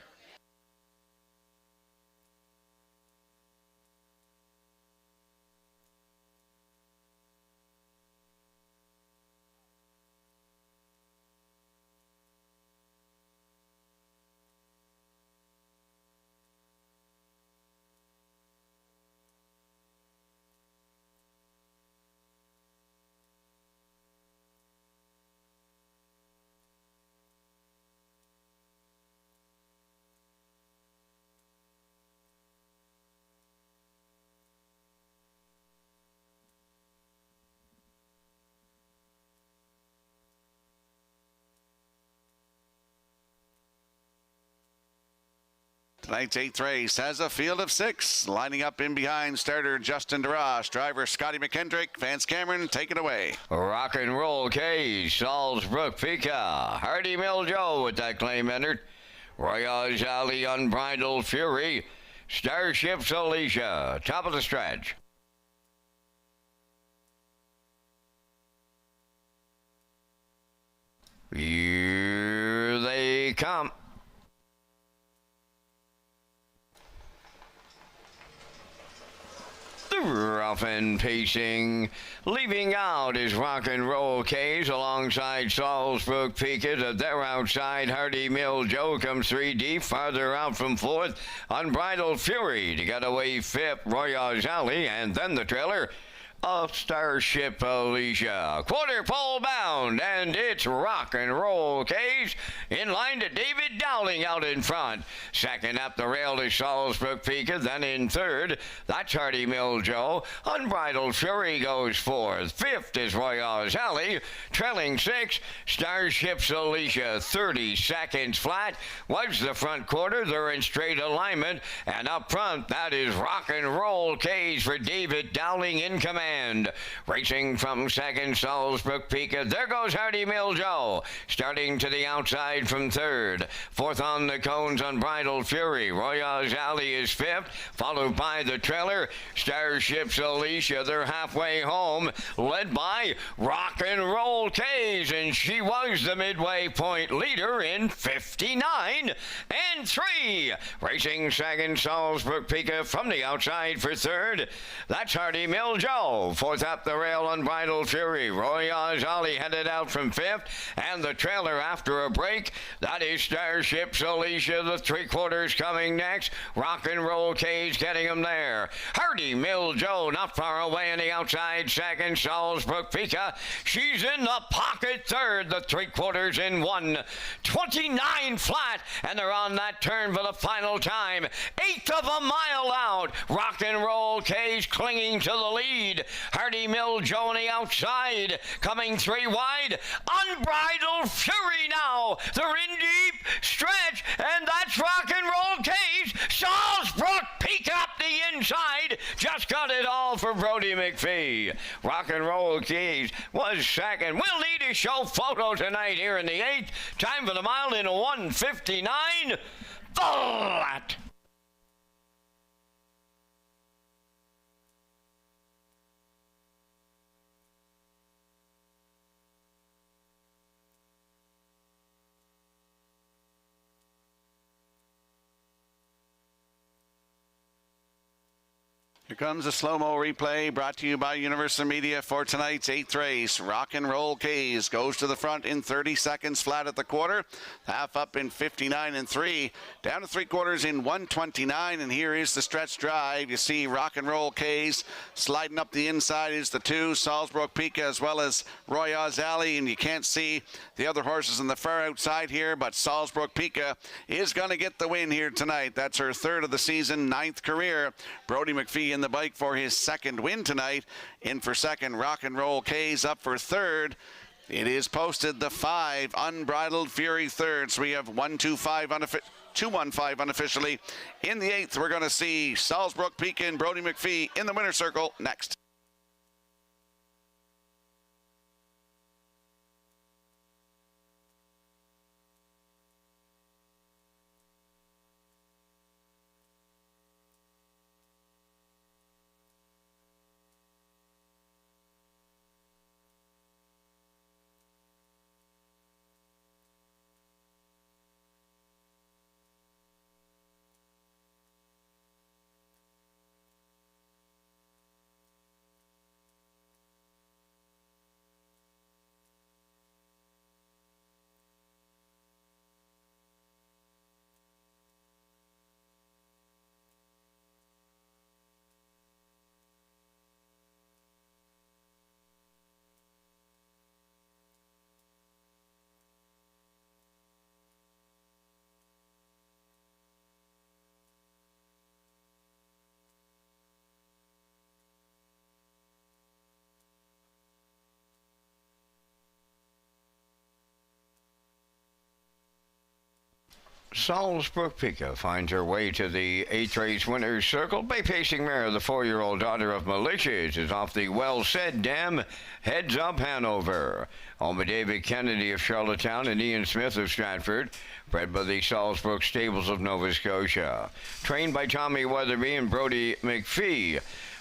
Tonight's 8th race has a field of 6. Lining up in behind starter Justin DeRoche, driver Scotty McKendrick. Vance Cameron, take it away. Rock and Roll K, Salisbrook Pika, Hardy Mill Joe with that claim entered. Royals Alley, Unbridled Fury, Starship's Alicia, top of the stretch. Here they come. The off and pacing. Leaving out is Rock and Roll K's alongside Salisbrook Peaked. They're outside. Hardy Mill Joe comes 3 deep. Farther out from 4th, Unbridled Fury to get away 5th, Royals Alley, and then the trailer of Starship Alicia. Quarter pole bound, and it's Rock and Roll Cage in line to David Dowling out in front. Second up the rail to Salisbrook Peaked, then in third, that's Hardy Mill Joe. Unbridled Fury goes fourth. Fifth is Royals Alley. Trailing 6, Starship Alicia. 30 seconds flat was the front quarter. They're in straight alignment, and up front, that is Rock and Roll Cage for David Dowling in command. Racing from second, Salisbrook Peaked. There goes Hardy Mill Joe. Starting to the outside from third. Fourth on the cones, Unbridled Fury. Royals Alley is fifth, followed by the trailer, Starship Alicia. They're halfway home, led by Rock and Roll Cage, and she was the midway point leader in 59 and 3. Racing second, Salisbrook Peaked from the outside for third. That's Hardy Mill Joe. Fourth up the rail, Unbridled Fury. Royals Alley headed out from fifth, and the trailer after a break, that is Starship Alicia. The 3/4 coming next. Rock and Roll Cage getting them there. Hardy Mill Joe not far away on the outside second. Salisbrook Peaked, she's in the pocket third. The 3/4 in 1:29 flat, and they're on that turn for the final time. 1/8 of a mile out. Rock and Roll Cage clinging to the lead. Hardy Mill Joe on the outside, coming 3 wide. Unbridled Fury now. They're in deep stretch, and that's Rock and Roll Cage. Salisbrook Peaked up the inside. Just got it all for Brody McPhee. Rock and Roll Cage was second. We'll need a show photo tonight here in the 8th. Time for the mile in 1:59 flat. Here comes a slow-mo replay brought to you by Universal Media for tonight's 8th race. Rock and Roll Cage goes to the front in 30 seconds flat at the quarter. Half up in 59 and 3. Down to 3/4 in 1:29, and here is the stretch drive. You see Rock and Roll Cage sliding up the inside is the 2, Salisbrook Peaked as well as Royals Alley, and you can't see the other horses on the far outside here, but Salisbrook Peaked is going to get the win here tonight. That's her 3rd of the season, 9th career. Brody McPhee in the bike for his 2nd win tonight. In for second, Rock and Roll Cage up for 3rd. It is posted the 5, Unbridled Fury 3rd. So we have 215 unofficially. In the 8th, we're going to see Salisbrook Peaked and Brody McPhee in the winner's circle next. Salisbrook Peaked finds her way to the 8th race winner's circle. Bay Pacing Mare, the 4-year-old daughter of Malicious, is off the well-said dam. Heads up Hanover. Home of David Kennedy of Charlottetown and Ian Smith of Stratford. Bred by the Salisbrook Stables of Nova Scotia. Trained by Tommy Weatherby and Brody McPhee.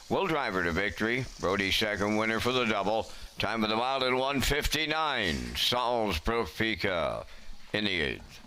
Will drive her to victory. Brody's 2nd winner for the double. Time of the mile at 1:59. Salisbrook Peaked in the 8th.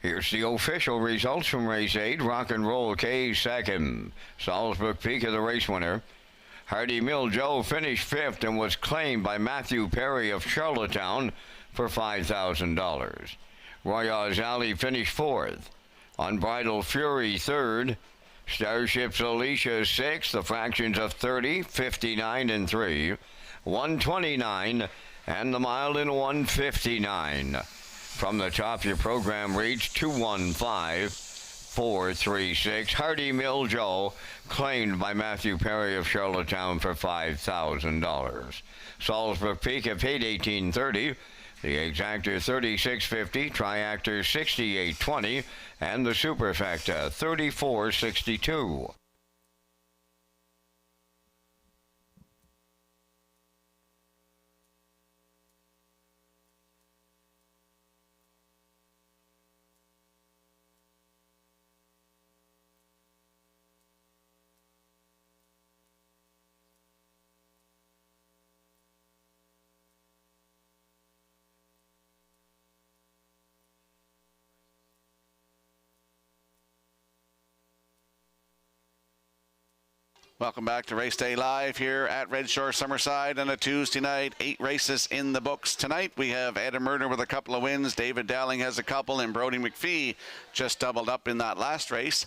Here's the official results from race 8. Rock and Roll K second. Salisbury Peak of the race winner. Hardy Mill Joe finished 5th and was claimed by Matthew Perry of Charlottetown for $5,000. Royals Alley finished 4th. Unbridled Fury 3rd. Starship's Alicia 6th. The fractions of 30, 59, and 3. 129 and the mile in 159. From the top, your program reached 215-436. Hardy Mill Joe, claimed by Matthew Perry of Charlottetown for $5,000. Salisbury Peak have paid $18.30. The Exactor $36.50, Triactor $68.20, and the Superfecta $34.62. Welcome back to Race Day Live here at Red Shore Summerside on a Tuesday night. 8 races in the books tonight. We have Adam Murner with a couple of wins. David Dowling has a couple, and Brody McPhee just doubled up in that last race.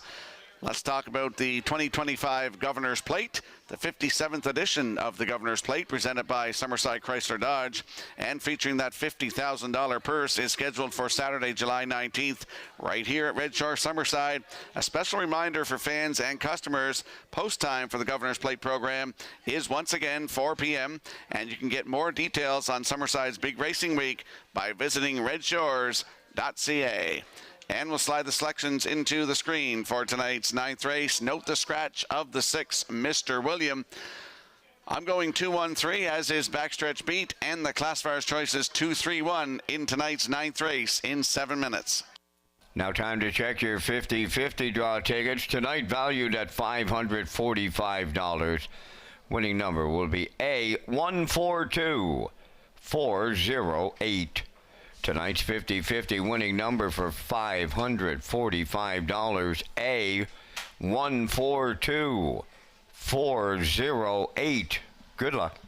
Let's talk about the 2025 Governor's Plate, the 57th edition of the Governor's Plate, presented by Summerside Chrysler Dodge, and featuring that $50,000 purse, is scheduled for Saturday, July 19th, right here at Red Shore Summerside. A special reminder for fans and customers, post time for the Governor's Plate program is once again 4 p.m., and you can get more details on Summerside's Big Racing Week by visiting Redshores.ca. And we'll slide the selections into the screen for tonight's 9th race. Note the scratch of the 6, Mr. William. I'm going 2-1-3, as is Backstretch Beat, and the classifier's choice is 2-3-1 in tonight's 9th race in 7 minutes. Now time to check your 50-50 draw tickets. Tonight valued at $545. Winning number will be A142408. Tonight's 50-50 winning number for $545, A142408. Good luck.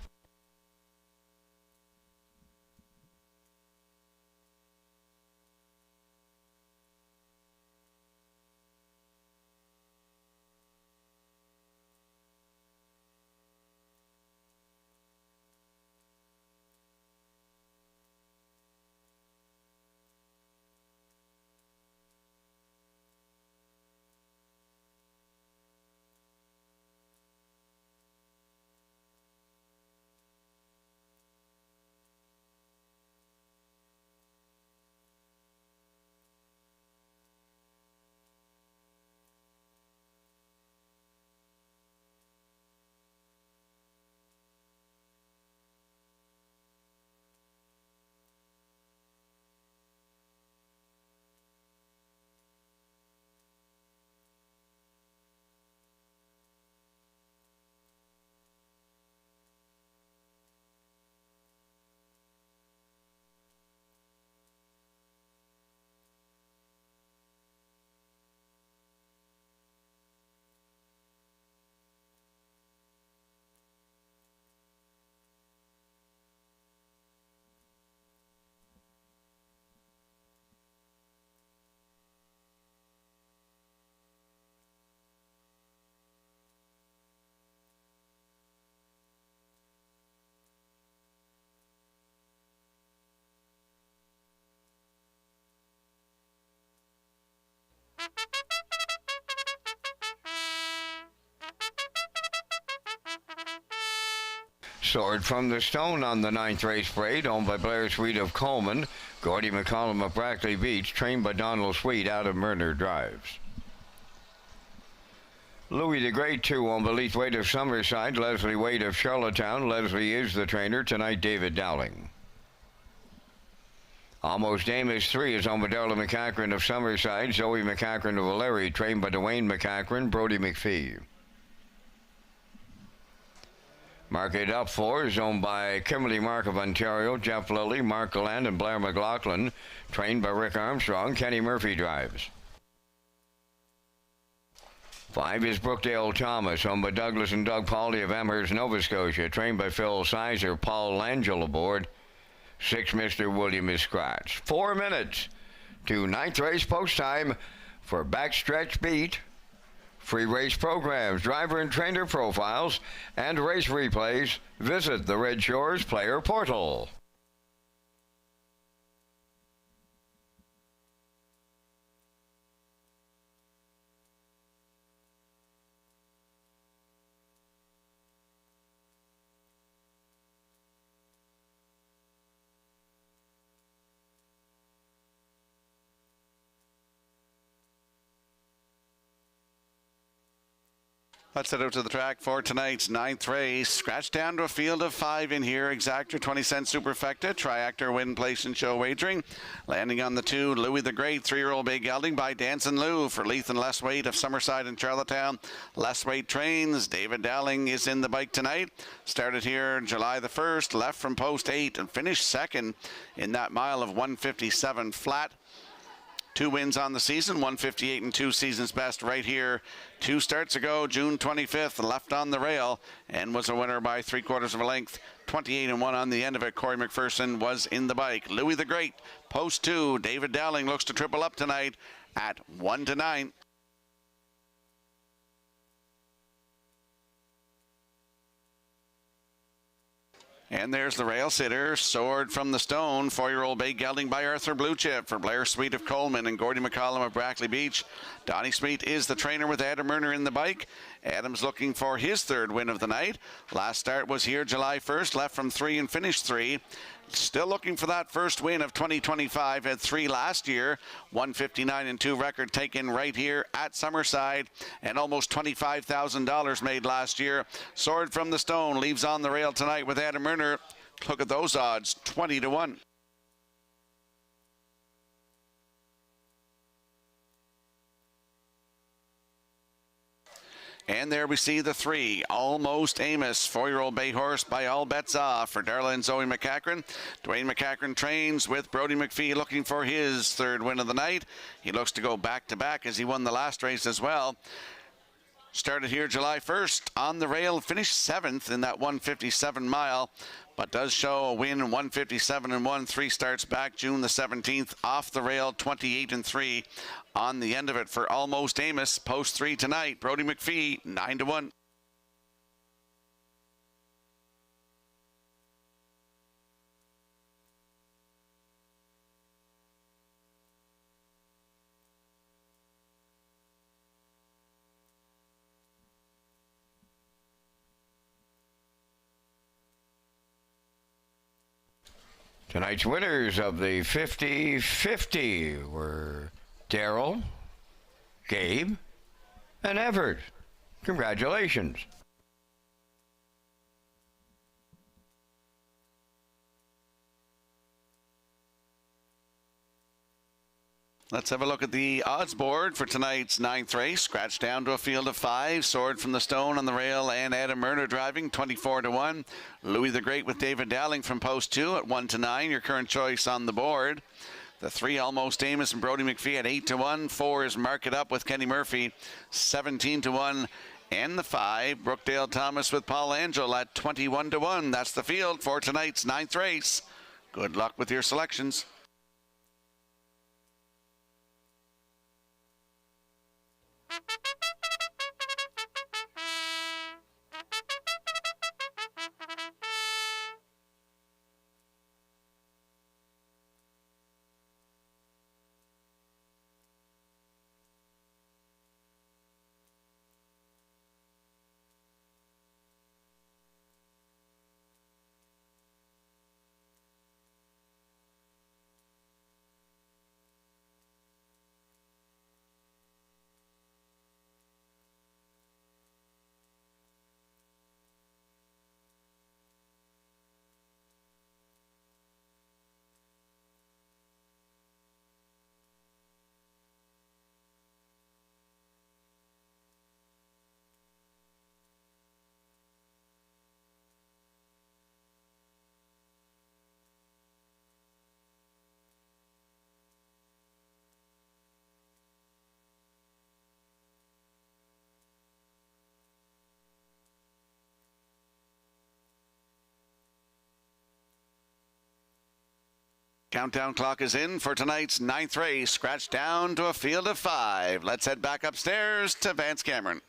Sword from the Stone on the 9th race parade, owned by Blair Sweet of Coleman. Gordy McCollum of Brackley Beach, trained by Donald Sweet out of Murner Drives. Louis the Great, 2, on Belief Wade of Summerside. Leslie Wade of Charlottetown. Leslie is the trainer. Tonight, David Dowling. Almost Amos 3 is on Darla McCachran of Summerside. Zoe McCachran of Larry, trained by Dwayne McCachran. Brody McPhee. Mark It Up 4 is owned by Kimberly Mark of Ontario, Jeff Lilly, Mark Galland, and Blair McLaughlin. Trained by Rick Armstrong. Kenny Murphy drives. 5 is Brookdale Thomas, owned by Douglas and Doug Pauley of Amherst, Nova Scotia. Trained by Phil Sizer, Paul Langell aboard. 6, Mr. William is scratched. 4 minutes to 9th race post time for Backstretch Beat. Free race programs, driver and trainer profiles, and race replays. Visit the Red Shores Player Portal. Let's head out to the track for tonight's 9th race. Scratch down to a field of 5 in here. Exactor 20-cent superfecta. Triactor win place and show wagering. Landing on the 2, Louis the Great, 3-year-old bay gelding by Dancin' Lou for Leith and Les Wade of Summerside and Charlottetown. Les Wade trains. David Dowling is in the bike tonight. Started here July the 1st, left from post 8 and finished second in that mile of 157 flat. 2 wins on the season, 158 and 2 seasons best right here. 2 starts ago, June 25th, left on the rail and was a winner by 3/4 of a length. 28 and 1 on the end of it. Corey McPherson was in the bike. Louis the Great, post 2. David Dowling looks to triple up tonight at 1-9. And there's the rail sitter, Sword from the Stone, 4-year-old bay gelding by Arthur Blue Chip for Blair Sweet of Coleman and Gordy McCollum of Brackley Beach. Donnie Smeet is the trainer with Adam Murner in the bike. Adam's looking for his 3rd win of the night. Last start was here July 1st, left from 3 and finished 3. Still looking for that first win of 2025. Had 3 last year. 159 and 2 record taken right here at Summerside, and almost $25,000 made last year. Sword from the Stone leaves on the rail tonight with Adam Murner. Look at those odds, 20 to 1. And there we see the 3, Almost Amos, 4-year-old bay horse by All Bets Off for Darla and Zoe McCachran. Dwayne McCachran trains with Brody McPhee looking for his 3rd win of the night. He looks to go back-to-back as he won the last race as well. Started here July 1st on the rail, finished 7th in that 157 mile, but does show a win 157 and 1, 3 starts back June the 17th off the rail, 28 and 3 on the end of it for Almost Amos. Post 3 tonight. Brody McPhee, 9 to 1. Tonight's winners of the 50-50 were Daryl, Gabe, and Everett. Congratulations. Let's have a look at the odds board for tonight's 9th race. Scratch down to a field of 5. Sword from the Stone on the rail and Adam Murner driving, 24 to 1. Louis the Great with David Dowling from post 2 at 1-9. Your current choice on the board. The 3, Almost Amos and Brody McPhee at 8 to 1. 4 is Mark It Up with Kenny Murphy, 17 to 1. And the 5, Brookdale Thomas with Paul Angel at 21 to 1. That's the field for tonight's 9th race. Good luck with your selections. Countdown clock is in for tonight's 9th race, scratched down to a field of 5. Let's head back upstairs to Vance Cameron.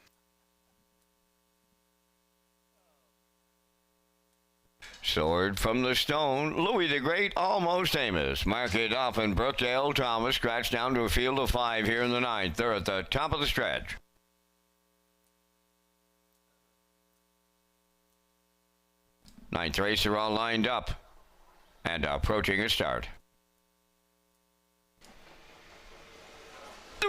Sword from the Stone, Louis the Great, Almost Amos. Mark it off, and Brookdale Thomas scratched down to a field of 5 here in the 9th. They're at the top of the stretch. Ninth race are all lined up and approaching a start.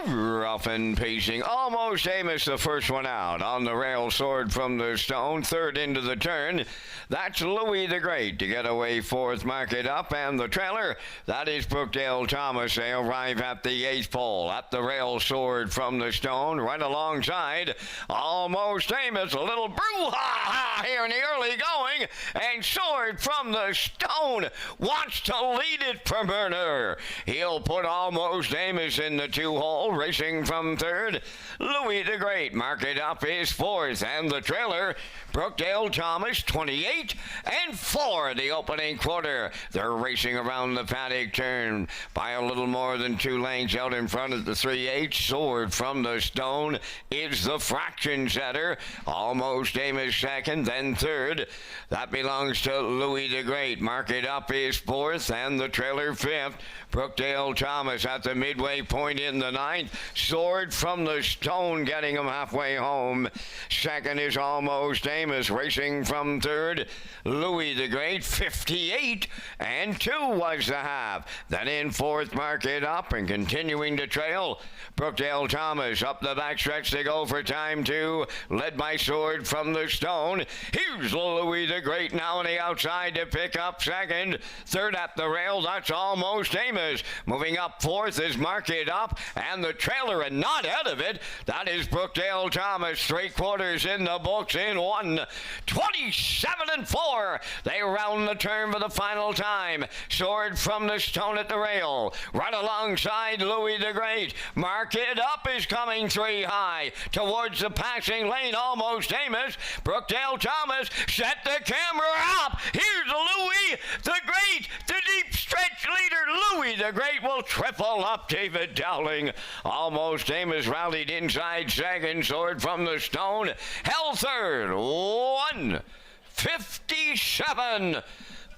Rough and pacing, Almost Amos, the first one out. On the rail, Sword from the Stone, third into the turn. That's Louis the Great to get away fourth. Mark it up, and the trailer, that is Brookdale Thomas. They arrive at the 8th pole. At the rail, Sword from the Stone, right alongside Almost Amos. A little brouhaha here in the early going, and Sword from the Stone wants to lead it for Burner. He'll put Almost Amos in the 2-hole. Racing from third, Louis the Great. Mark it up is fourth, and the trailer, Brookdale Thomas, 28 and 4 the opening quarter. They're racing around the paddock turn by a little more than 2 lengths out in front of the 3/8. Sword from the Stone is the fraction setter. Almost Amos second, then third. That belongs to Louis the Great. Mark it up is fourth, and the trailer fifth. Brookdale Thomas at the midway point in the 9th. Sword from the Stone getting him halfway home. Second is Almost Amos, racing from third. Louis the Great, 58 and 2 was the half. Then in fourth, Mark it up, and continuing to trail, Brookdale Thomas. Up the backstretch they go for time 2, led by Sword from the Stone. Here's Louis the Great now on the outside to pick up second. Third at the rail, that's Almost Amos. Moving up fourth is Mark it up, and the trailer, and not out of it, that is Brookdale Thomas. 3/4 in the books in 1:27 and 4. They round the turn for the final time. Sword from the Stone at the rail, right alongside Louis the Great. Mark it up is coming 3 high towards the passing lane. Almost Amos. Brookdale Thomas set the camera up. Here's Louis the Great, the deep stretch leader. Louis the Great will triple up David Dowling. Almost Amos rallied inside second. Sword from the Stone held third. 1:57.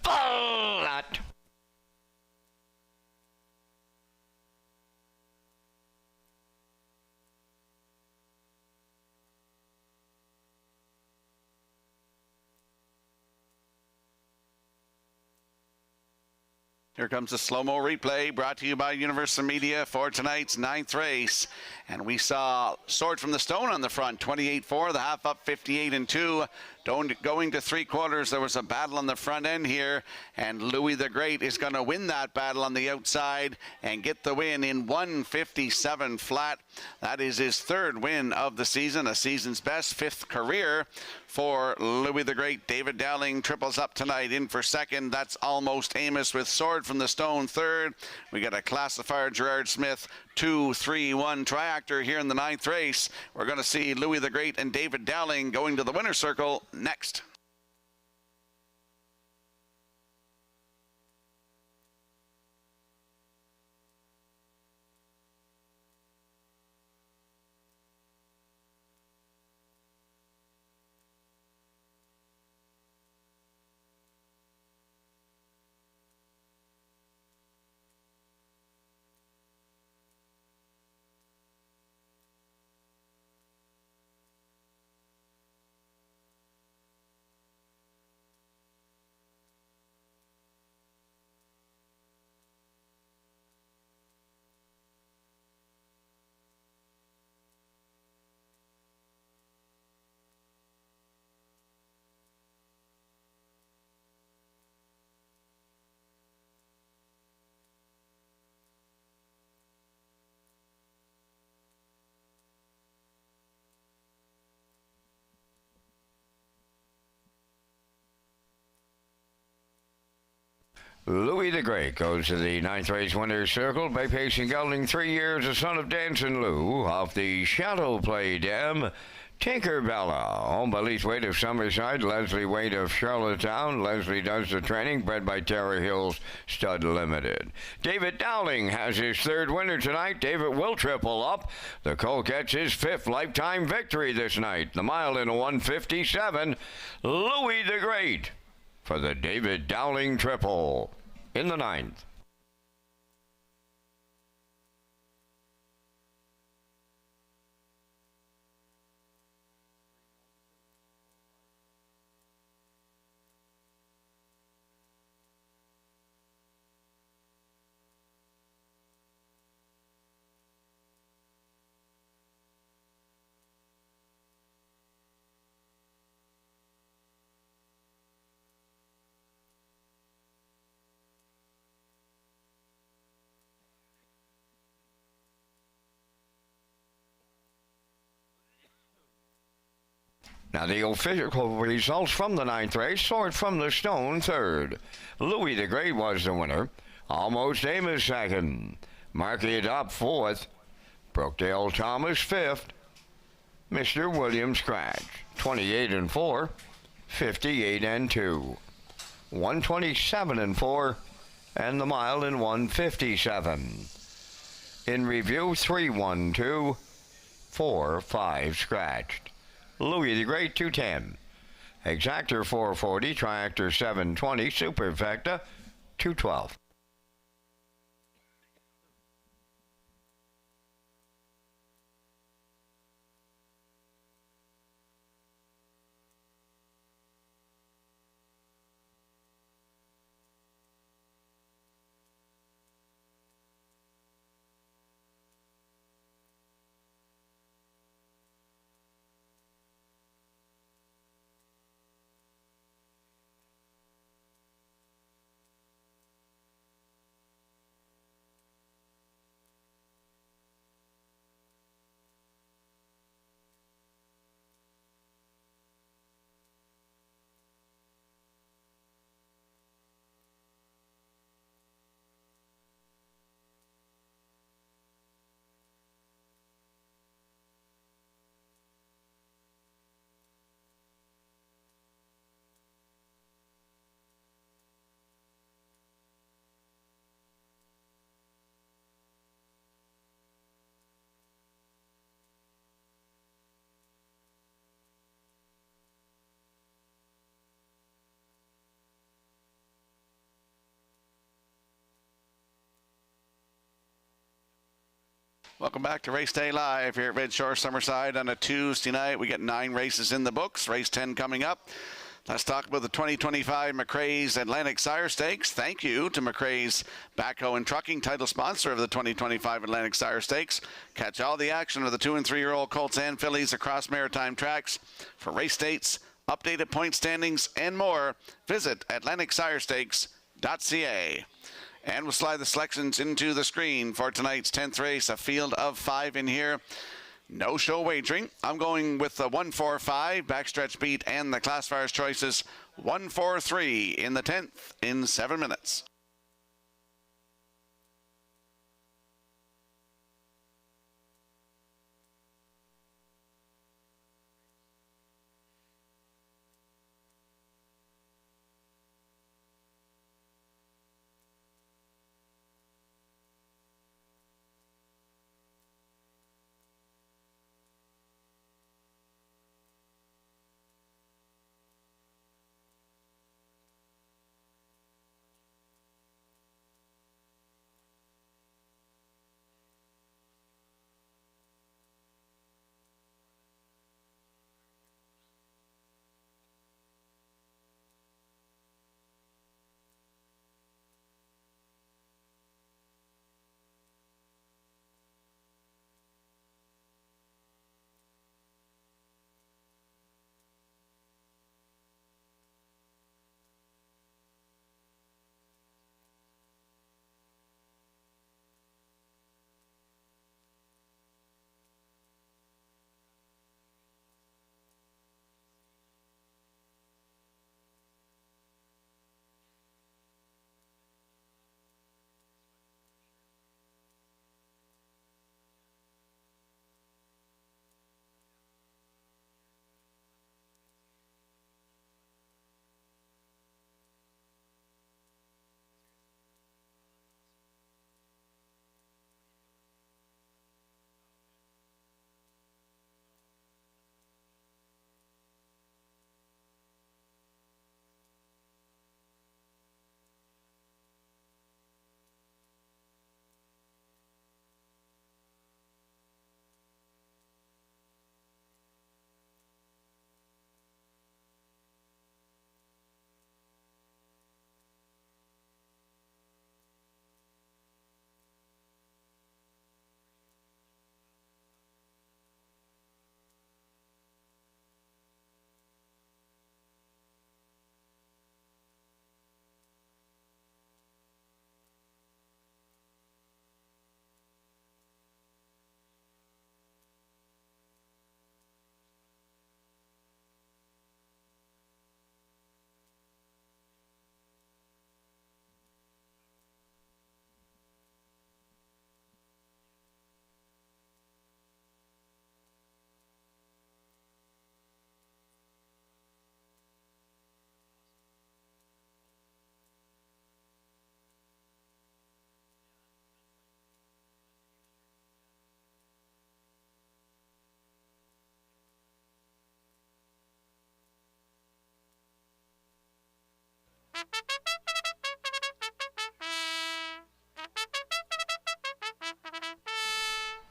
Flat. Here comes the slow-mo replay brought to you by Universal Media for tonight's 9th race. And we saw Sword from the Stone on the front, 28-4, the half up 58 and 2. Going to 3/4, there was a battle on the front end here, and Louis the Great is going to win that battle on the outside and get the win in 1:57 flat. That is his 3rd win of the season, a season's best, 5th career for Louis the Great. David Dowling triples up tonight. In for second, that's Almost Amos with Sword from the Stone third. We got a classifier Gerard Smith 2-3-1 triactor here in the 9th race. We're going to see Louis the Great and David Dowling going to the winner's circle next. Louis the Great goes to the 9th race winner's circle by pacing gelding 3 years, a son of Dance and Lou, off the Shadow Play Dam. Tinkerbella, owned by Leith Wade of Summerside, Leslie Wade of Charlottetown. Leslie does the training, bred by Terra Hills Stud Limited. David Dowling has his third winner tonight. David will triple up. The colt gets his fifth lifetime victory this night. The mile in a 157. Louis the Great for the David Dowling triple in the ninth. Now the official results from the ninth race, Sword from the Stone third. Louis the Great was the winner. Almost Amos second. Marky Adopt fourth. Brookdale Thomas fifth. Mr. William Scratch 28 and 4, 58 and 2, 127 and 4, and the mile in 157. In review 3-1-2, 4-5 scratched. Louis the Great 210. Exactor 440, Triactor 720, Superfecta 212. Welcome back to Race Day Live here at Red Shore Summerside on a Tuesday night. We get 9 races in the books. Race 10 coming up. Let's talk about the 2025 McRae's Atlantic Sire Stakes. Thank you to McRae's Backhoe and Trucking, title sponsor of the 2025 Atlantic Sire Stakes. Catch all the action of the 2- and 3-year-old colts and fillies across maritime tracks. For race dates, updated point standings, and more, visit AtlanticSirestakes.ca. And we'll slide the selections into the screen for tonight's 10th race, a field of 5 in here. No show wagering. I'm going with the 1-4-5, backstretch beat, and the classifier's choices 1-4-3 in the 10th in 7 minutes.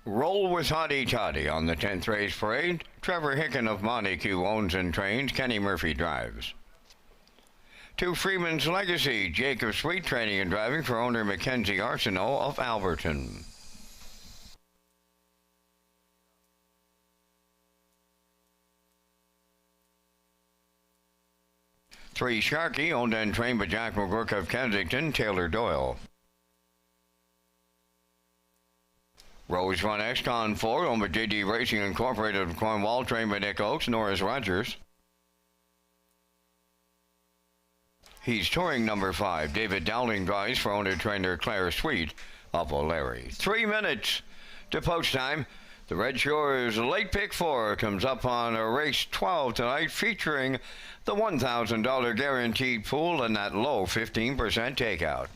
Roll with Hottie Toddy on the 10th race parade. Trevor Hicken of Montague owns and trains. Kenny Murphy drives. To Freeman's Legacy, Jacob Sweet training and driving for owner Mackenzie Arsenault of Alberton. Three Sharkey, owned and trained by Jack McGurk of Kensington, Taylor Doyle. Rose Run X-Con 4, owned by JD Racing Incorporated of Cornwall, trained by Nick Oakes, Norris Rogers. He's touring number 5. David Dowling drives for owner-trainer Claire Sweet of O'Leary. 3 minutes to post time. The Red Shores late pick 4 comes up on race 12 tonight, featuring the $1,000 guaranteed pool and that low 15% takeout.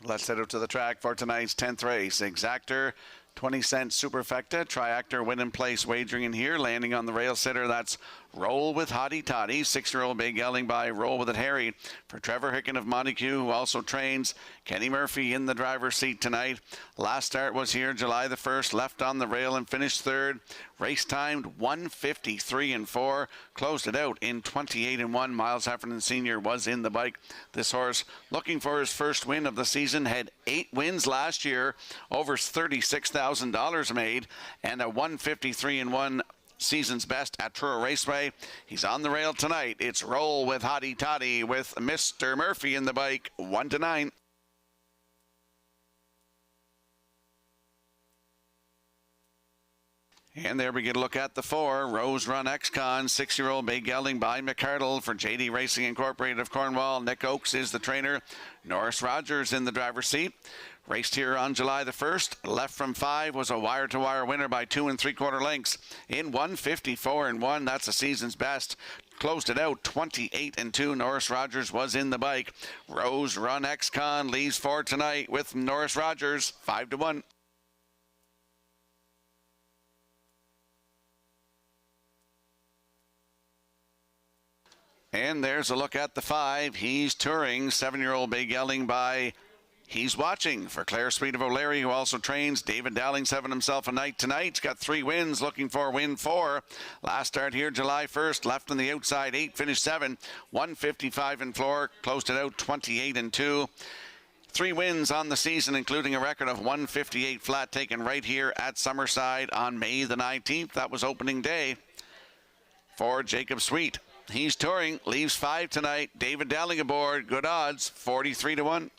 Let's head up to the track for tonight's 10th race. Exactor, 20-cent superfecta, triactor win in place wagering in here. Landing on the rail sitter, that's Roll with Hottie Toddy. 6-year-old Big Yelling by Roll with It Harry. For Trevor Hicken of Montague, who also trains. Kenny Murphy in the driver's seat tonight. Last start was here July the 1st. Left on the rail and finished third. Race timed 1:53.4. Closed it out in 28.1. Miles Heffernan Sr. was in the bike. This horse looking for his first win of the season. Had 8 wins last year. Over $36,000 made. And a 1:53.1 season's best at Truro Raceway. He's on the rail tonight. It's Roll with Hottie Toddy with Mr. Murphy in the bike, 1-9. And there we get a look at the 4. Rose Run X-Con, 6-year-old Big Gelding by McCardle for JD Racing Incorporated of Cornwall. Nick Oakes is the trainer. Norris Rogers in the driver's seat. Raced here on July the 1st. Left from 5, was a wire-to-wire winner by 2 3/4 lengths in 1:54.1. That's the season's best. Closed it out 28.2. Norris Rogers was in the bike. Rose Run X-Con leaves for tonight with Norris Rogers, 5-1. And there's a look at the 5. He's touring. 7-year-old Big Yelling by He's Watching for Claire Sweet of O'Leary, who also trains. David Dowling's having himself a night tonight. He's got 3 wins, looking for win 4. Last start here July 1st. Left on the outside 8, finished 7. 1:55 in floor. Closed it out 28.2. 3 wins on the season, including a record of 1:58 flat taken right here at Summerside on May the 19th. That was opening day for Jacob Sweet. He's touring, leaves 5 tonight. David Dowling aboard, good odds, 43-1.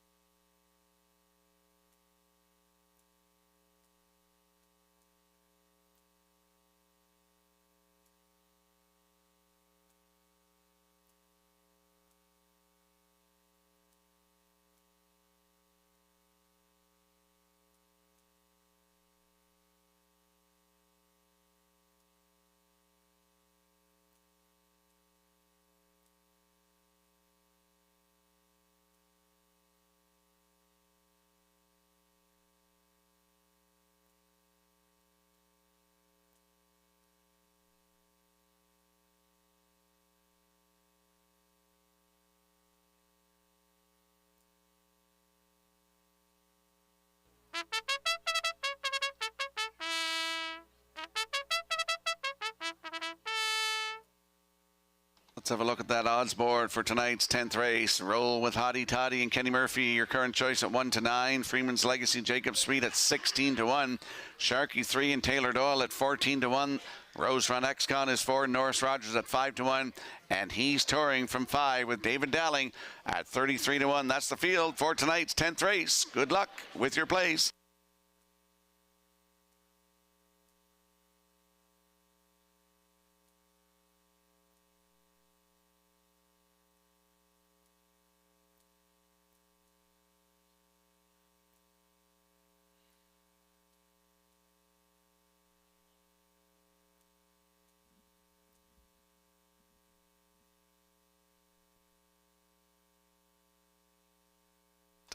Let's have a look at that odds board for tonight's 10th race. Roll with Hottie Toddy and Kenny Murphy, your current choice at 1-9. Freeman's Legacy, Jacob Sweet at 16-1. Sharky 3 and Taylor Doyle at 14-1. Rose Run X-Con is 4. Norris Rogers at 5-1. And he's touring from 5 with David Dowling at 33-1. That's the field for tonight's 10th race. Good luck with your plays.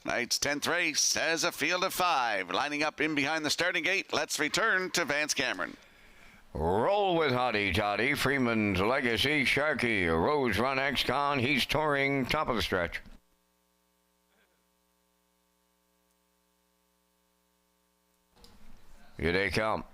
Tonight's 10th race has a field of 5. Lining up in behind the starting gate, let's return to Vance Cameron. Roll with Hottie Toddy, Freeman's Legacy, Sharky, Rose Run X-Con. He's touring top of the stretch. Here they come.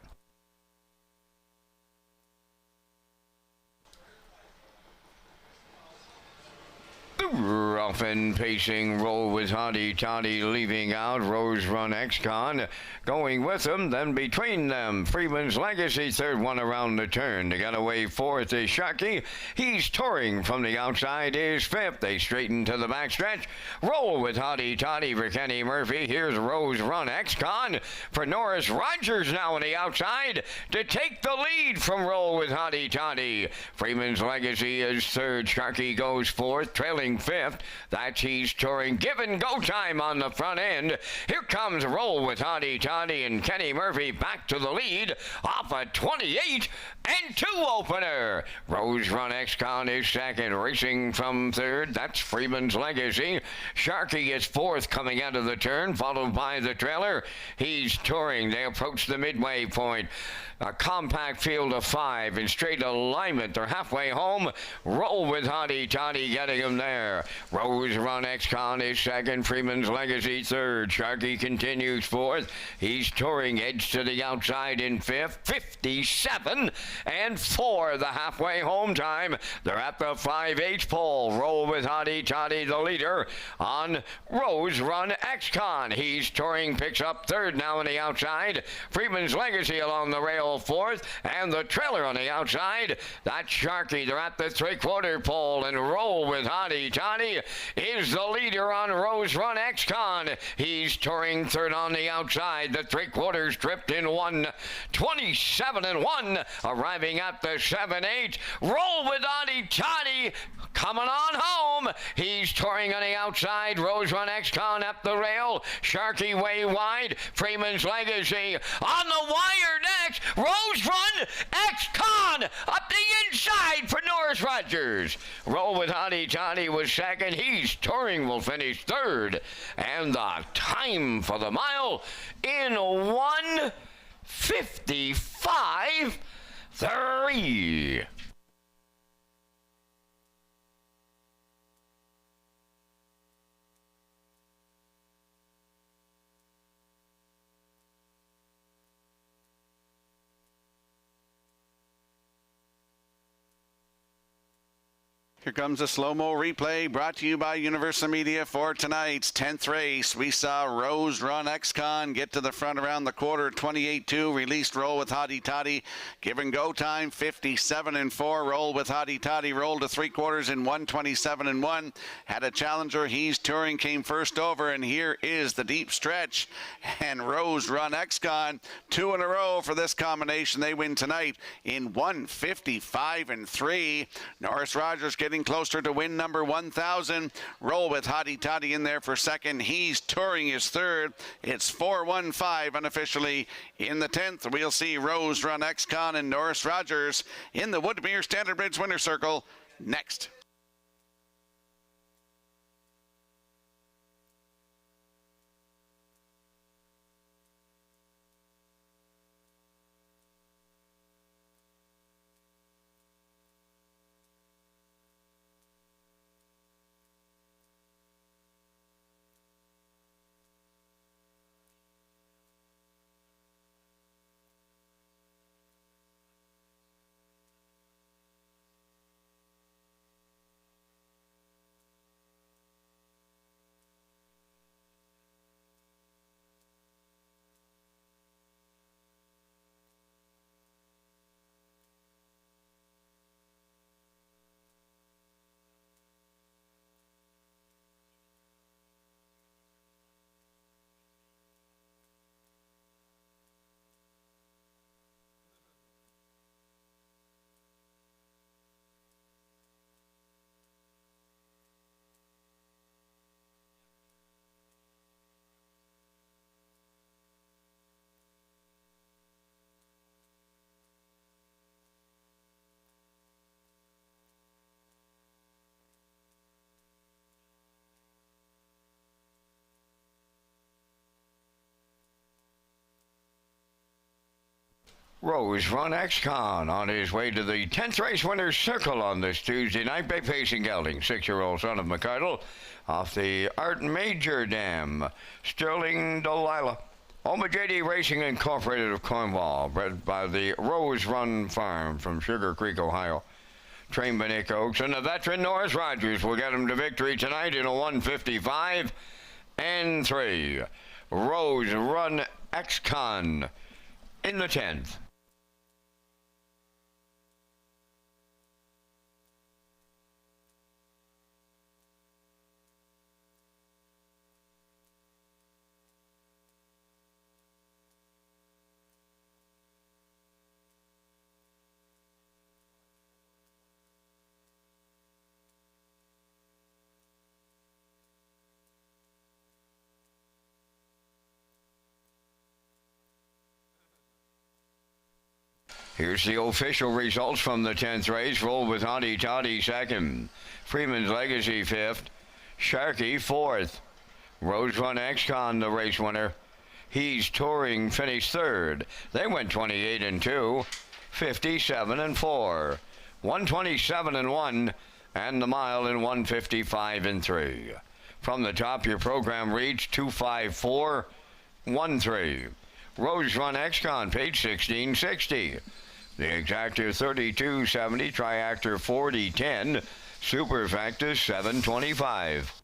Rough and pacing, Roll with Hottie Toddy leaving out, Rose Run X-Con going with them, then between them, Freeman's Legacy, third one around the turn. To get away fourth is Sharky. He's touring from the outside is fifth. They straighten to the backstretch. Roll with Hottie Toddy for Kenny Murphy. Here's Rose Run X-Con for Norris Rogers now on the outside to take the lead from Roll with Hottie Toddy. Freeman's Legacy is third. Sharky goes fourth, trailing fifth. That's he's touring. Given go time on the front end. Here comes Roll with Hottie Toddy and Kenny Murphy back to the lead off a 28-2 opener. Rose Run X-Con is second, racing from third. That's Freeman's Legacy. Sharky is fourth coming out of the turn, followed by the trailer. He's touring. They approach the midway point. A compact field of 5 in straight alignment. They're halfway home. Roll with Hottie Toddy getting them there. Rose Run X-Con is second. Freeman's Legacy third. Sharky continues fourth. He's touring, edge to the outside in fifth. 57-4 the halfway home time. They're at the 5H pole. Roll with Hottie Toddy the leader on Rose Run X-Con. He's touring, picks up third now on the outside. Freeman's Legacy along the rail fourth, and the trailer on the outside. That's Sharky. They're at the three-quarter pole, and Roll with Hottie Toddy is the leader on Rose Run X-Con. He's touring third on the outside. The three-quarters tripped in 1:27-1, arriving at the 7-8. Roll with Hottie Toddy coming on home. He's touring on the outside. Rose Run X-Con up the rail. Sharky way wide. Freeman's Legacy on the wire next. Rose Run X-Con up the inside for Norris Rogers. Roll with Hottie Toddy was second. He's touring, will finish third. And the time for the mile in 1:55.3. Here comes a slow-mo replay brought to you by Universal Media for tonight's 10th race. We saw Rose Run X-Con get to the front around the quarter, 28-2. Released Roll with Hottie Toddy. Given go time, 57-4. Roll with Hottie Toddy rolled to three-quarters in 1:27-1. Had a challenger. He's touring, came first over, and here is the deep stretch. And Rose Run X-Con, 2 in a row for this combination. They win tonight in 1:55.3. Norris Rogers getting closer to win number 1,000. Roll with Hottie Toddy in there for second. He's touring his third. It's 4:15 unofficially in the 10th. We'll see Rose Run X-Con and Norris Rogers in the Woodmere Standard Bridge Winner's Circle next. Rose Run X-Con on his way to the 10th race winner's circle on this Tuesday night by Pacing Gelding, 6-year-old son of McCardle, off the Art Major Dam. Sterling Delilah. Oma JD Racing Incorporated of Cornwall, bred by the Rose Run Farm from Sugar Creek, Ohio. Trained by Nick Oakes, and the veteran Norris Rogers will get him to victory tonight in a 155 and 3. Rose Run X-Con in the 10th. Here's the official results from the 10th race. Roll with Hottie Toddy second. Freeman's Legacy fifth. Sharkey fourth. Rose Run X-Con, the race winner. He's Touring finished third. They went 28 and 2, 57 and 4, 127 and 1, and the mile in 155 and 3. From the top, your program reads 25413. Rose Run X-Con, page 1660. The Exactor 3270, Triactor 4010, Superfactor 725.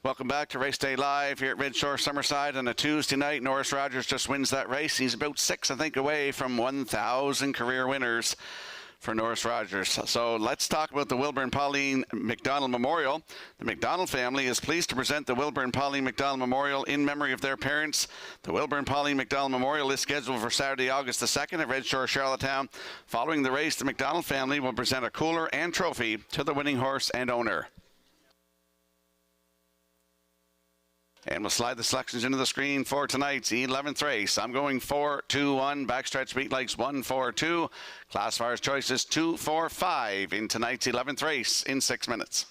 Welcome back to Race Day Live here at Red Shore Summerside on a Tuesday night. Norris Rogers just wins that race. He's about 6, I think, away from 1,000 career winners for Norris Rogers. So let's talk about the Wilbur and Pauline McDonald Memorial. The McDonald family is pleased to present the Wilbur and Pauline McDonald Memorial in memory of their parents. The Wilbur and Pauline McDonald Memorial is scheduled for Saturday, August the 2nd at Red Shore, Charlottetown. Following the race, the McDonald family will present a cooler and trophy to the winning horse and owner. And we'll slide the selections into the screen for tonight's 11th race. I'm going 4-2-1. Backstretch beat legs 1-4-2. Classifiers choices 2-4-5 in tonight's 11th race in 6 minutes.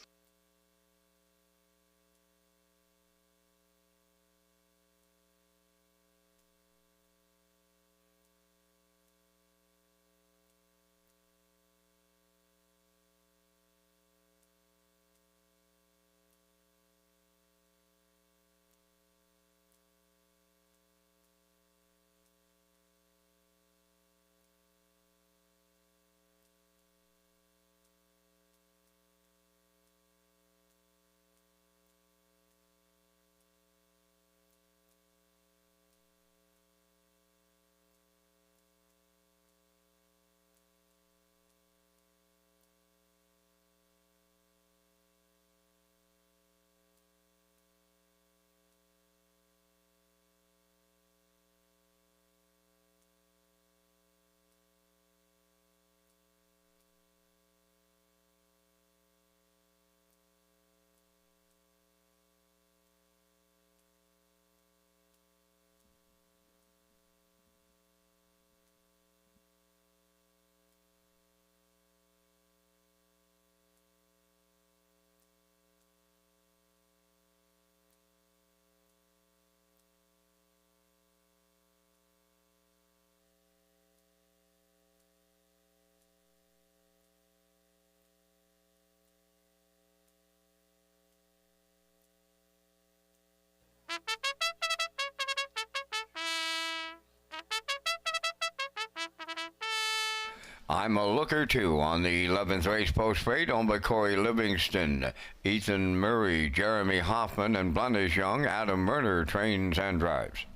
I'm a looker, too, on the 11th race post-freight, owned by Corey Livingston, Ethan Murray, Jeremy Hoffman, and Blundish Young. Adam Murner trains and drives.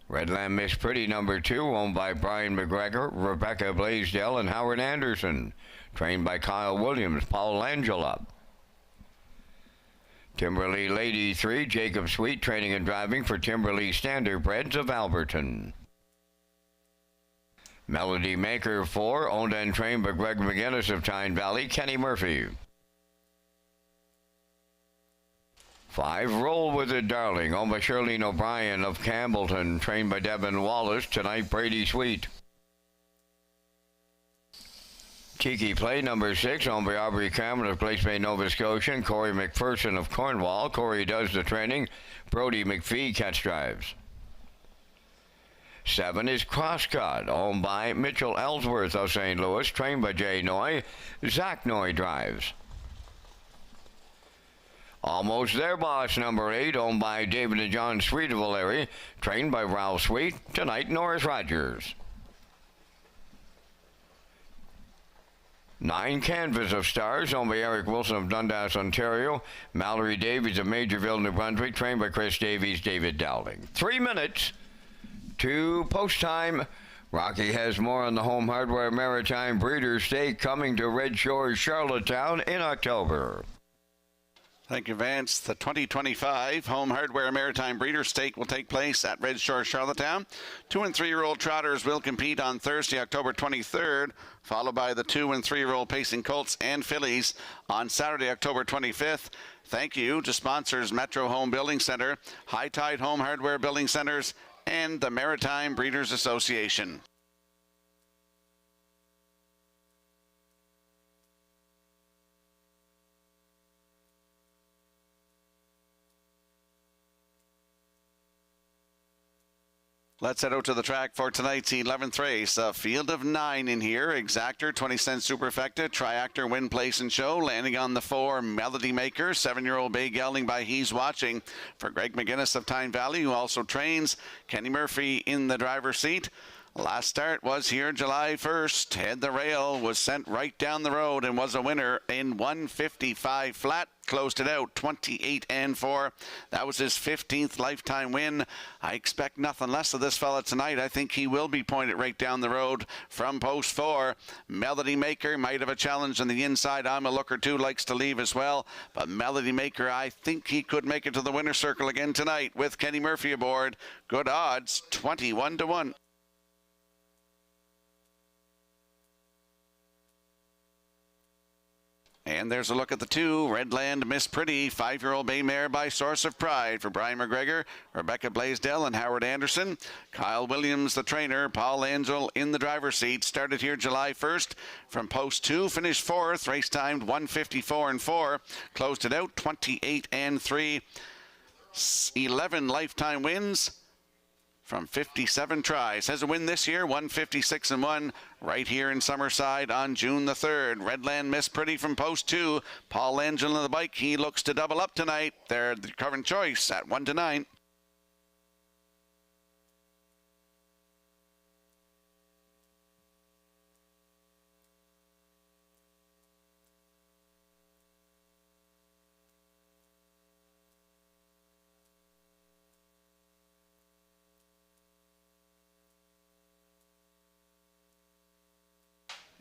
Redland Miss Pretty, number 2, owned by Brian McGregor, Rebecca Blaisdell, and Howard Anderson, trained by Kyle Williams, Paul Angela. Timberley Lady 3, Jacob Sweet, training and driving for Timberley Standardbreds of Alberton. Melody Maker 4, owned and trained by Greg McGinnis of Tyne Valley, Kenny Murphy. 5, Roll With It Darling, owned by Shirlene O'Brien of Campbellton, trained by Devin Wallace, tonight Brady Sweet. Tiki Play, number 6, owned by Aubrey Cameron of Place Bay, Nova Scotia, and Corey McPherson of Cornwall. Corey does the training. Brody McPhee catch drives. 7 is Crosscut, owned by Mitchell Ellsworth of St. Louis, trained by Jay Noy. Zach Noy drives. Almost There Boss, number 8, owned by David and John Sweet of O'Leary, trained by Ralph Sweet, tonight Norris Rogers. 9, Canvas of Stars, owned by Eric Wilson of Dundas, Ontario. Mallory Davies of Majorville, New Brunswick, trained by Chris Davies, David Dowling. 3 minutes to post time. Rocky has more on the Home Hardware Maritime Breeders' Stake coming to Red Shores, Charlottetown in October. Thank you, Vance. The 2025 Home Hardware Maritime Breeders' Stake will take place at Red Shore, Charlottetown. 2- and 3-year-old trotters will compete on Thursday, October 23rd, followed by the 2- and 3-year-old pacing colts and fillies on Saturday, October 25th. Thank you to sponsors Metro Home Building Center, High Tide Home Hardware Building Centers, and the Maritime Breeders Association. Let's head out to the track for tonight's 11th race. A field of 9 in here. Exactor, 20 cents Superfecta, Triactor, Win, Place, and Show. Landing on the 4, Melody Maker, 7-year-old bay gelding by He's Watching for Greg McGinnis of Tyne Valley, who also trains. Kenny Murphy in the driver's seat. Last start was here July 1st. Head the rail, was sent right down the road and was a winner in 155 flat. Closed it out 28-4. That was his 15th lifetime win. I expect nothing less of this fella tonight. I think he will be pointed right down the road from post 4. Melody Maker might have a challenge on the inside. I'm a Looker too, likes to leave as well. But Melody Maker, I think he could make it to the winner's circle again tonight with Kenny Murphy aboard. Good odds, 21-1. And there's a look at the 2, Redland Miss Pretty, 5-year-old bay mare by Source of Pride for Brian McGregor, Rebecca Blaisdell, and Howard Anderson. Kyle Williams, the trainer, Paul Angel in the driver's seat. Started here July 1st from post 2, finished 4th, race timed 154-4, closed it out 28-3. 11 lifetime wins from 57 tries. Has a win this year, 156-1, right here in Summerside on June the 3rd. Redland Miss Pretty from post 2. Paul Angel on the bike. He looks to double up tonight. They're the current choice at 1-9.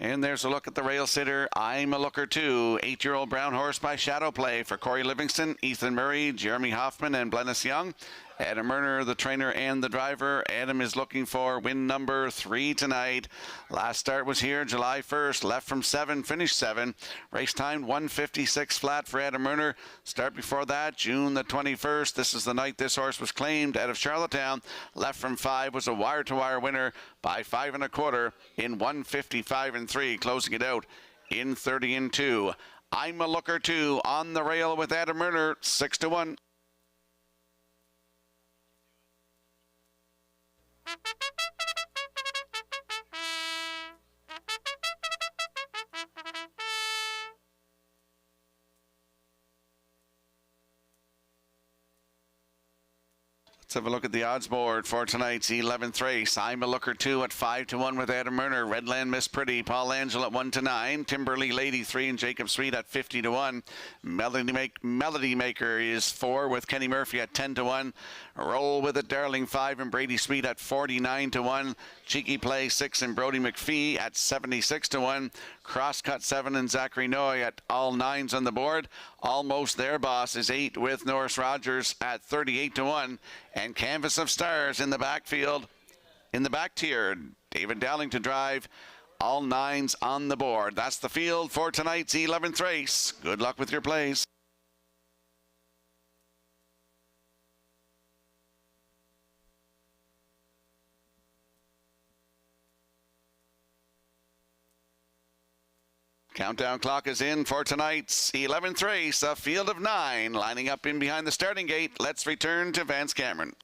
And there's a look at the rail sitter. I'm a Looker too. 8-year-old brown horse by Shadow Play for Corey Livingston, Ethan Murray, Jeremy Hoffman, and Glennis Young. Adam Erner, the trainer and the driver. Adam is looking for win number 3 tonight. Last start was here July 1st. Left from 7, finished 7. Race time 156 flat for Adam Erner. Start before that, June the 21st. This is the night this horse was claimed out of Charlottetown. Left from 5 was a wire-to-wire winner by 5 1/4 in 155-3, closing it out in 30-2. I'm a Looker too on the rail with Adam Erner, 6-1. Let's have a look at the odds board for tonight's 11th race. I'm a Looker 2 at 5-1 with Adam Erner. Redland Miss Pretty, Paul Angel at 1-9. Timberly Lady 3 and Jacob Sweet at 50-1. Melody Maker is 4 with Kenny Murphy at 10-1. Roll with it, Darling 5 and Brady Sweet at 49-1. Cheeky Play 6 and Brody McPhee at 76-1. Crosscut 7 and Zachary Noy at all 9s on the board. Almost There Boss is 8 with Norris Rogers at 38-1. And Canvas of Stars in the backfield, in the back tier. David Dowling to drive. All 9s on the board. That's the field for tonight's 11th race. Good luck with your plays. Countdown clock is in for tonight's 11th race, a field of 9 lining up in behind the starting gate. Let's return to Vance Cameron.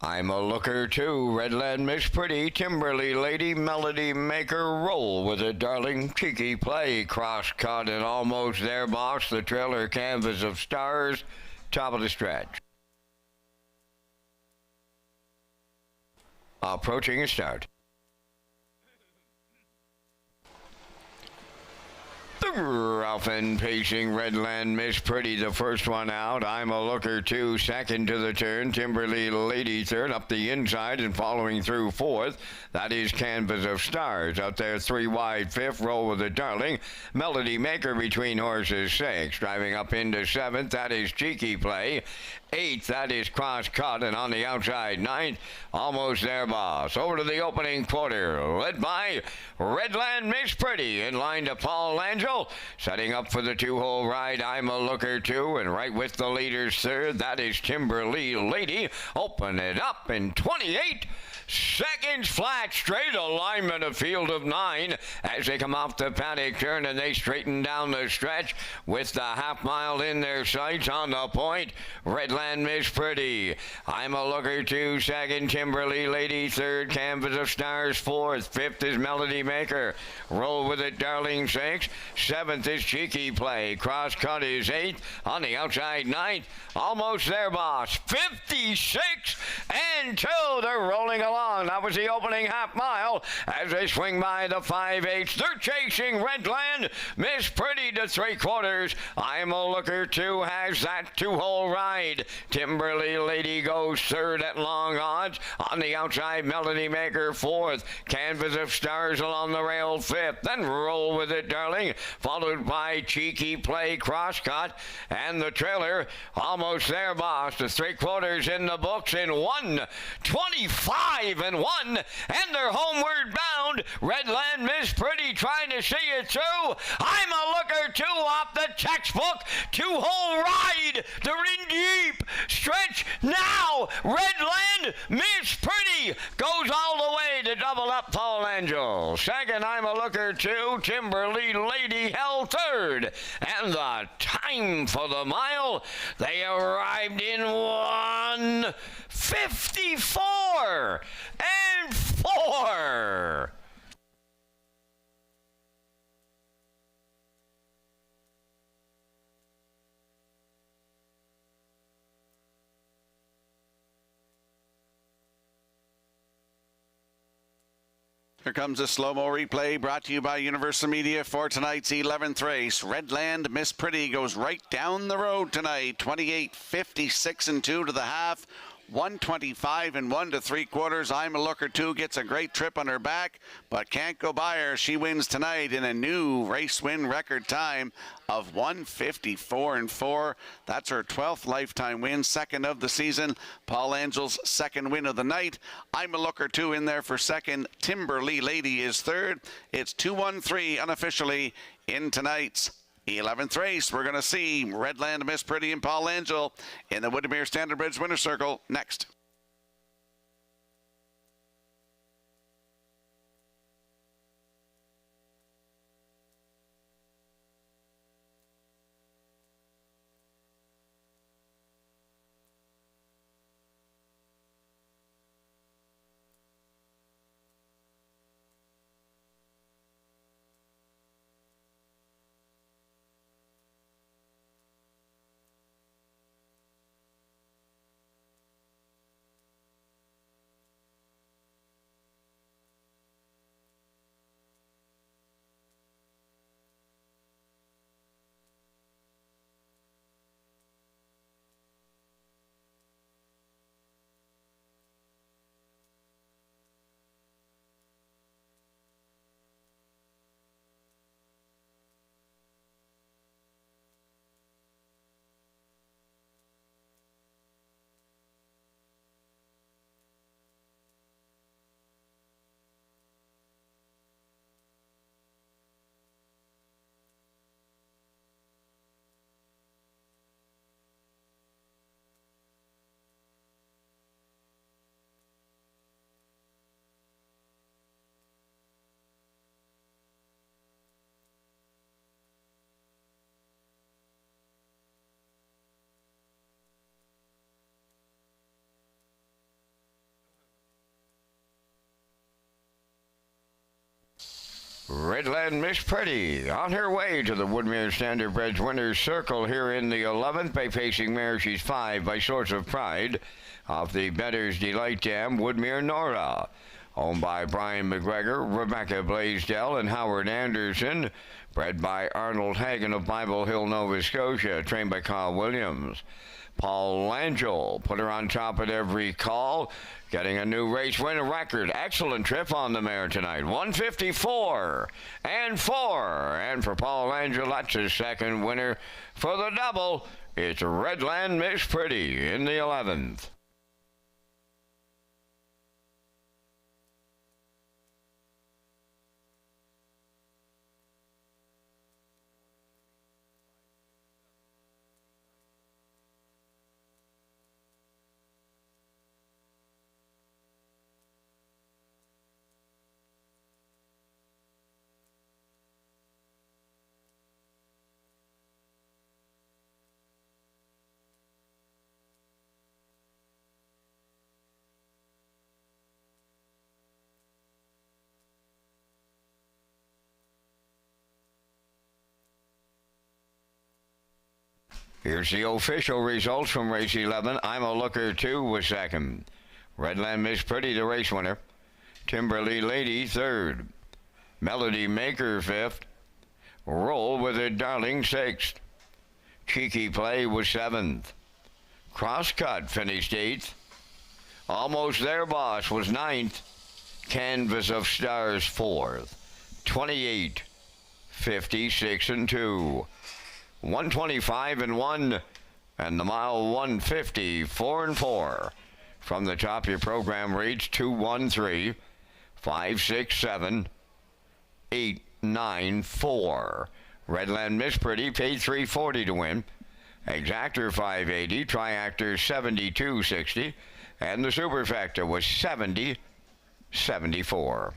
I'm a Looker too. Redland Miss Pretty, Timberly Lady, Melody Maker, Roll with it, Darling, Cheeky Play, Cross Cut, and Almost There Boss, the trailer Canvas of Stars, top of the stretch. Approaching a start. Ralph and pacing Redland Miss Pretty, the first one out. I'm a Looker 2, second to the turn. Timberly Lady third, up the inside and following through fourth. That is Canvas of Stars. Out there 3 wide fifth, Roll with it, Darling. Melody Maker between horses 6. Driving up into seventh, that is Cheeky Play. 8th, that is Cross Cut, and on the outside 9th, Almost There Boss. Over to the opening quarter, led by Redland Miss Pretty, in line to Paul Angel, setting up for the 2-hole ride. I'm a Looker 2, and right with the leaders third, that is Timberly Lady. Open it up in 28. seconds flat, straight alignment, a field of 9 as they come off the paddock turn and they straighten down the stretch with the half mile in their sights. On the point, Redland Miss Pretty. I'm a Looker 2, second Timberly Lady, third Canvas of Stars, fourth, fifth is Melody Maker. Roll with it, Darling, 6. Seventh is Cheeky Play. Cross cut is 8th. On the outside, 9th. Almost there, boss. 56 and 2. They're rolling along. That was the opening half mile as they swing by the 5/8. They're chasing Redland Miss Pretty to 3/4. I'm a Looker 2 has that 2-hole ride. Timberly Lady goes third at long odds. On the outside, Melody Maker 4th. Canvas of Stars along the rail 5th. Then Roll with it, Darling, followed by Cheeky Play, Crosscut, and the trailer almost there, boss. The 3/4 in the books in 1:25 and 1, and they're homeward bound. Redland Miss Pretty trying to see it through. I'm a Looker 2 off the textbook. 2-hole ride. They're in deep. Stretch now. Redland Miss Pretty goes all the way to double up Paul Angel. Second, I'm a Looker 2. Timberly Lady held third. And the time for the mile, they arrived in 1:54 and 4. Here comes a slow-mo replay brought to you by Universal Media for tonight's 11th race. Redland Miss Pretty goes right down the road tonight. 28.56 and 2 to the half. 1:25 and 1 to 3/4. I'm a Looker 2 gets a great trip on her back, but can't go by her. She wins tonight in a new race win record time of 1:54 and 4. That's her 12th lifetime win, second of the season. Paul Angel's second win of the night. I'm a Looker 2 in there for second. Timberly Lady is third. It's 2-1-3 unofficially in tonight's 11th race. We're going to see Redland Miss Pretty and Paul Angel in the Woodmere Standard Bridge Winner's Circle next. Redland Miss Pretty on her way to the Woodmere Standard Bridge Winner's Circle here in the 11th by facing mare. She's 5 by Source of Pride off the Better's Delight Dam, Woodmere Nora. Owned by Brian McGregor, Rebecca Blaisdell, and Howard Anderson. Bred by Arnold Hagen of Bible Hill, Nova Scotia. Trained by Carl Williams. Paul Angel put her on top at every call, getting a new race win record. Excellent trip on the mare tonight. 1:54 and 4. And for Paul Angel, that's his second winner for the double. It's Redland Miss Pretty in the 11th. Here's the official results from race 11. I'm a Looker 2 was second. Redland Miss Pretty, the race winner. Timberly Lady, third. Melody Maker, fifth. Roll with It Darling, sixth. Cheeky Play was seventh. Crosscut finished eighth. Almost There Boss was ninth. Canvas of Stars, fourth. 28, 56 and 2. 125 and 1. And the mile 150, 4 and 4. From the top, your program reads 213 567 894. Redland Miss Pretty paid $340 to win. Exactor $580, Triactor $72.60, and the Superfecta was $70.74.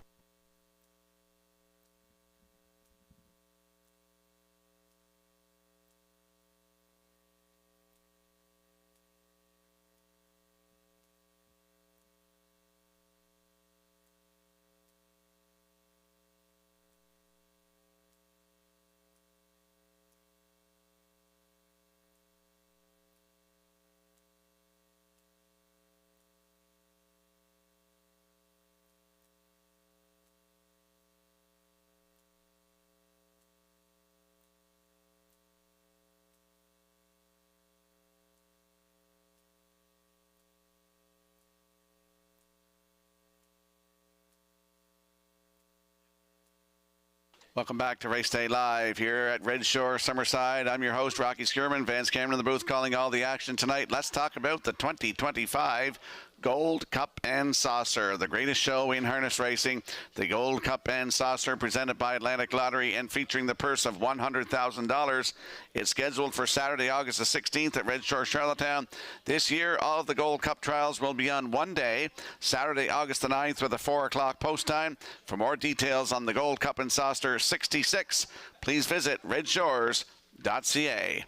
Welcome back to Race Day Live here at Red Shore, Summerside. I'm your host, Rocky Skierman. Vance Cameron in the booth calling all the action tonight. Let's talk about the 2025 Gold Cup and Saucer, the greatest show in harness racing. The Gold Cup and Saucer, presented by Atlantic Lottery and featuring the purse of $100,000. It's scheduled for Saturday, August the 16th at Red Shore, Charlottetown. This year, all of the Gold Cup trials will be on one day, Saturday, August the 9th, with a 4 o'clock post time. For more details on the Gold Cup and Saucer 66, please visit Redshores.ca.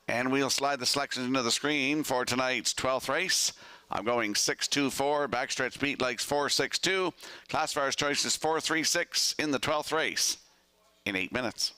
And we'll slide the selections into the screen for tonight's 12th race. I'm going 6-2-4, backstretch beat legs 4-6-2. Classifier's choice is 4-3-6 in the 12th race in 8 minutes.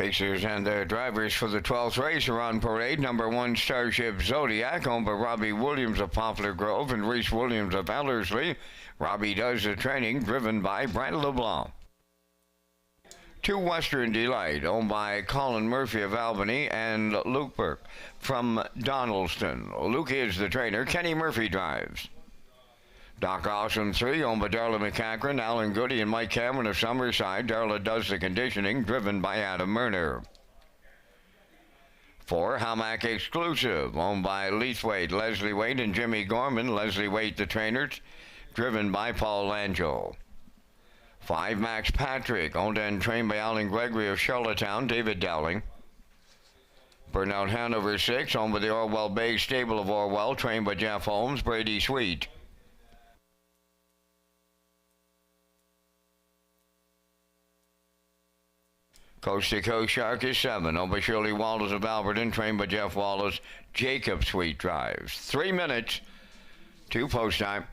Pacers and their drivers for the 12th race are on parade. Number 1, Starship Zodiac, owned by Robbie Williams of Poplar Grove and Reese Williams of Ellerslie. Robbie does the training, driven by Brent LeBlanc. 2, Western Delight, owned by Colin Murphy of Albany and Luke Burke from Donaldston. Luke is the trainer. Kenny Murphy drives. Doc Awesome 3, owned by Darla McCachran, Alan Goody, and Mike Cameron of Summerside. Darla does the conditioning, driven by Adam Murner. 4, Hamac Exclusive, owned by Leith Wade, Leslie Wade, and Jimmy Gorman. Leslie Wade, the trainers, driven by Paul Langell. 5, Max Patrick, owned and trained by Alan Gregory of Charlottetown, David Dowling. Burnout Hanover 6, owned by the Orwell Bay Stable of Orwell, trained by Jeff Holmes, Brady Sweet. Coast to Coast Shark is 7, owned by Shirley Wallace of Alberton, trained by Jeff Wallace, Jacob Sweet drives. 3 minutes to post time.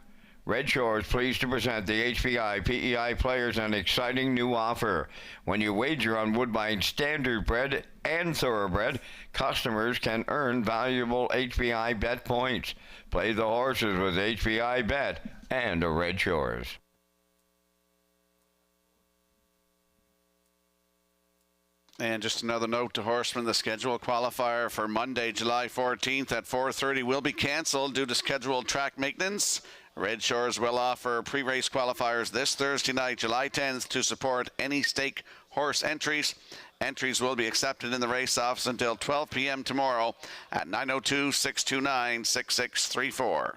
Red Shores pleased to present the HPI PEI players an exciting new offer. When you wager on Woodbine Standard Bred and Thoroughbred, customers can earn valuable HPI bet points. Play the horses with HPI Bet and a Red Shores. And just another note to horsemen, the scheduled qualifier for Monday, July 14th at 4:30 will be canceled due to scheduled track maintenance. Red Shores will offer pre-race qualifiers this Thursday night, July 10th, to support any stake horse entries. Entries will be accepted in the race office until 12 p.m. tomorrow at 902-629-6634.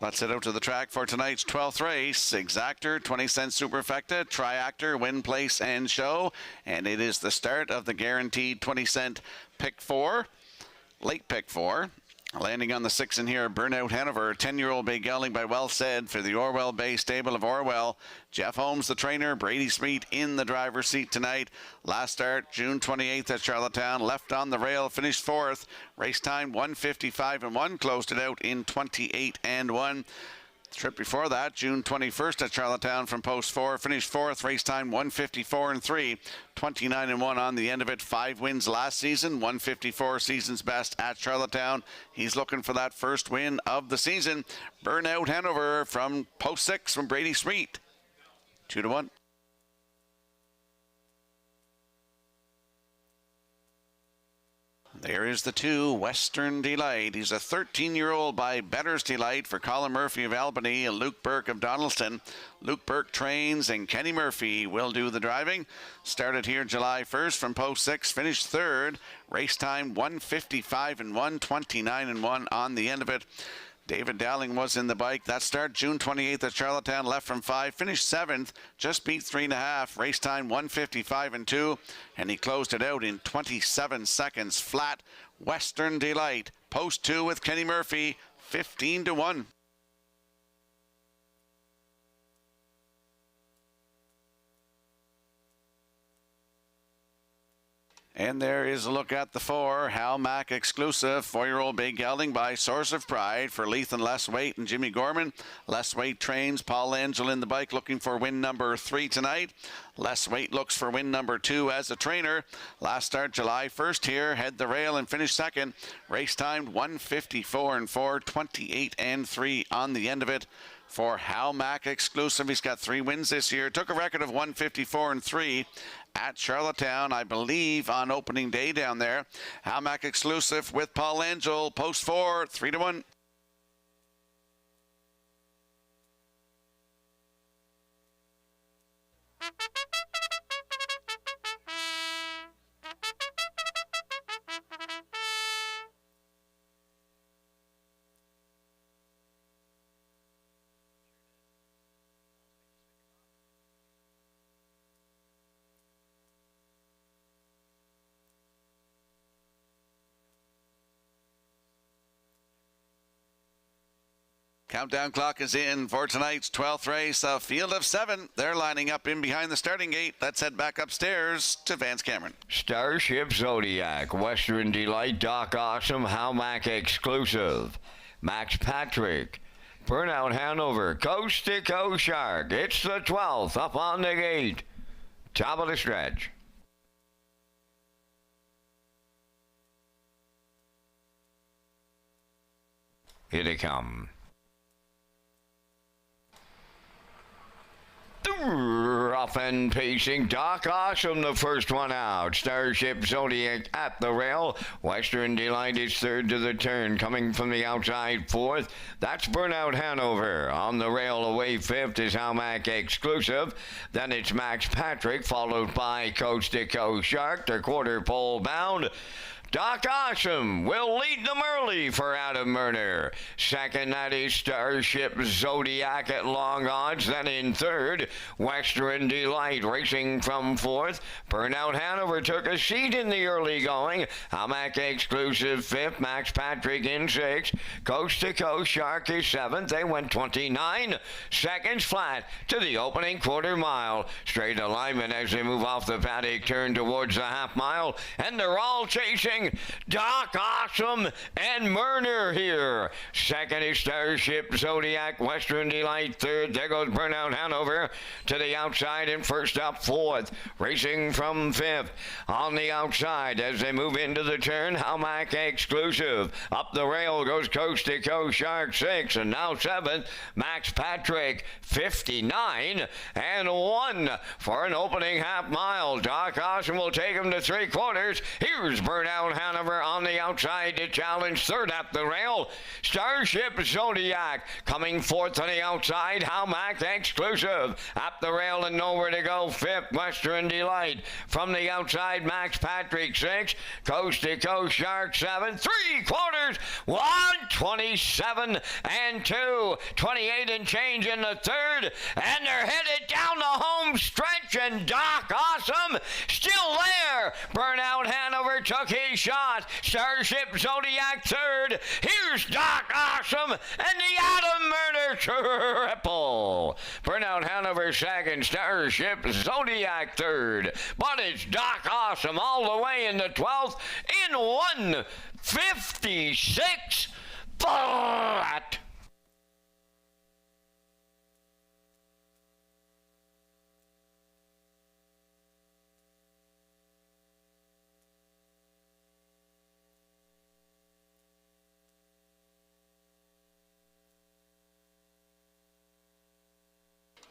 Let's head out to the track for tonight's 12th race. Exactor, 20-cent superfecta, triactor, win, place, and show. And it is the start of the guaranteed 20-cent pick 4, late pick 4. Landing on the 6 in here, Burnout Hanover, 10-year-old bay gelding by Well Said for the Orwell Bay Stable of Orwell. Jeff Holmes, the trainer, Brady Smeet in the driver's seat tonight. Last start, June 28th at Charlottetown, left on the rail, finished 4th. Race time, 1:55.1, closed it out in 28.1. Trip before that, June 21st at Charlottetown from post 4, finished 4th, race time 1:54.3, 29.1 on the end of it. 5 wins last season, 1:54 season's best at Charlottetown. He's looking for that first win of the season. Burnout Hanover from post 6 from Brady Sweet, 2-1. There is the 2, Western Delight. He's a 13-year-old by Better's Delight for Colin Murphy of Albany and Luke Burke of Donaldston. Luke Burke trains and Kenny Murphy will do the driving. Started here July 1st from post 6, finished 3rd. Race time 1:55.1, 29.1 on the end of it. David Dowling was in the bike. That start June 28th at Charlottetown, left from 5, finished 7th, just beat 3.5. Race time 1:55.2, and he closed it out in 27 seconds flat. Western Delight, post 2 with Kenny Murphy, 15-1. And there is a look at the 4, Hal Mack exclusive, 4-year-old bay gelding by Source of Pride for Leith and Les Waite and Jimmy Gorman. Les Waite trains, Paul Angel in the bike looking for win number 3 tonight. Les Waite looks for win number 2 as a trainer. Last start July 1st here, head the rail and finished 2nd. Race time 1:54.4, 28.3 on the end of it. For Hal Mack exclusive, he's got 3 wins this year. Took a record of 1:54.3 at Charlottetown, I believe, on opening day down there. Hal Mack exclusive with Paul Angel, post 4, 3-1. Countdown clock is in for tonight's 12th race, a field of 7. They're lining up in behind the starting gate. Let's head back upstairs to Vance Cameron. Starship Zodiac, Western Delight, Doc Awesome, Howmack Exclusive, Max Patrick, Burnout Hanover, Coast to Coast Shark. It's the 12th up on the gate. Top of the stretch. Here they come. Rough and pacing, Doc Awesome, the first one out. Starship Zodiac at the rail. Western Delight is third to the turn, coming from the outside fourth. That's Burnout Hanover. On the rail away fifth is Howmack Exclusive. Then it's Max Patrick, followed by Coast to Coast Shark, the quarter pole bound. Doc Awesome will lead them early for Adam Murner. Second, that is Starship Zodiac at long odds. Then in third, Western Delight racing from fourth. Burnout Hanover took a seat in the early going. Howmack Exclusive fifth. Max Patrick in sixth. Coast to Coast Shark is seventh. They went 29 seconds flat to the opening quarter mile. Straight alignment as they move off the paddock turn towards the half mile. And they're all chasing Doc Awesome and Murner here. Second is Starship Zodiac, Western Delight third. There goes Burnout Hanover to the outside and first up fourth. Racing from fifth. On the outside as they move into the turn, Howmack Exclusive. Up the rail goes Coast to Coast Shark sixth, and now seventh. Max Patrick 59 and 1 for an opening half mile. Doc Awesome will take him to three quarters. Here's Burnout Hanover on the outside to challenge third at the rail. Starship Zodiac coming fourth on the outside. Howmack Exclusive at the rail and nowhere to go. Fifth, Western Delight. From the outside, Max Patrick sixth. Coast to Coast Shark seventh. Three quarters. 1:27 and 2. 28 and change in the third. And they're headed down the home stretch. And Doc Awesome still there. Burnout Hanover took his shot. Starship Zodiac third. Here's Doc Awesome and the Adam Murner triple. Burnout Hanover second. Starship Zodiac third. But it's Doc Awesome all the way in the 12th in 1:56 flat.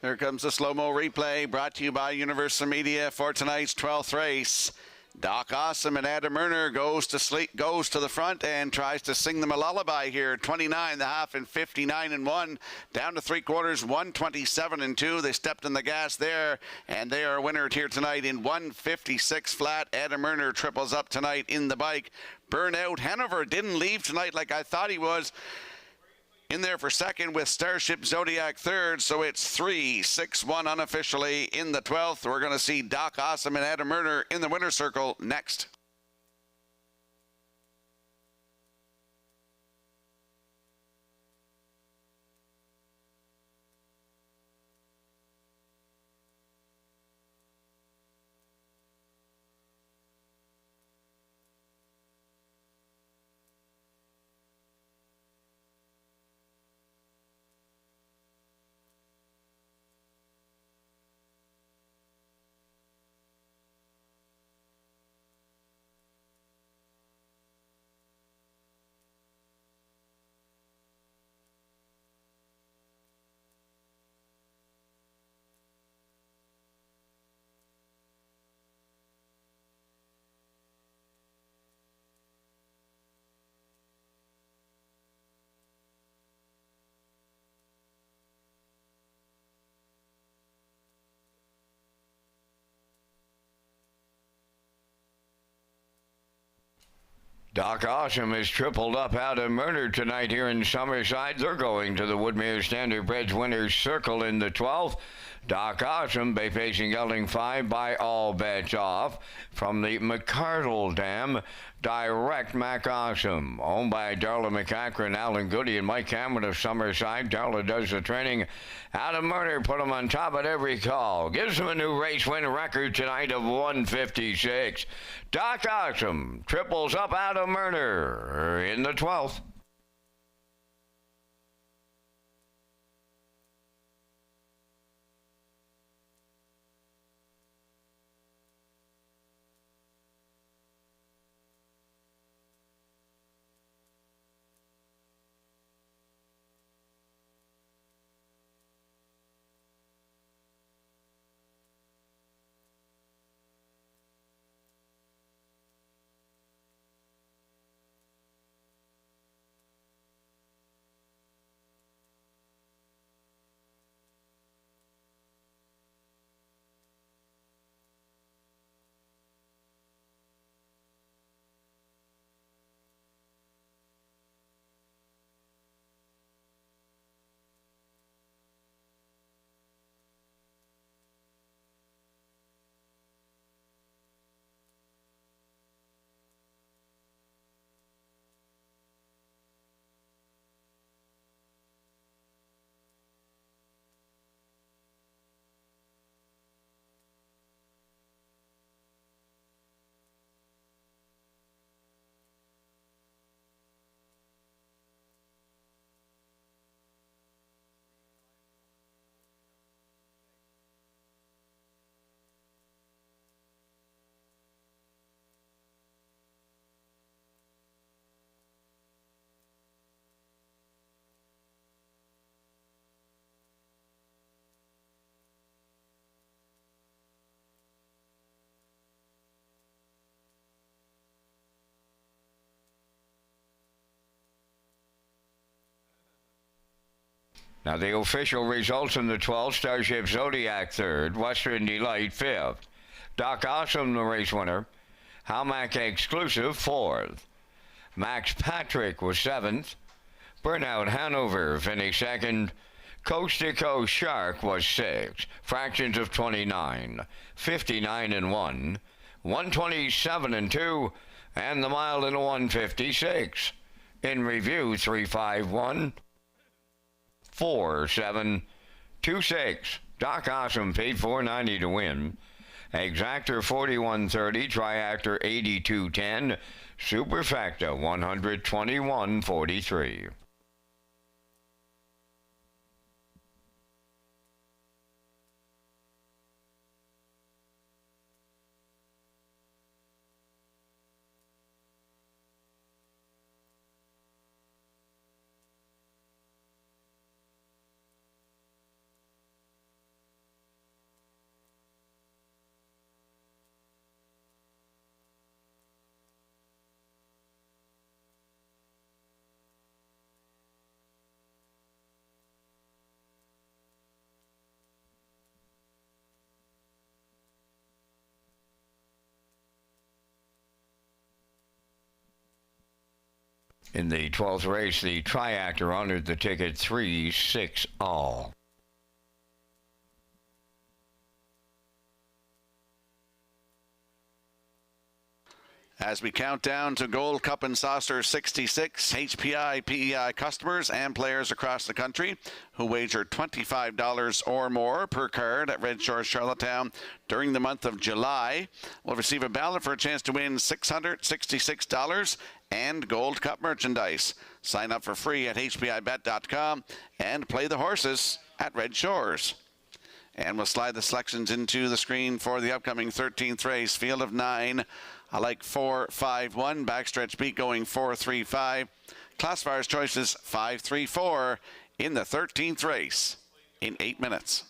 Here comes the slow-mo replay brought to you by Universal Media for tonight's 12th race. Doc Awesome and Adam Murner goes to the front and tries to sing them a lullaby here. 29 and a half and 59 and 1. Down to three quarters, 1:27 and 2. They stepped on the gas there, and they are winner here tonight in 1:56 flat. Adam Murner triples up tonight in the bike. Burnout Hanover didn't leave tonight like I thought he was. In there for second with Starship Zodiac third, so it's 3-6-1 unofficially in the 12th. We're going to see Doc Awesome and Adam Murner in the winner's circle next. Doc Awesome has tripled up out of Murner tonight here in Summerside. They're going to the Woodmere Standardbreds Winners Circle in the 12th. Doc Awesome, bay facing gelding 5 by all bets off. From the McCardle Dam Direct Mac Awesome, owned by Darla McAkron, Alan Goody, and Mike Cameron of Summerside. Darla does the training. Adam Murner put him on top at every call. Gives him a new race win record tonight of 156. Doc Awesome triples up Adam Murner in the 12th. Now the official results in the 12th, Starship Zodiac 3rd, Western Delight 5th, Doc Awesome the race winner, Halmack Exclusive 4th, Max Patrick was 7th, Burnout Hanover finished 2nd, Coast to Coast Shark was 6th, fractions of 29, 59 and 1, 127 and 2, and the mile in 156. In review, 351. 4726. Doc Awesome paid $4.90 to win. Exactor 4130, Triactor 8210, Superfecta 121.43. In the 12th race, the Triactor honored the ticket 3-6 all. As we count down to Gold Cup and Saucer 66, HPI PEI customers and players across the country who wager $25 or more per card at Red Shores Charlottetown during the month of July will receive a ballot for a chance to win $666 and Gold Cup merchandise. Sign up for free at hpibet.com and play the horses at Red Shores. And we'll slide the selections into the screen for the upcoming 13th race. Field of 9. I like 4-5-1. Backstretch beat going 4-3-5. Classifier's choices 5-3-4 in the 13th race in 8 minutes.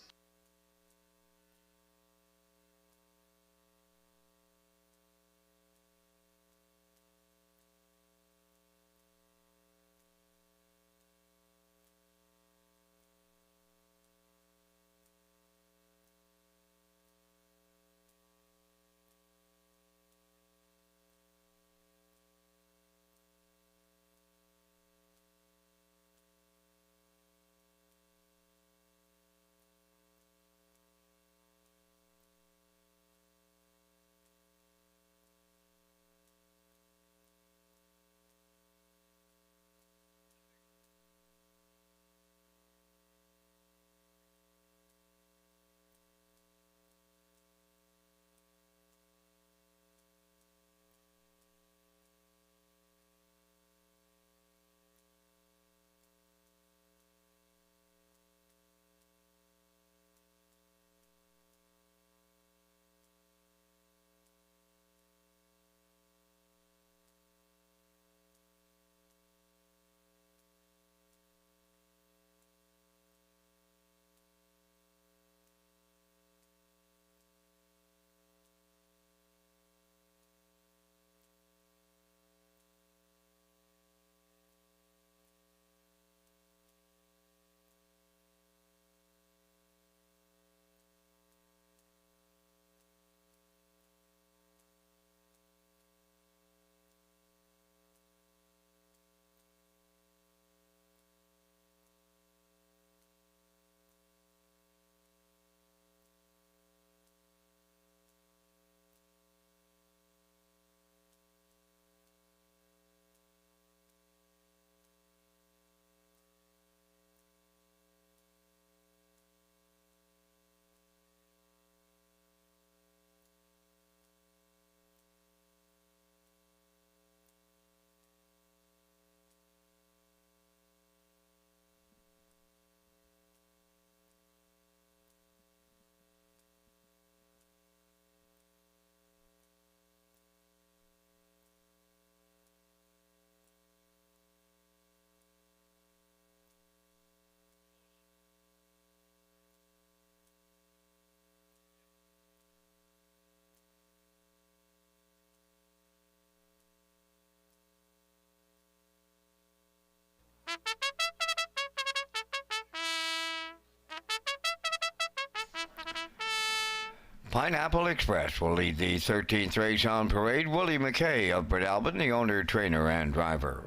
Pineapple Express will lead the 13th race on parade. Willie McKay of Brett Albin, the owner, trainer, and driver.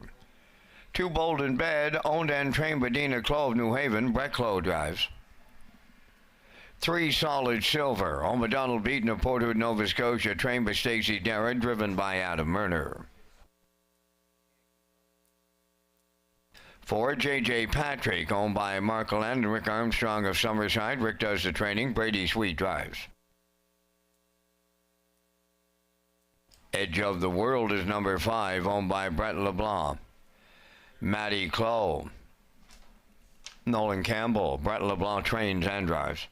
2 Bold and Bad, owned and trained by Dina Clough of New Haven. Brett Clough drives. 3 Solid Silver, owned by Donald Beaton of Port Hood, Nova Scotia, trained by Stacey Darrett, driven by Adam Murner. 4 J.J. Patrick, owned by Mark Land and Rick Armstrong of Summerside. Rick does the training. Brady Sweet drives. Edge of the World is number 5, owned by Brett LeBlanc. Matty Clough. Nolan Campbell. Brett LeBlanc trains and drives.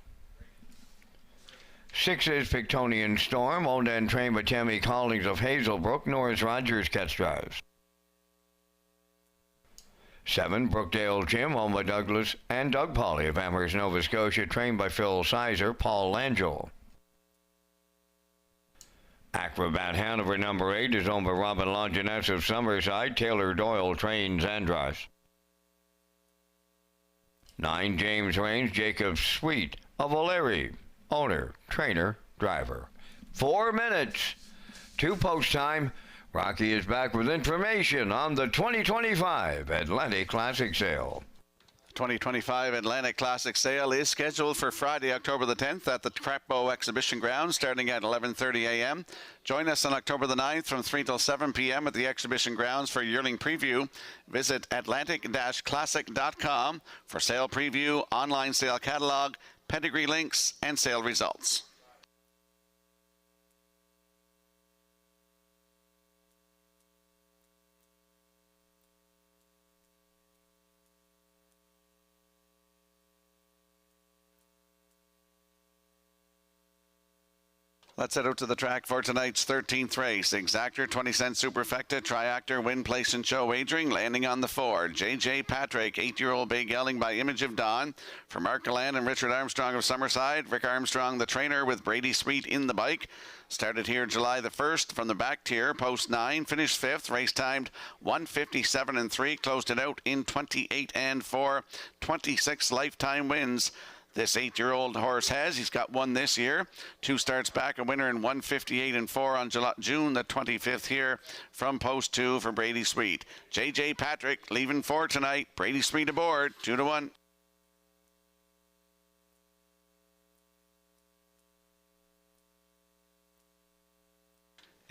6 is Pictonian Storm, owned and trained by Tammy Collings of Hazelbrook. Norris Rogers catch drives. 7 Brookdale Gym, owned by Douglas and Doug Pauley of Amherst, Nova Scotia, trained by Phil Sizer. Paul Langell. Acrobat Hanover number 8 is owned by Robin Longinus of Summerside. Taylor Doyle trains and drives. 9 James Rains, Jacob Sweet of O'Leary, owner, trainer, driver. 4 minutes to post time. Rocky is back with information on the 2025 Atlantic Classic Sale. 2025 Atlantic Classic Sale is scheduled for Friday, October the 10th at the Crapbo Exhibition Grounds starting at 11:30 a.m. Join us on October the 9th from 3 till 7 p.m. at the Exhibition Grounds for yearling preview. Visit Atlantic-Classic.com for sale preview, online sale catalog, pedigree links, and sale results. Let's head out to the track for tonight's 13th race. Exactor, 20-cent superfecta, triactor, win, place, and show wagering. Landing on the 4, J.J. Patrick, 8-year-old bay gelding by Image of Dawn. For Mark Galan and Richard Armstrong of Summerside. Rick Armstrong, the trainer, with Brady Sweet in the bike. Started here July the 1st from the back tier, post 9, finished 5th, race timed 1:57.3, closed it out in 28.4, 26 lifetime wins. This 8-year-old horse has. He's got 1 this year. 2 starts back, a winner in 1:58.4 on June the 25th here from post 2 for Brady Sweet. J.J. Patrick leaving 4 tonight. Brady Sweet aboard, 2-1.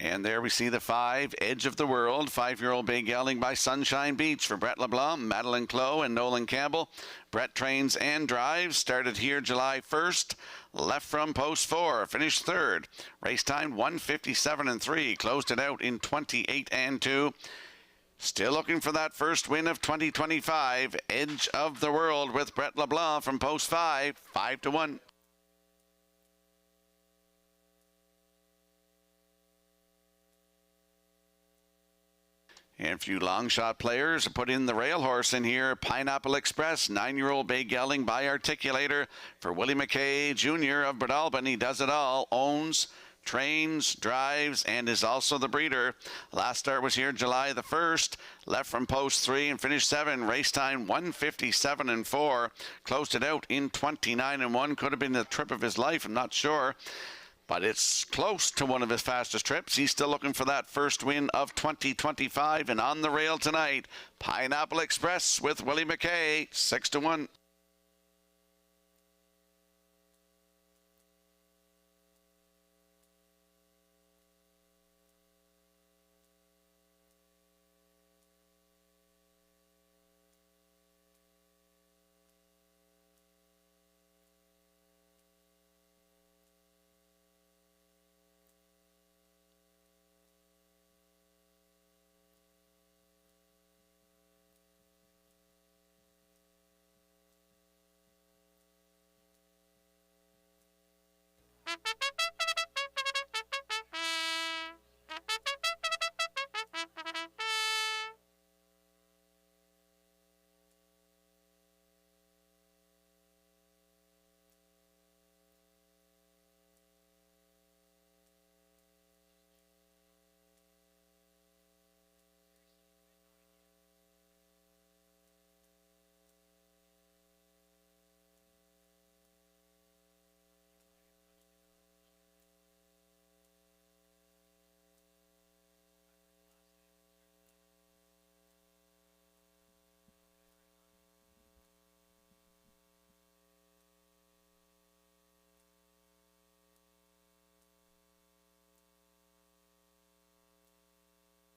And there we see the 5, Edge of the World, 5-year-old bay gelding by Sunshine Beach for Brett LeBlanc, Madeline Clough, and Nolan Campbell. Brett trains and drives. Started here July 1st. Left from post 4. Finished 3rd. Race time 1:57.3. Closed it out in 28.2. Still looking for that first win of 2025. Edge of the World with Brett LeBlanc from post 5. 5-1. And a few long shot players put in the rail horse in here. Pineapple Express, 9-year-old bay gelding by Articulator for Willie McKay Jr. of Bretalbin. He does it all, owns, trains, drives, and is also the breeder. Last start was here July the 1st. Left from post 3 and finished 7. Race time 1:57.4. Closed it out in 29.1. Could have been the trip of his life, I'm not sure. But it's close to one of his fastest trips. He's still looking for that first win of 2025. And on the rail tonight, Pineapple Express with Willie McKay, 6-1.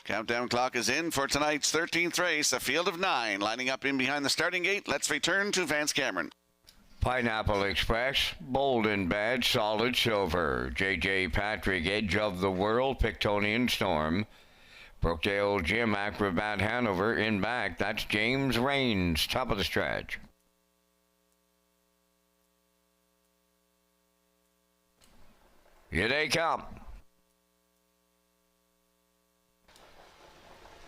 Countdown clock is in for tonight's 13th race, a field of 9 lining up in behind the starting gate. Let's return to Vance Cameron. Pineapple Express, Bold and Bad, Solid Silver, J.J. Patrick, Edge of the World, Pictonian Storm, Brookdale Jim, Acrobat Hanover in back. That's James Raines, top of the stretch. Here they come.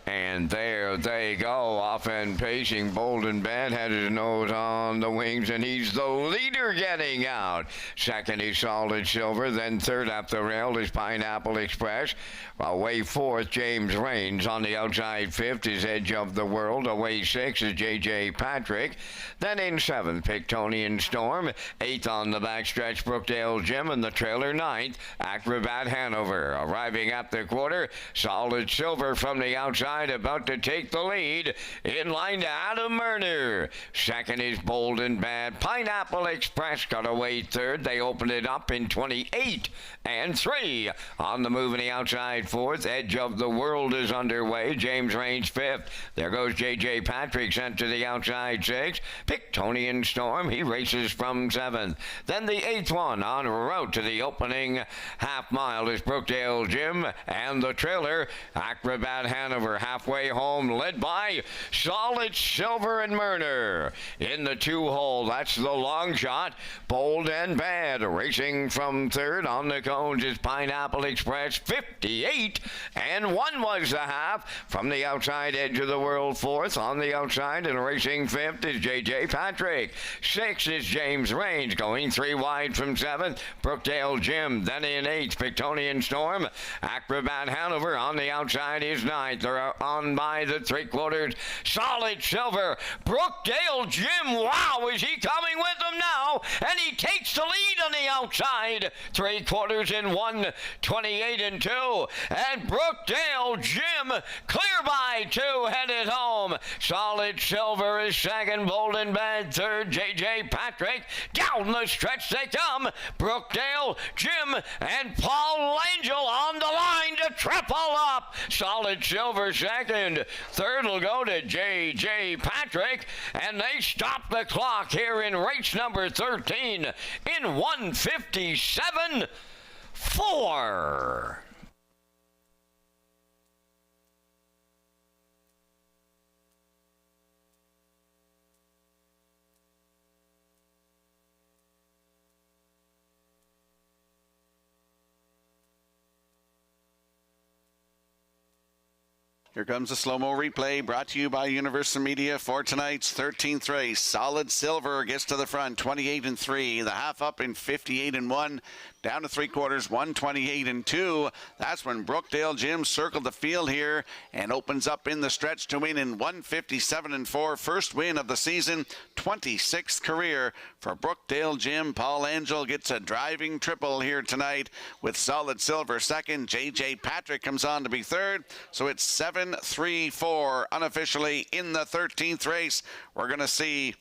And there they go, off and pacing. Bold and Bad had his nose on the wings, and he's the leader getting out. Second is Solid Silver, then third up the rail is Pineapple Express. Away fourth, James Raines. On the outside fifth is Edge of the World. Away sixth is J.J. Patrick. Then in seventh, Pictonian Storm. Eighth on the backstretch, Brookdale Jim, and the trailer ninth, Acrobat Hanover. Arriving at the quarter, Solid Silver from the outside, about to take the lead. In line to Adam Murner. Second is Bold and Bad. Pineapple Express got away third. They opened it up in 28 and 3. On the move in the outside fourth, Edge of the World is underway. James Raines fifth. There goes J.J. Patrick sent to the outside sixth. Pictonian Storm, he races from seventh. Then the eighth one en route to the opening half mile is Brookdale Jim, and the trailer Acrobat Hanover halfway home, led by Solid Silver and Murner. In the 2-hole, that's the long shot. Bold and Bad racing from third. On the cones is Pineapple Express, 58 and 1 was the half. From the outside, Edge of the World fourth. On the outside and racing fifth is J.J. Patrick. Sixth is James Raines, going 3 wide from seventh. Brookdale Jim. Then in eighth, Pictonian Storm. Acrobat Hanover on the outside is ninth. They're on by the 3/4. Solid Silver. Brookdale Jim. Wow, is he coming with them now? And he takes the lead on the outside. 3/4 in 1:28 and 2. And Brookdale Jim clear by 2, headed home. Solid Silver is second. Bold and Bad third. J.J. Patrick. Down the stretch they come. Brookdale Jim and Paul Angel on the line to triple up. Solid Silver second. Third will go to J.J. Patrick, and they stop the clock here in race number 13 in 1:57.4. Here comes a slow-mo replay brought to you by Universal Media for tonight's 13th race. Solid Silver gets to the front, 28 and 3. The half up in 58 and 1. Down to 3/4, 128 and 2. That's when Brookdale Jim circled the field here and opens up in the stretch to win in 157 and 4. First win of the season, 26th career for Brookdale Jim. Paul Angel gets a driving triple here tonight with Solid Silver second. J.J. Patrick comes on to be third. So it's 7-3-4 unofficially in the 13th race. We're going to see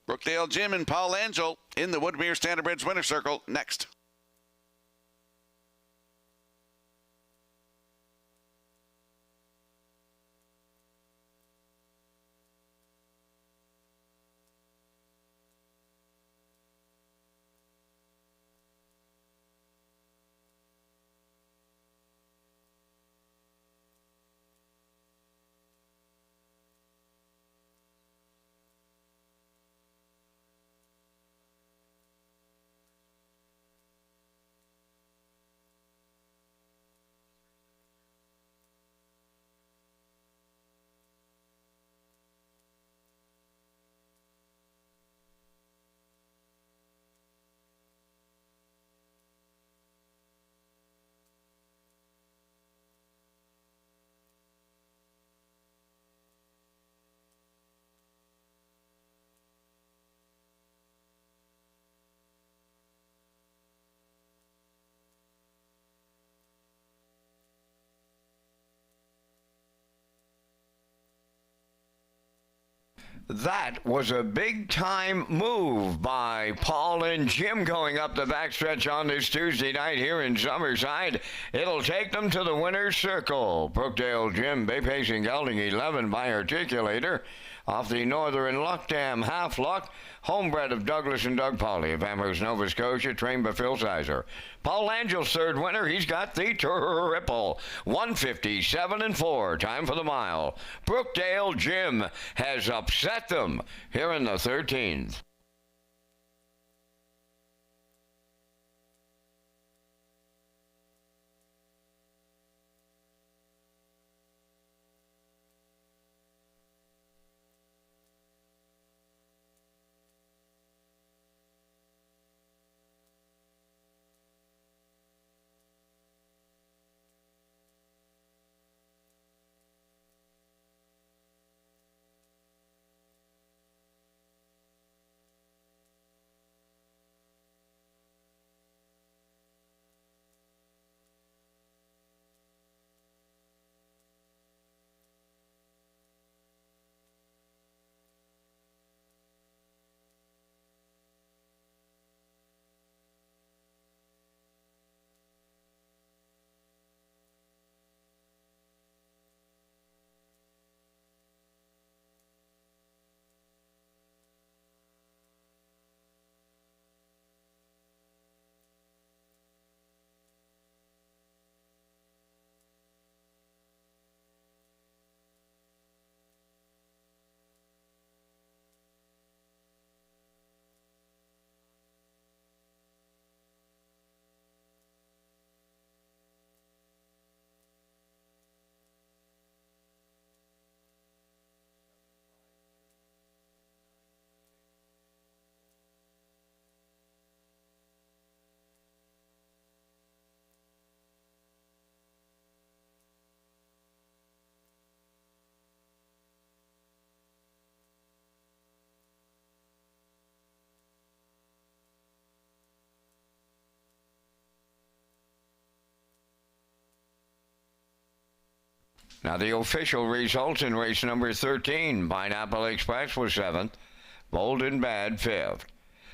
Brookdale Jim and Paul Angel in the Woodmere Standard Bridge winner circle next. That was a big-time move by Paul and Jim going up the backstretch on this Tuesday night here in Summerside. It'll take them to the winner's circle. Brookdale Jim, Bay Pacing Gelding 11 by Articulator. Off the Northern Luck Dam, Half Luck, homebred of Douglas and Doug Pauley of Amherst, Nova Scotia, trained by Phil Sizer. Paul Angel's third winner, he's got the triple. 157-4, time for the mile. Brookdale Jim has upset them here in the 13th. Now the official results in race number 13. Pineapple Express was 7th. Bold and Bad 5th.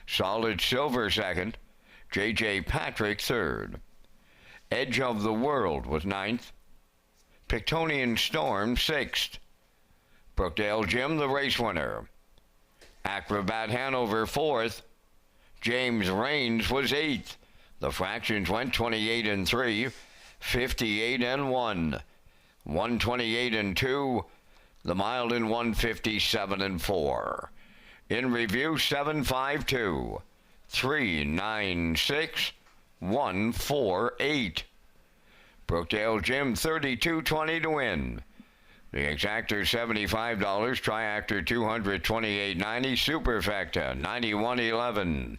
Solid Silver 2nd. J.J. Patrick 3rd. Edge of the World was 9th. Pictonian Storm 6th. Brookdale Jim the race winner. Acrobat Hanover 4th. James Raines was 8th. The fractions went 28-3, 58-1. 128-2, the mile in 157-4. In review, 752, 396, 148. Brookdale Jim 32.20 to win. The exactor $75, triactor $228.90, superfecta $91.11.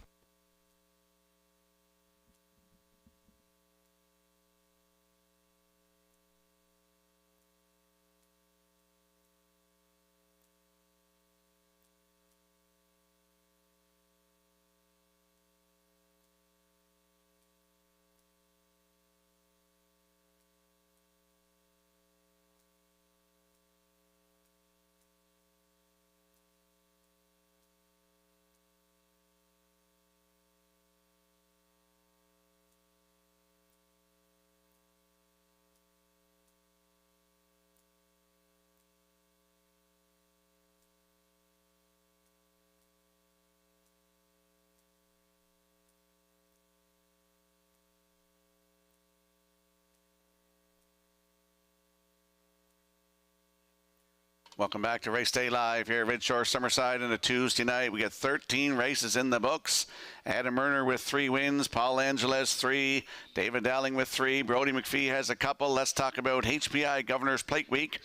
Welcome back to Race Day Live here at Redshores Summerside on a Tuesday night. We got 13 races in the books. Adam Murner with 3 wins. Paul Angeles 3. David Dowling with 3. Brody McPhee has a couple. Let's talk about HPI Governor's Plate Week.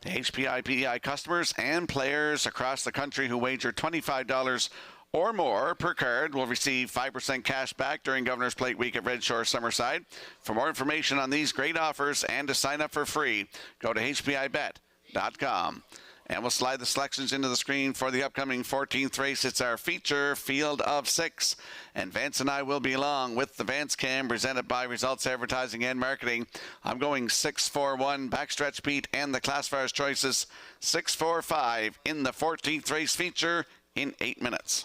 The HPI PEI customers and players across the country who wager $25 or more per card will receive 5% cash back during Governor's Plate Week at Redshores Summerside. For more information on these great offers and to sign up for free, go to HPIBet.com. And we'll slide the selections into the screen for the upcoming 14th race. It's our feature field of 6. And Vance and I will be along with the Vance Cam presented by Results Advertising and Marketing. I'm going 6-4-1 backstretch beat and the classifiers choices 6-4-5 in the 14th race feature in 8 minutes.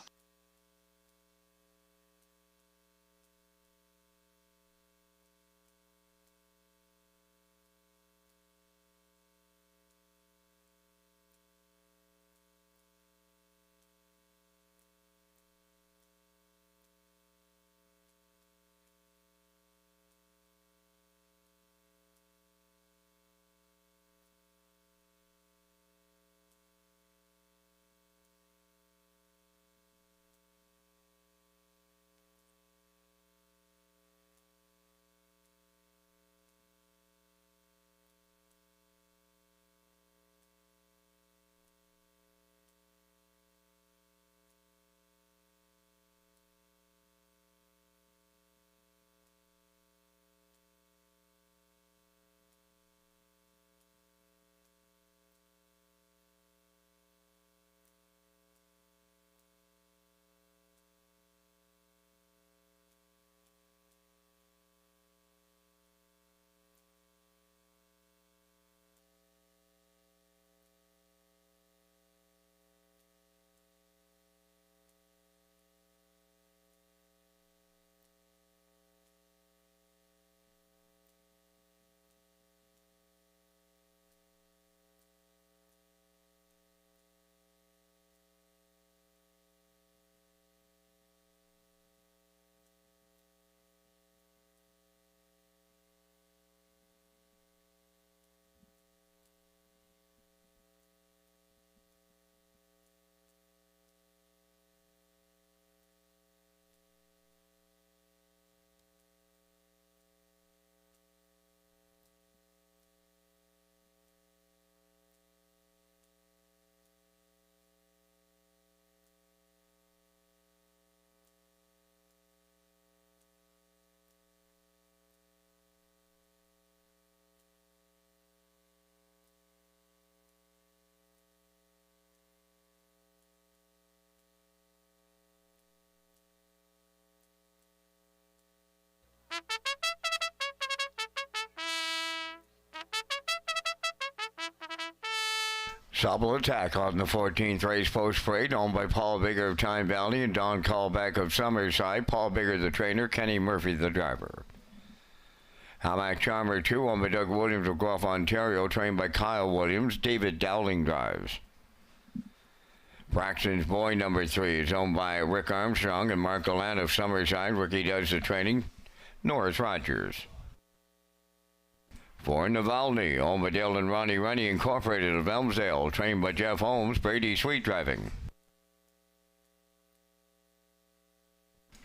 Sobel Attack on the 14th race post parade, owned by Paul Bigger of Time Valley and Don Callback of Summerside. Paul Bigger the trainer, Kenny Murphy the driver. Hamac Charmer 2, owned by Doug Williams of Guelph, Ontario, trained by Kyle Williams. David Dowling drives. Braxton's Boy number 3 is owned by Rick Armstrong and Mark Gallant of Summerside. Ricky does the training. Norris Rogers. For Navalny, owned by Dale and Ronnie Rennie Incorporated of Elmsdale, trained by Jeff Holmes, Brady Sweet driving.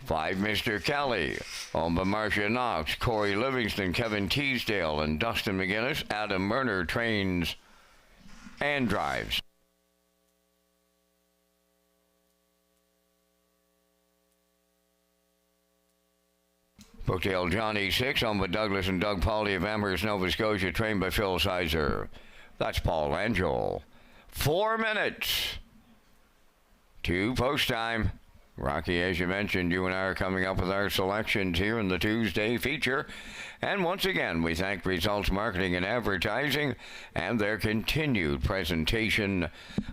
5 Mr. Kelly, owned by Marcia Knox, Corey Livingston, Kevin Teasdale, and Dustin McGinnis. Adam Murner trains and drives. Brookdale Johnny 6, owned by Douglas and Doug Pauly of Amherst, Nova Scotia, trained by Phil Sizer. That's Paul Angel. 4 minutes to post time. Rocky, as you mentioned, you and I are coming up with our selections here in the Tuesday feature. And once again, we thank Results Marketing and Advertising and their continued presentation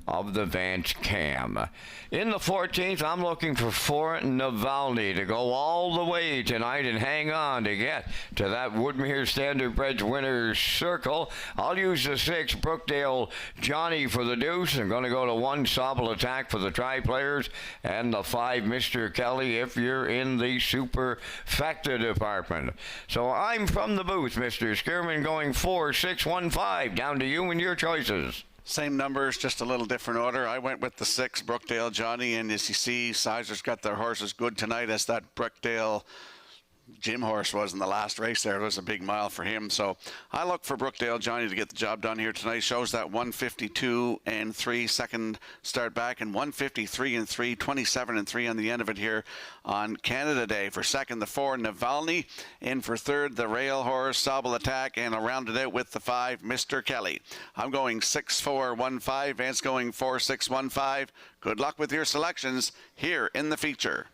of the Vance Cam. In the 14th, I'm looking for Fort Navalny to go all the way tonight and hang on to get to that Woodmere Standardbred winner's circle. I'll use the 6, Brookdale Johnny for the deuce. I'm going to go to 1, Sobel Attack for the tri-players, and the 5, Mr. Kelly, if you're in the superfecta department. So I'm from the booth, Mr. Skierman, going 4, 6, 1, 5. Down to you and your choices. Same numbers, just a little different order. I went with the 6, Brookdale Johnny, and as you see, Sizer's got their horses good tonight as that Brookdale Jim Horse was in the last race there. It was a big mile for him. So I look for Brookdale Johnny to get the job done here tonight. Shows that 152 and 3 second start back, and 153 and 3, 27 and 3 on the end of it here on Canada Day. For second, the 4, Navalny. In for third, the Rail Horse, Sobble Attack, and I'll round it out with the 5, Mr. Kelly. I'm going 6-4-1-5. Vance going 4-6-1-5. Good luck with your selections here in the feature.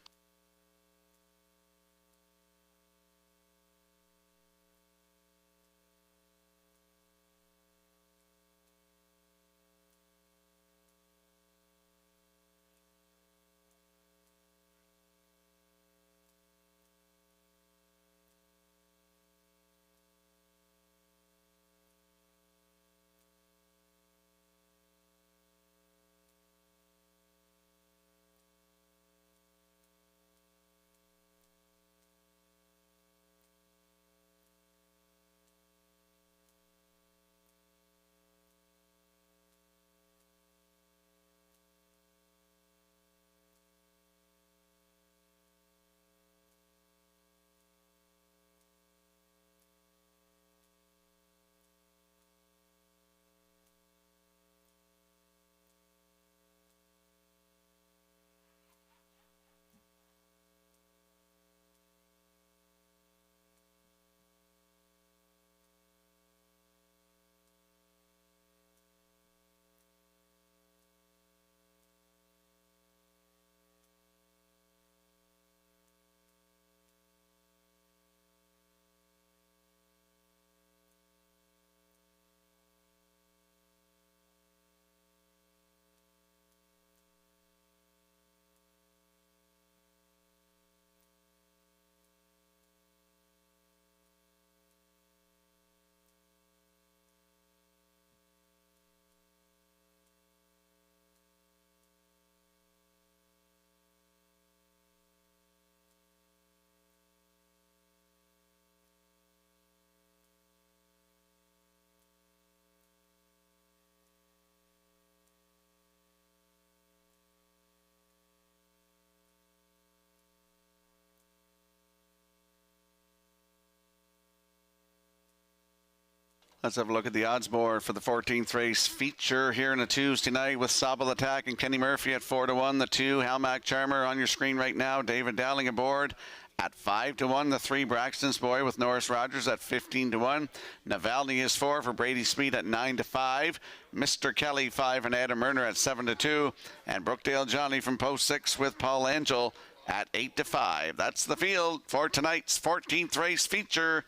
Let's have a look at the odds board for the 14th race feature here in a Tuesday night with Sobble Attack and Kenny Murphy at 4-1. The 2, Halmac Charmer on your screen right now. David Dowling aboard at 5-1. The 3, Braxton's Boy with Norris Rogers at 15-1. Navalny is 4 for Brady Speed at 9-5. Mr. Kelly 5 and Adam Murner at 7-2. And Brookdale Johnny from post 6 with Paul Angel at 8-5. That's the field for tonight's 14th race feature.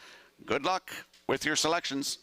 Good luck with your selections.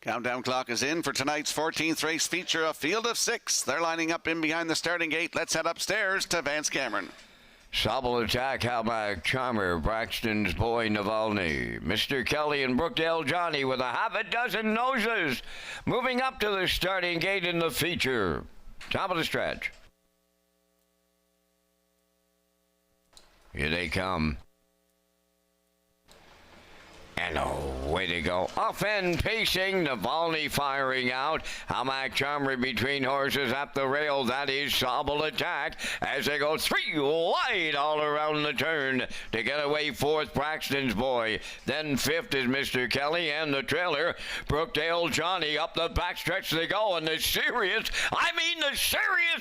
Countdown clock is in for tonight's 14th race feature, a field of 6. They're lining up in behind the starting gate. Let's head upstairs to Vance Cameron. Sobble Attack, Halmac Charmer, Braxton's Boy, Navalny, Mr. Kelly and Brookdale Johnny with a half a dozen noses moving up to the starting gate in the feature. Top of the stretch. Here they come. to go. Off end pacing, Navalny firing out. Hamac Charmer between horses at the rail. That is Sobble Attack as they go 3 wide all around the turn to get away. Fourth, Braxton's Boy. Then fifth is Mr. Kelly and the trailer. Brookdale Johnny up the backstretch they go. And the serious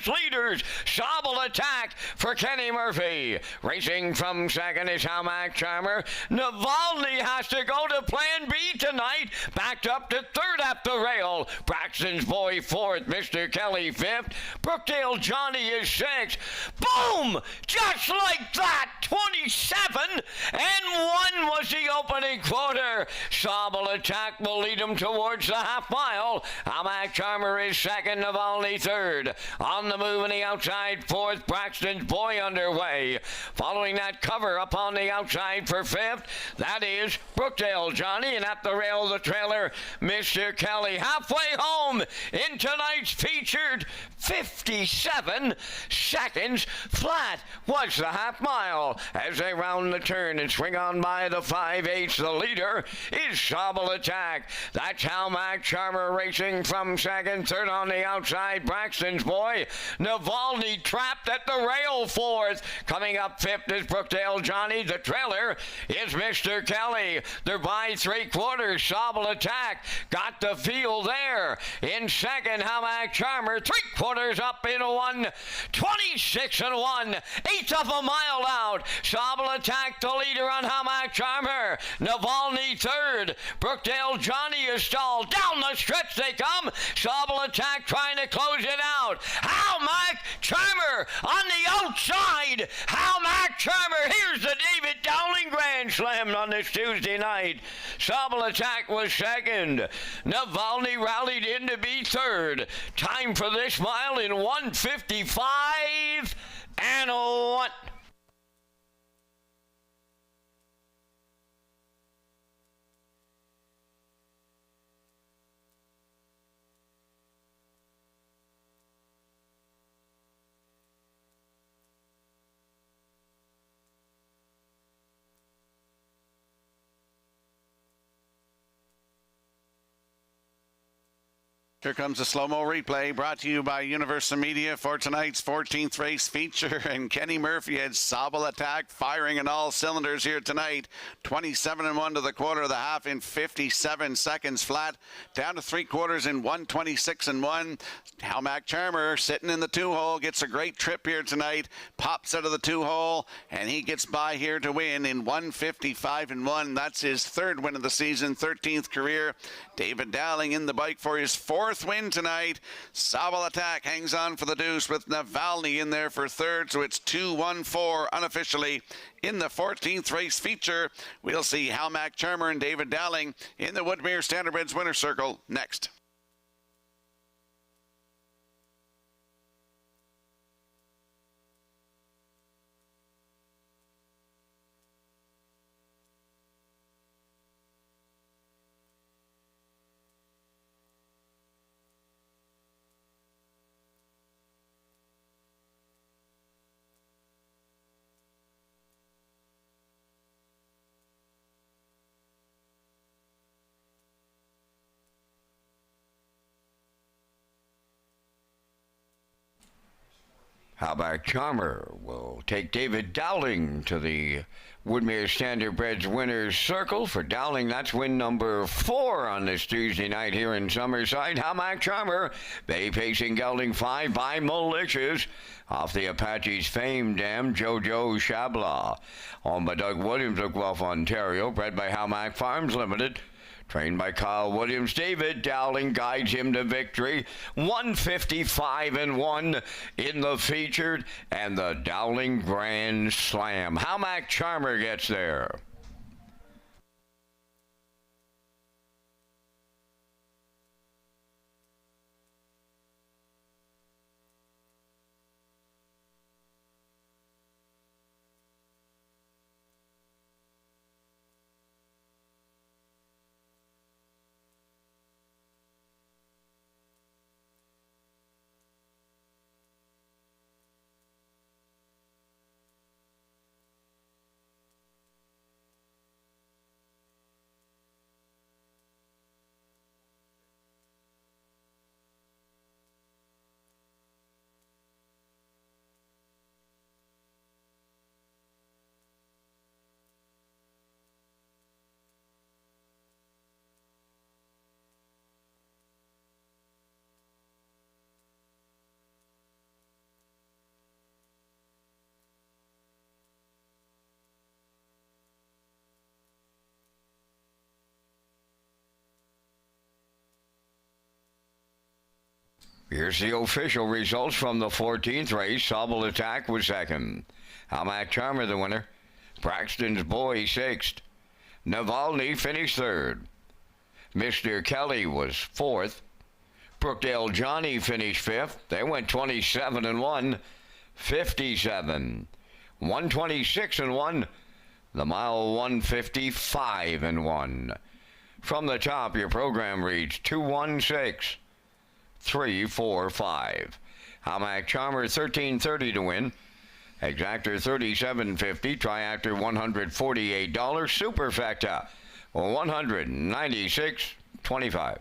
leaders. Sobble Attack for Kenny Murphy. Racing from second is Hamac Charmer. Navalny has to go to plan B tonight. Backed up to third at the rail. Braxton's Boy fourth. Mr. Kelly fifth. Brookdale Johnny is sixth. Boom! Just like that. 27 and 1 was the opening quarter. Sobble Attack will lead him towards the half mile. Hamac Charmer is second. Navalny third. On the move on the outside, fourth. Braxton's Boy underway. Following that cover up on the outside for fifth, that is Brookdale Johnny, and at the rail the trailer, Mr. Kelly. Halfway home in tonight's featured 57 seconds flat was the half mile as they round the turn and swing on by the 5/8. The leader is Sobble Attack. That's Hamac Charmer racing from second. Third on the outside, Braxton's Boy. Navalny trapped at the rail fourth. Coming up fifth is Brookdale Johnny. The trailer is Mr. Kelly. They're by 3/4. Sobble Attack got the field there. In second, Hamac Charmer 3/4 up in 1:26 and 1/8 of a mile out. Sobble Attack the leader on Hamac Charmer. Navalny third. Brookdale Johnny is stalled. Down the stretch they come. Sobble Attack trying to close it out. Hamac Charmer on the outside. Hamac Charmer. Here's the David Dowling Grand Slam on this Tuesday night. Sobble Attack was second. Navalny rallied in to be third. Time for this mile in 1:55 and 1. Here comes a slow-mo replay brought to you by Universal Media for tonight's 14th race feature. And Kenny Murphy had Sobble Attack firing in all cylinders here tonight. 27 and 1 to the quarter of the half in 57 seconds flat. Down to 3/4 in 1:26 and 1. Hamac Charmer sitting in the 2-hole gets a great trip here tonight. Pops out of the 2-hole and he gets by here to win in 1:55 and 1. That's his third win of the season, 13th career. David Dowling in the bike for his fourth win tonight. Sobble Attack hangs on for the deuce with Navalny in there for third, so it's 2-1-4 unofficially in the 14th race feature. We'll see Hamac Charmer and David Dowling in the Woodmere Standardbreds winner circle next. Hamac Charmer will take David Dowling to the Woodmere Standardbreds winners circle. For Dowling, that's win number 4 on this Tuesday night here in Summerside. Hamac Charmer, Bay pacing gelding 5 by Malicious. Off the Apache's Fame Dam, Jojo Shabla. Owned by Doug Williams of Guelph, Ontario. Bred by Hamac Farms Limited. Trained by Kyle Williams. David Dowling guides him to victory. 1:55 and 1 in the featured and the Dowling Grand Slam. Hamac Charmer gets there. Here's the official results from the 14th race. Sobel Attack was second. Hamac Charmer the winner. Braxton's Boy sixth. Navalny finished third. Mr. Kelly was fourth. Brookdale Johnny finished fifth. They went 27-1, 57, 126-1. The mile 155-1. From the top, your program reads 216-345. Hamac Charmer 1330 to win. Exactor $37.50. Triactor $148. Superfecta $196.25.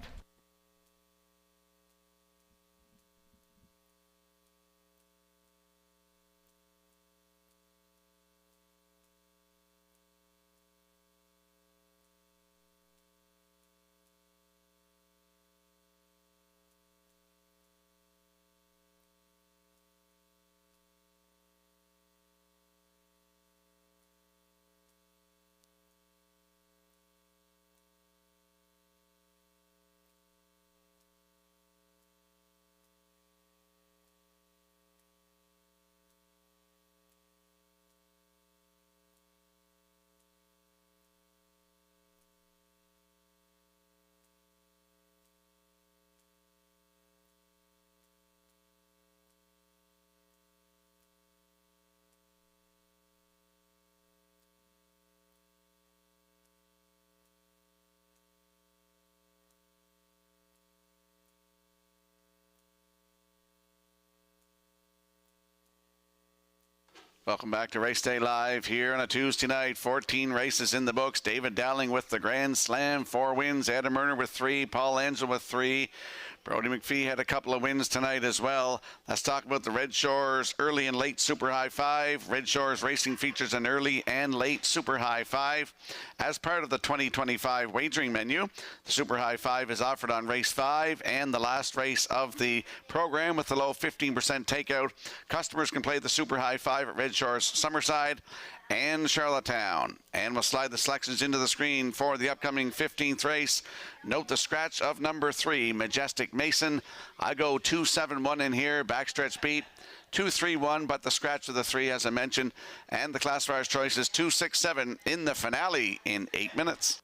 Welcome back to Race Day Live here on a Tuesday night. 14 races in the books. David Dowling with the Grand Slam, 4 wins. Adam Murner with 3. Paul Angel with 3. Brody McPhee had a couple of wins tonight as well. Let's talk about the Red Shores early and late Super High 5. Red Shores Racing features an early and late Super High 5. As part of the 2025 wagering menu, the Super High 5 is offered on race 5 and the last race of the program with the low 15% takeout. Customers can play the Super High 5 at Red Shores Summerside and Charlottetown. And we'll slide the selections into the screen for the upcoming 15th race. Note the scratch of number 3, Majestic Mason. I go 2-7-1 in here, backstretch beat. 2-3-1, but the scratch of the 3, as I mentioned. And the classifier's choice is 2-6-7 in the finale in 8 minutes.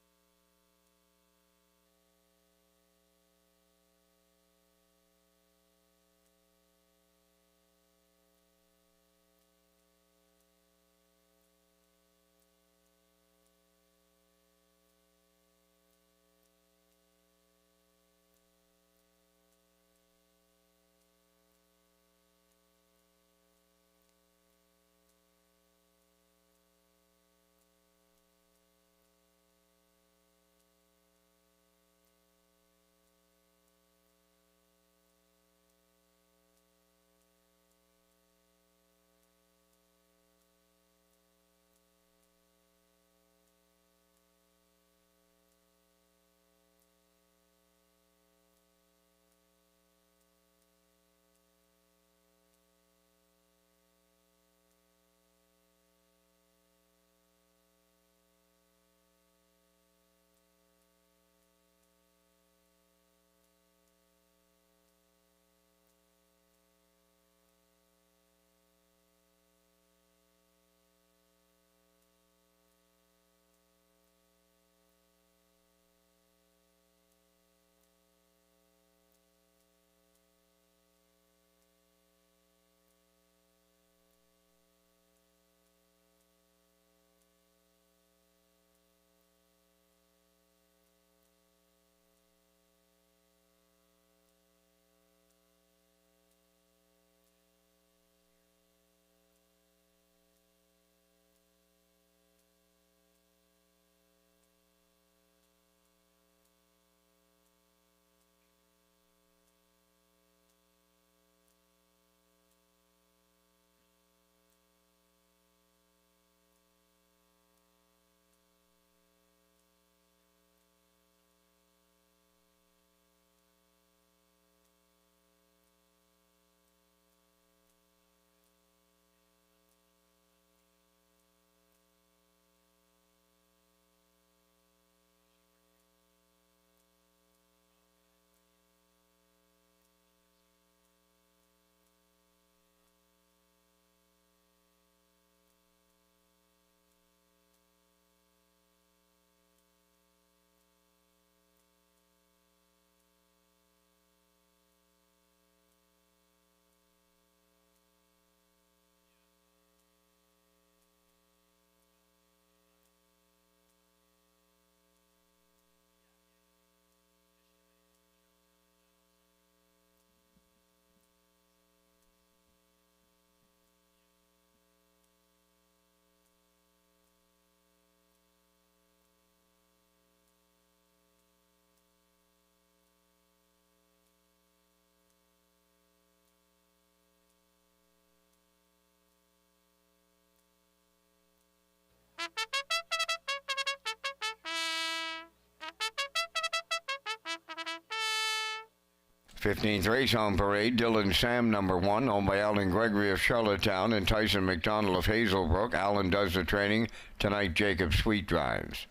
15th race on parade, Dylan Sam, number 1, owned by Alan Gregory of Charlottetown and Tyson McDonald of Hazelbrook. Alan does the training. Tonight, Jacob Sweet drives.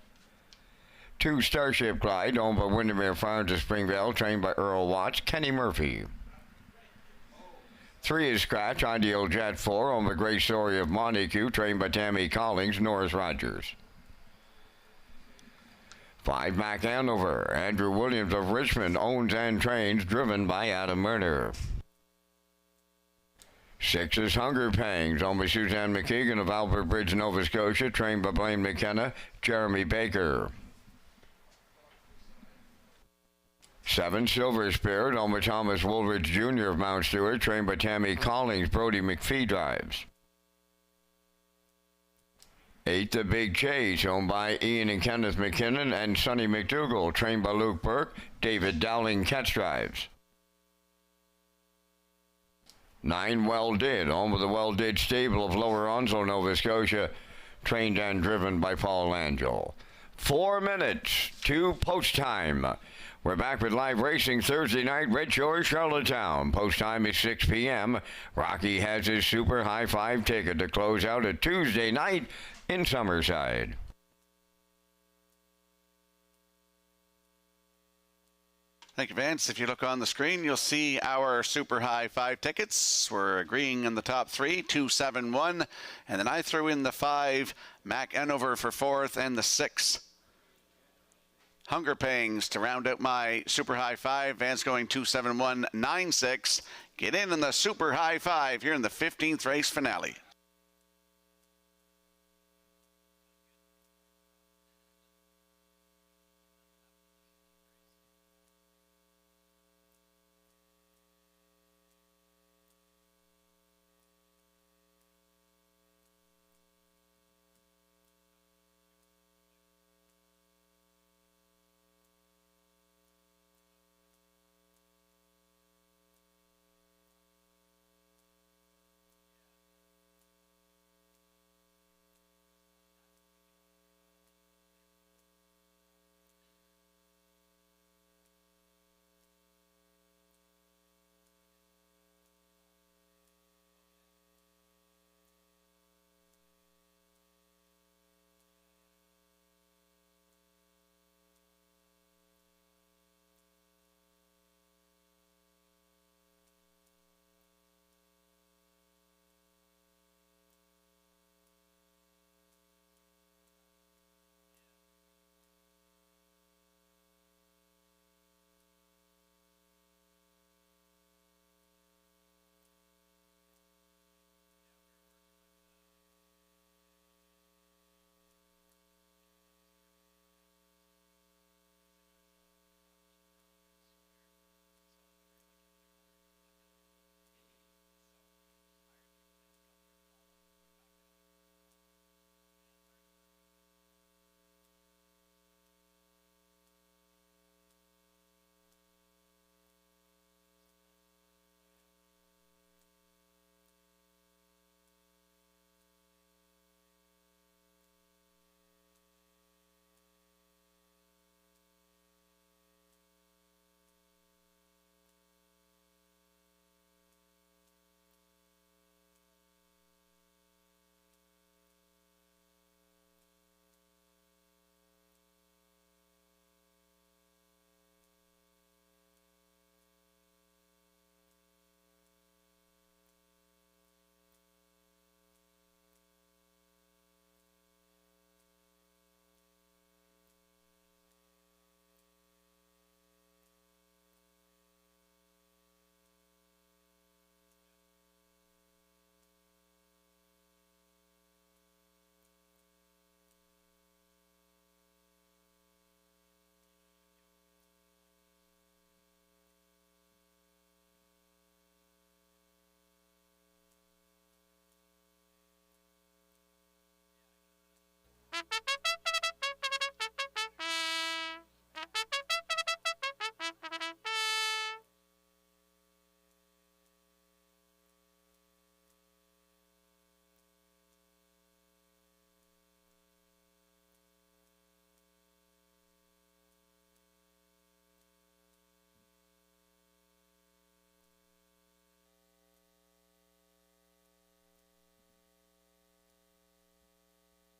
2, Starship Clyde, owned by Windermere Farms of Springvale, trained by Earl Watts, Kenny Murphy. 3 is Scratch, Ideal Jet 4, owned by Grace Story of Montague, trained by Tammy Collins, Norris Rogers. 5, Mac Hanover, Andrew Williams of Richmond, owns and trains, driven by Adam Murner. 6 is Hunger Pangs, owned by Suzanne McKeegan of Albert Bridge, Nova Scotia, trained by Blaine McKenna, Jeremy Baker. 7, Silver Spirit, owned by Thomas Woolridge Jr. of Mount Stewart, trained by Tammy Collins, Brody McPhee drives. 8, The Big Chase, owned by Ian and Kenneth McKinnon and Sonny McDougall, trained by Luke Burke, David Dowling catch drives. 9, Well Did, owned by the Well Did stable of Lower Onslow, Nova Scotia, trained and driven by Paul Angel. 4 minutes to post time. We're back with live racing Thursday night, Red Shores, Charlottetown. Post time is 6 p.m. Rocky has his Super High 5 ticket to close out a Tuesday night in Summerside. Thank you, Vance. If you look on the screen, you'll see our Super High 5 tickets. We're agreeing in the top 3, 271. And then I threw in the 5, Mac Hanover for 4th, and the 6, Hunger Pangs to round out my Super High 5. Vance going 271.96. Get in the Super High 5 here in the 15th race finale.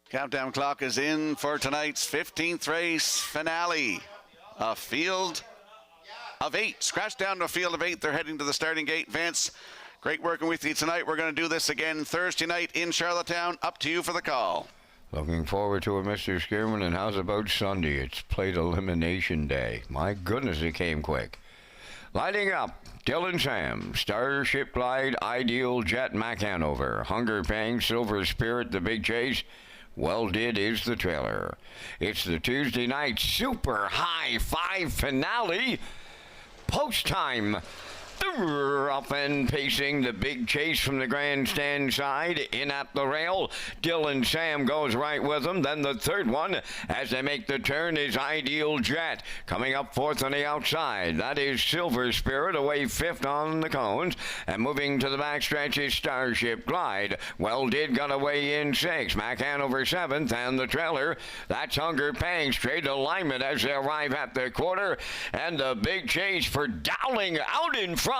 Countdown clock is in for tonight's 15th race finale. A field of 8. Scratch down to a field of 8. They're heading to the starting gate. Vance, great working with you tonight. We're going to do this again Thursday night in Charlottetown. Up to you for the call. Looking forward to it, Mr. Skierman. And how's about Sunday? It's plate elimination day. My goodness, it came quick. Lighting up, Dylan Sam, Starship Glide, Ideal Jet, Mac Hanover, Hunger Pang, Silver Spirit, The Big Chase. Well Did is the trailer. It's the Tuesday night Super High 5 finale. Post time. Up and pacing, The Big Chase from the grandstand side. In at the rail, Dylan Sam goes right with them. Then the third one, as they make the turn, is Ideal Jet. Coming up fourth on the outside, that is Silver Spirit, away fifth on the cones. And moving to the backstretch is Starship Glide. Well Did got away in sixth. Mac Hanover seventh, and the trailer, that's Hunger Pang. Straight alignment as they arrive at the quarter. And The Big Chase for Dowling out in front.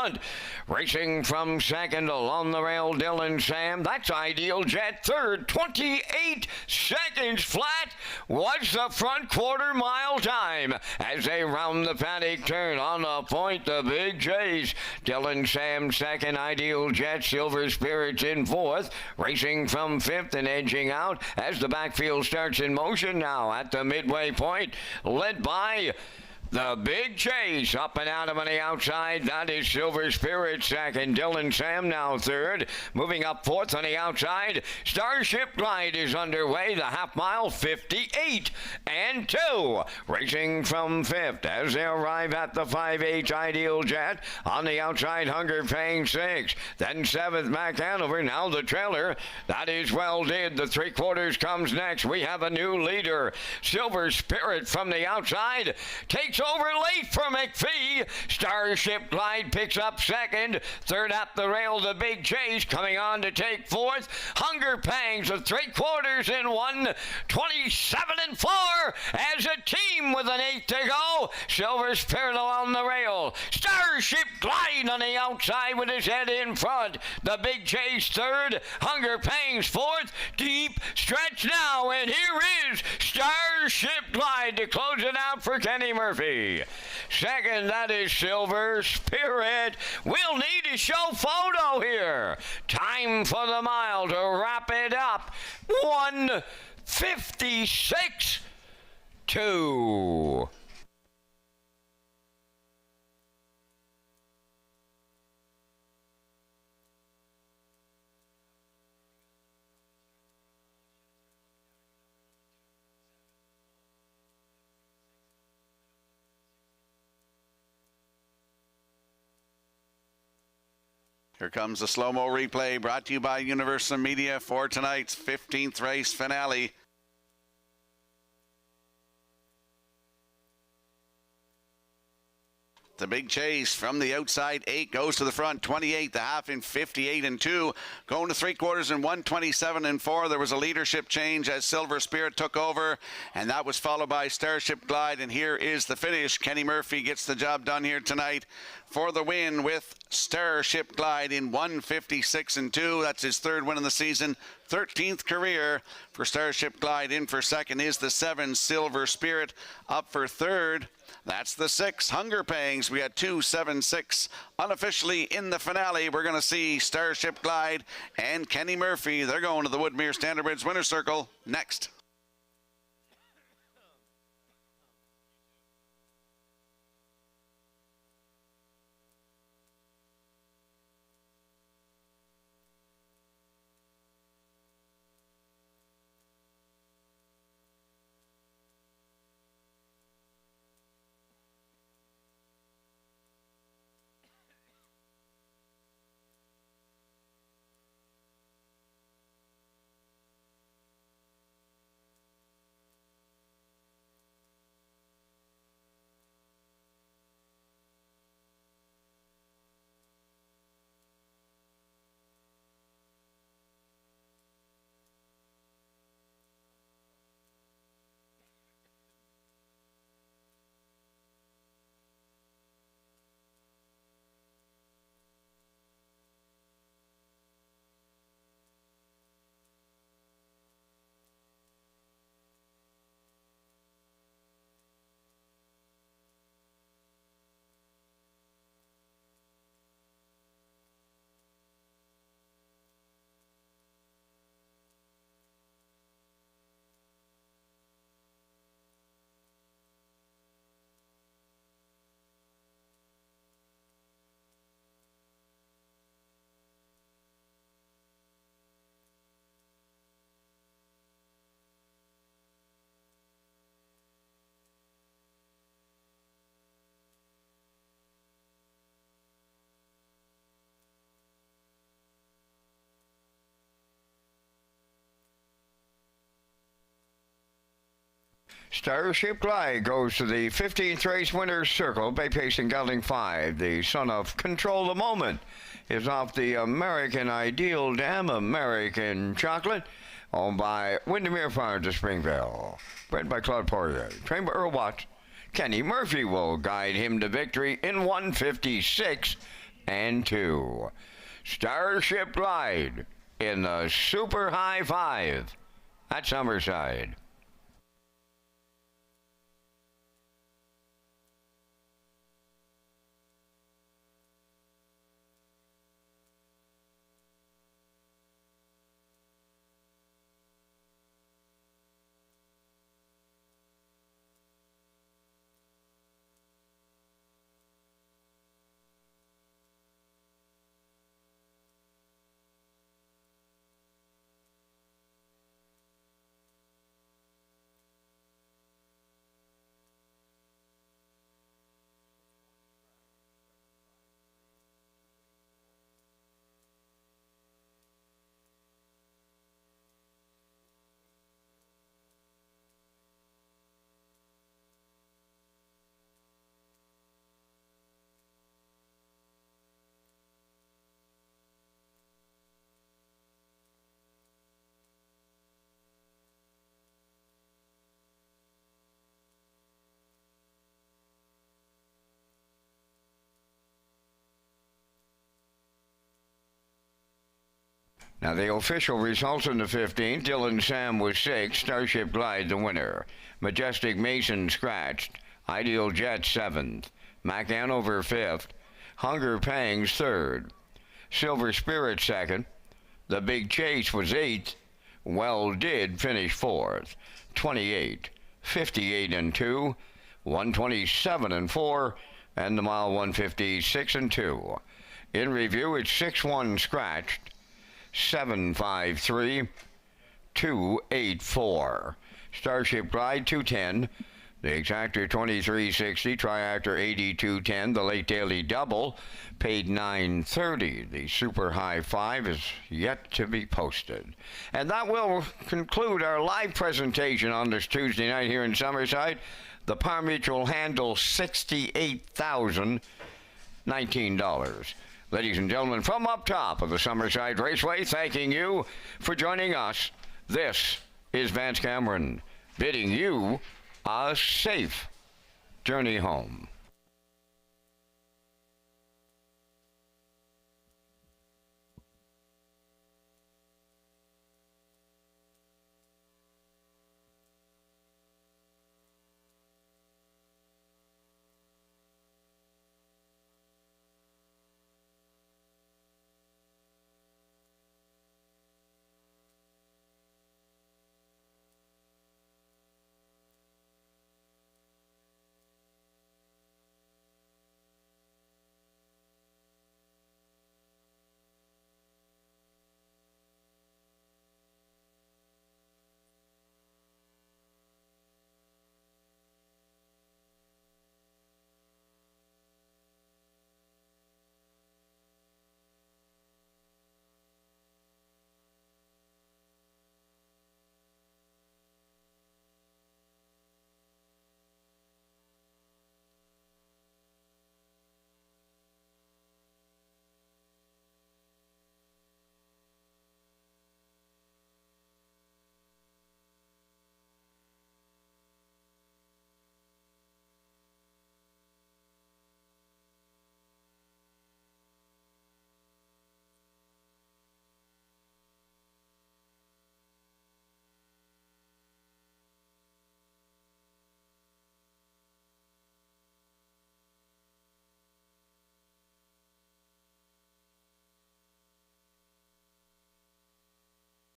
Racing from second along the rail, Dylan Sam. That's Ideal Jet third. 28 seconds flat was the front quarter mile time as they round the paddock turn. On the point, The Big Chase. Dylan Sam second, Ideal Jet, Silver Spirits in fourth. Racing from fifth and edging out as the backfield starts in motion now at the midway point, led by The Big Chase. Up and out of on the outside, that is Silver Spirit second. Dylan Sam now third. Moving up fourth on the outside, Starship Glide is underway. The half mile, 58 and 2. Racing from fifth as they arrive at the 5-8 Ideal Jet. On the outside, Hunger Pang 6. Then seventh, Mac Hanover. Now the trailer, that is Well Did. The three quarters comes next. We have a new leader. Silver Spirit from the outside takes over late for McPhee. Starship Glide picks up second. Third at the rail, The Big Chase coming on to take fourth. Hunger Pangs of three quarters in 1:27 and 4 as a team with an 8 to go. Silver Spirit along the rail. Starship Glide on the outside with his head in front. The Big Chase third. Hunger Pangs fourth. Deep stretch now, and here is Starship Glide to close it out for Kenny Murphy. Second, that is Silver Spirit. We'll need a show photo here. Time for the mile to wrap it up. 1:56.2. Here comes the slow-mo replay brought to you by Universal Media for tonight's 15th race finale. The Big Chase from the outside, 8 goes to the front, 28, the half in 58 and 2, going to three quarters in 1:27 and 4. There was a leadership change as Silver Spirit took over, and that was followed by Starship Glide. And here is the finish. Kenny Murphy gets the job done here tonight for the win with Starship Glide in 1:56 and 2. That's his third win in the season, 13th career for Starship Glide. In for second is the 7 Silver Spirit. Up for third, that's the 6 Hunger Pangs. We had 2, 7, 6 unofficially in the finale. We're going to see Starship Glide and Kenny Murphy. They're going to the Woodmere Standard Bridge Winner's Circle next. Starship Glide goes to the 15th race winner's circle. Bay Pacing Gelding 5, the son of Control the Moment, is off the American Ideal Dam American Chocolate, owned by Windermere Farms of Springville. Bred by Claude Poirier. Trained by Earl Watts. Kenny Murphy will guide him to victory in 156 and 2. Starship Glide in the Super High 5 at Summerside. Now the official results in the 15th, Dylan Sam was 6th, Starship Glide the winner. Majestic Mason scratched, Ideal Jet 7th, Mac Hanover 5th, Hunger Pangs 3rd, Silver Spirit 2nd, The Big Chase was 8th, Well Did finish 4th, 28, 58 and 2, 127 and 4, and the mile 156 and 2. In review, it's 6-1 scratched, 753 284. Starship Glide 210. The Exactor 2360. Triactor 8210. The Late Daily Double paid 930. The Super High 5 is yet to be posted. And that will conclude our live presentation on this Tuesday night here in Summerside. The Par Mutual handle $68,019. Ladies and gentlemen, from up top of the Summerside Raceway, thanking you for joining us. This is Vance Cameron bidding you a safe journey home.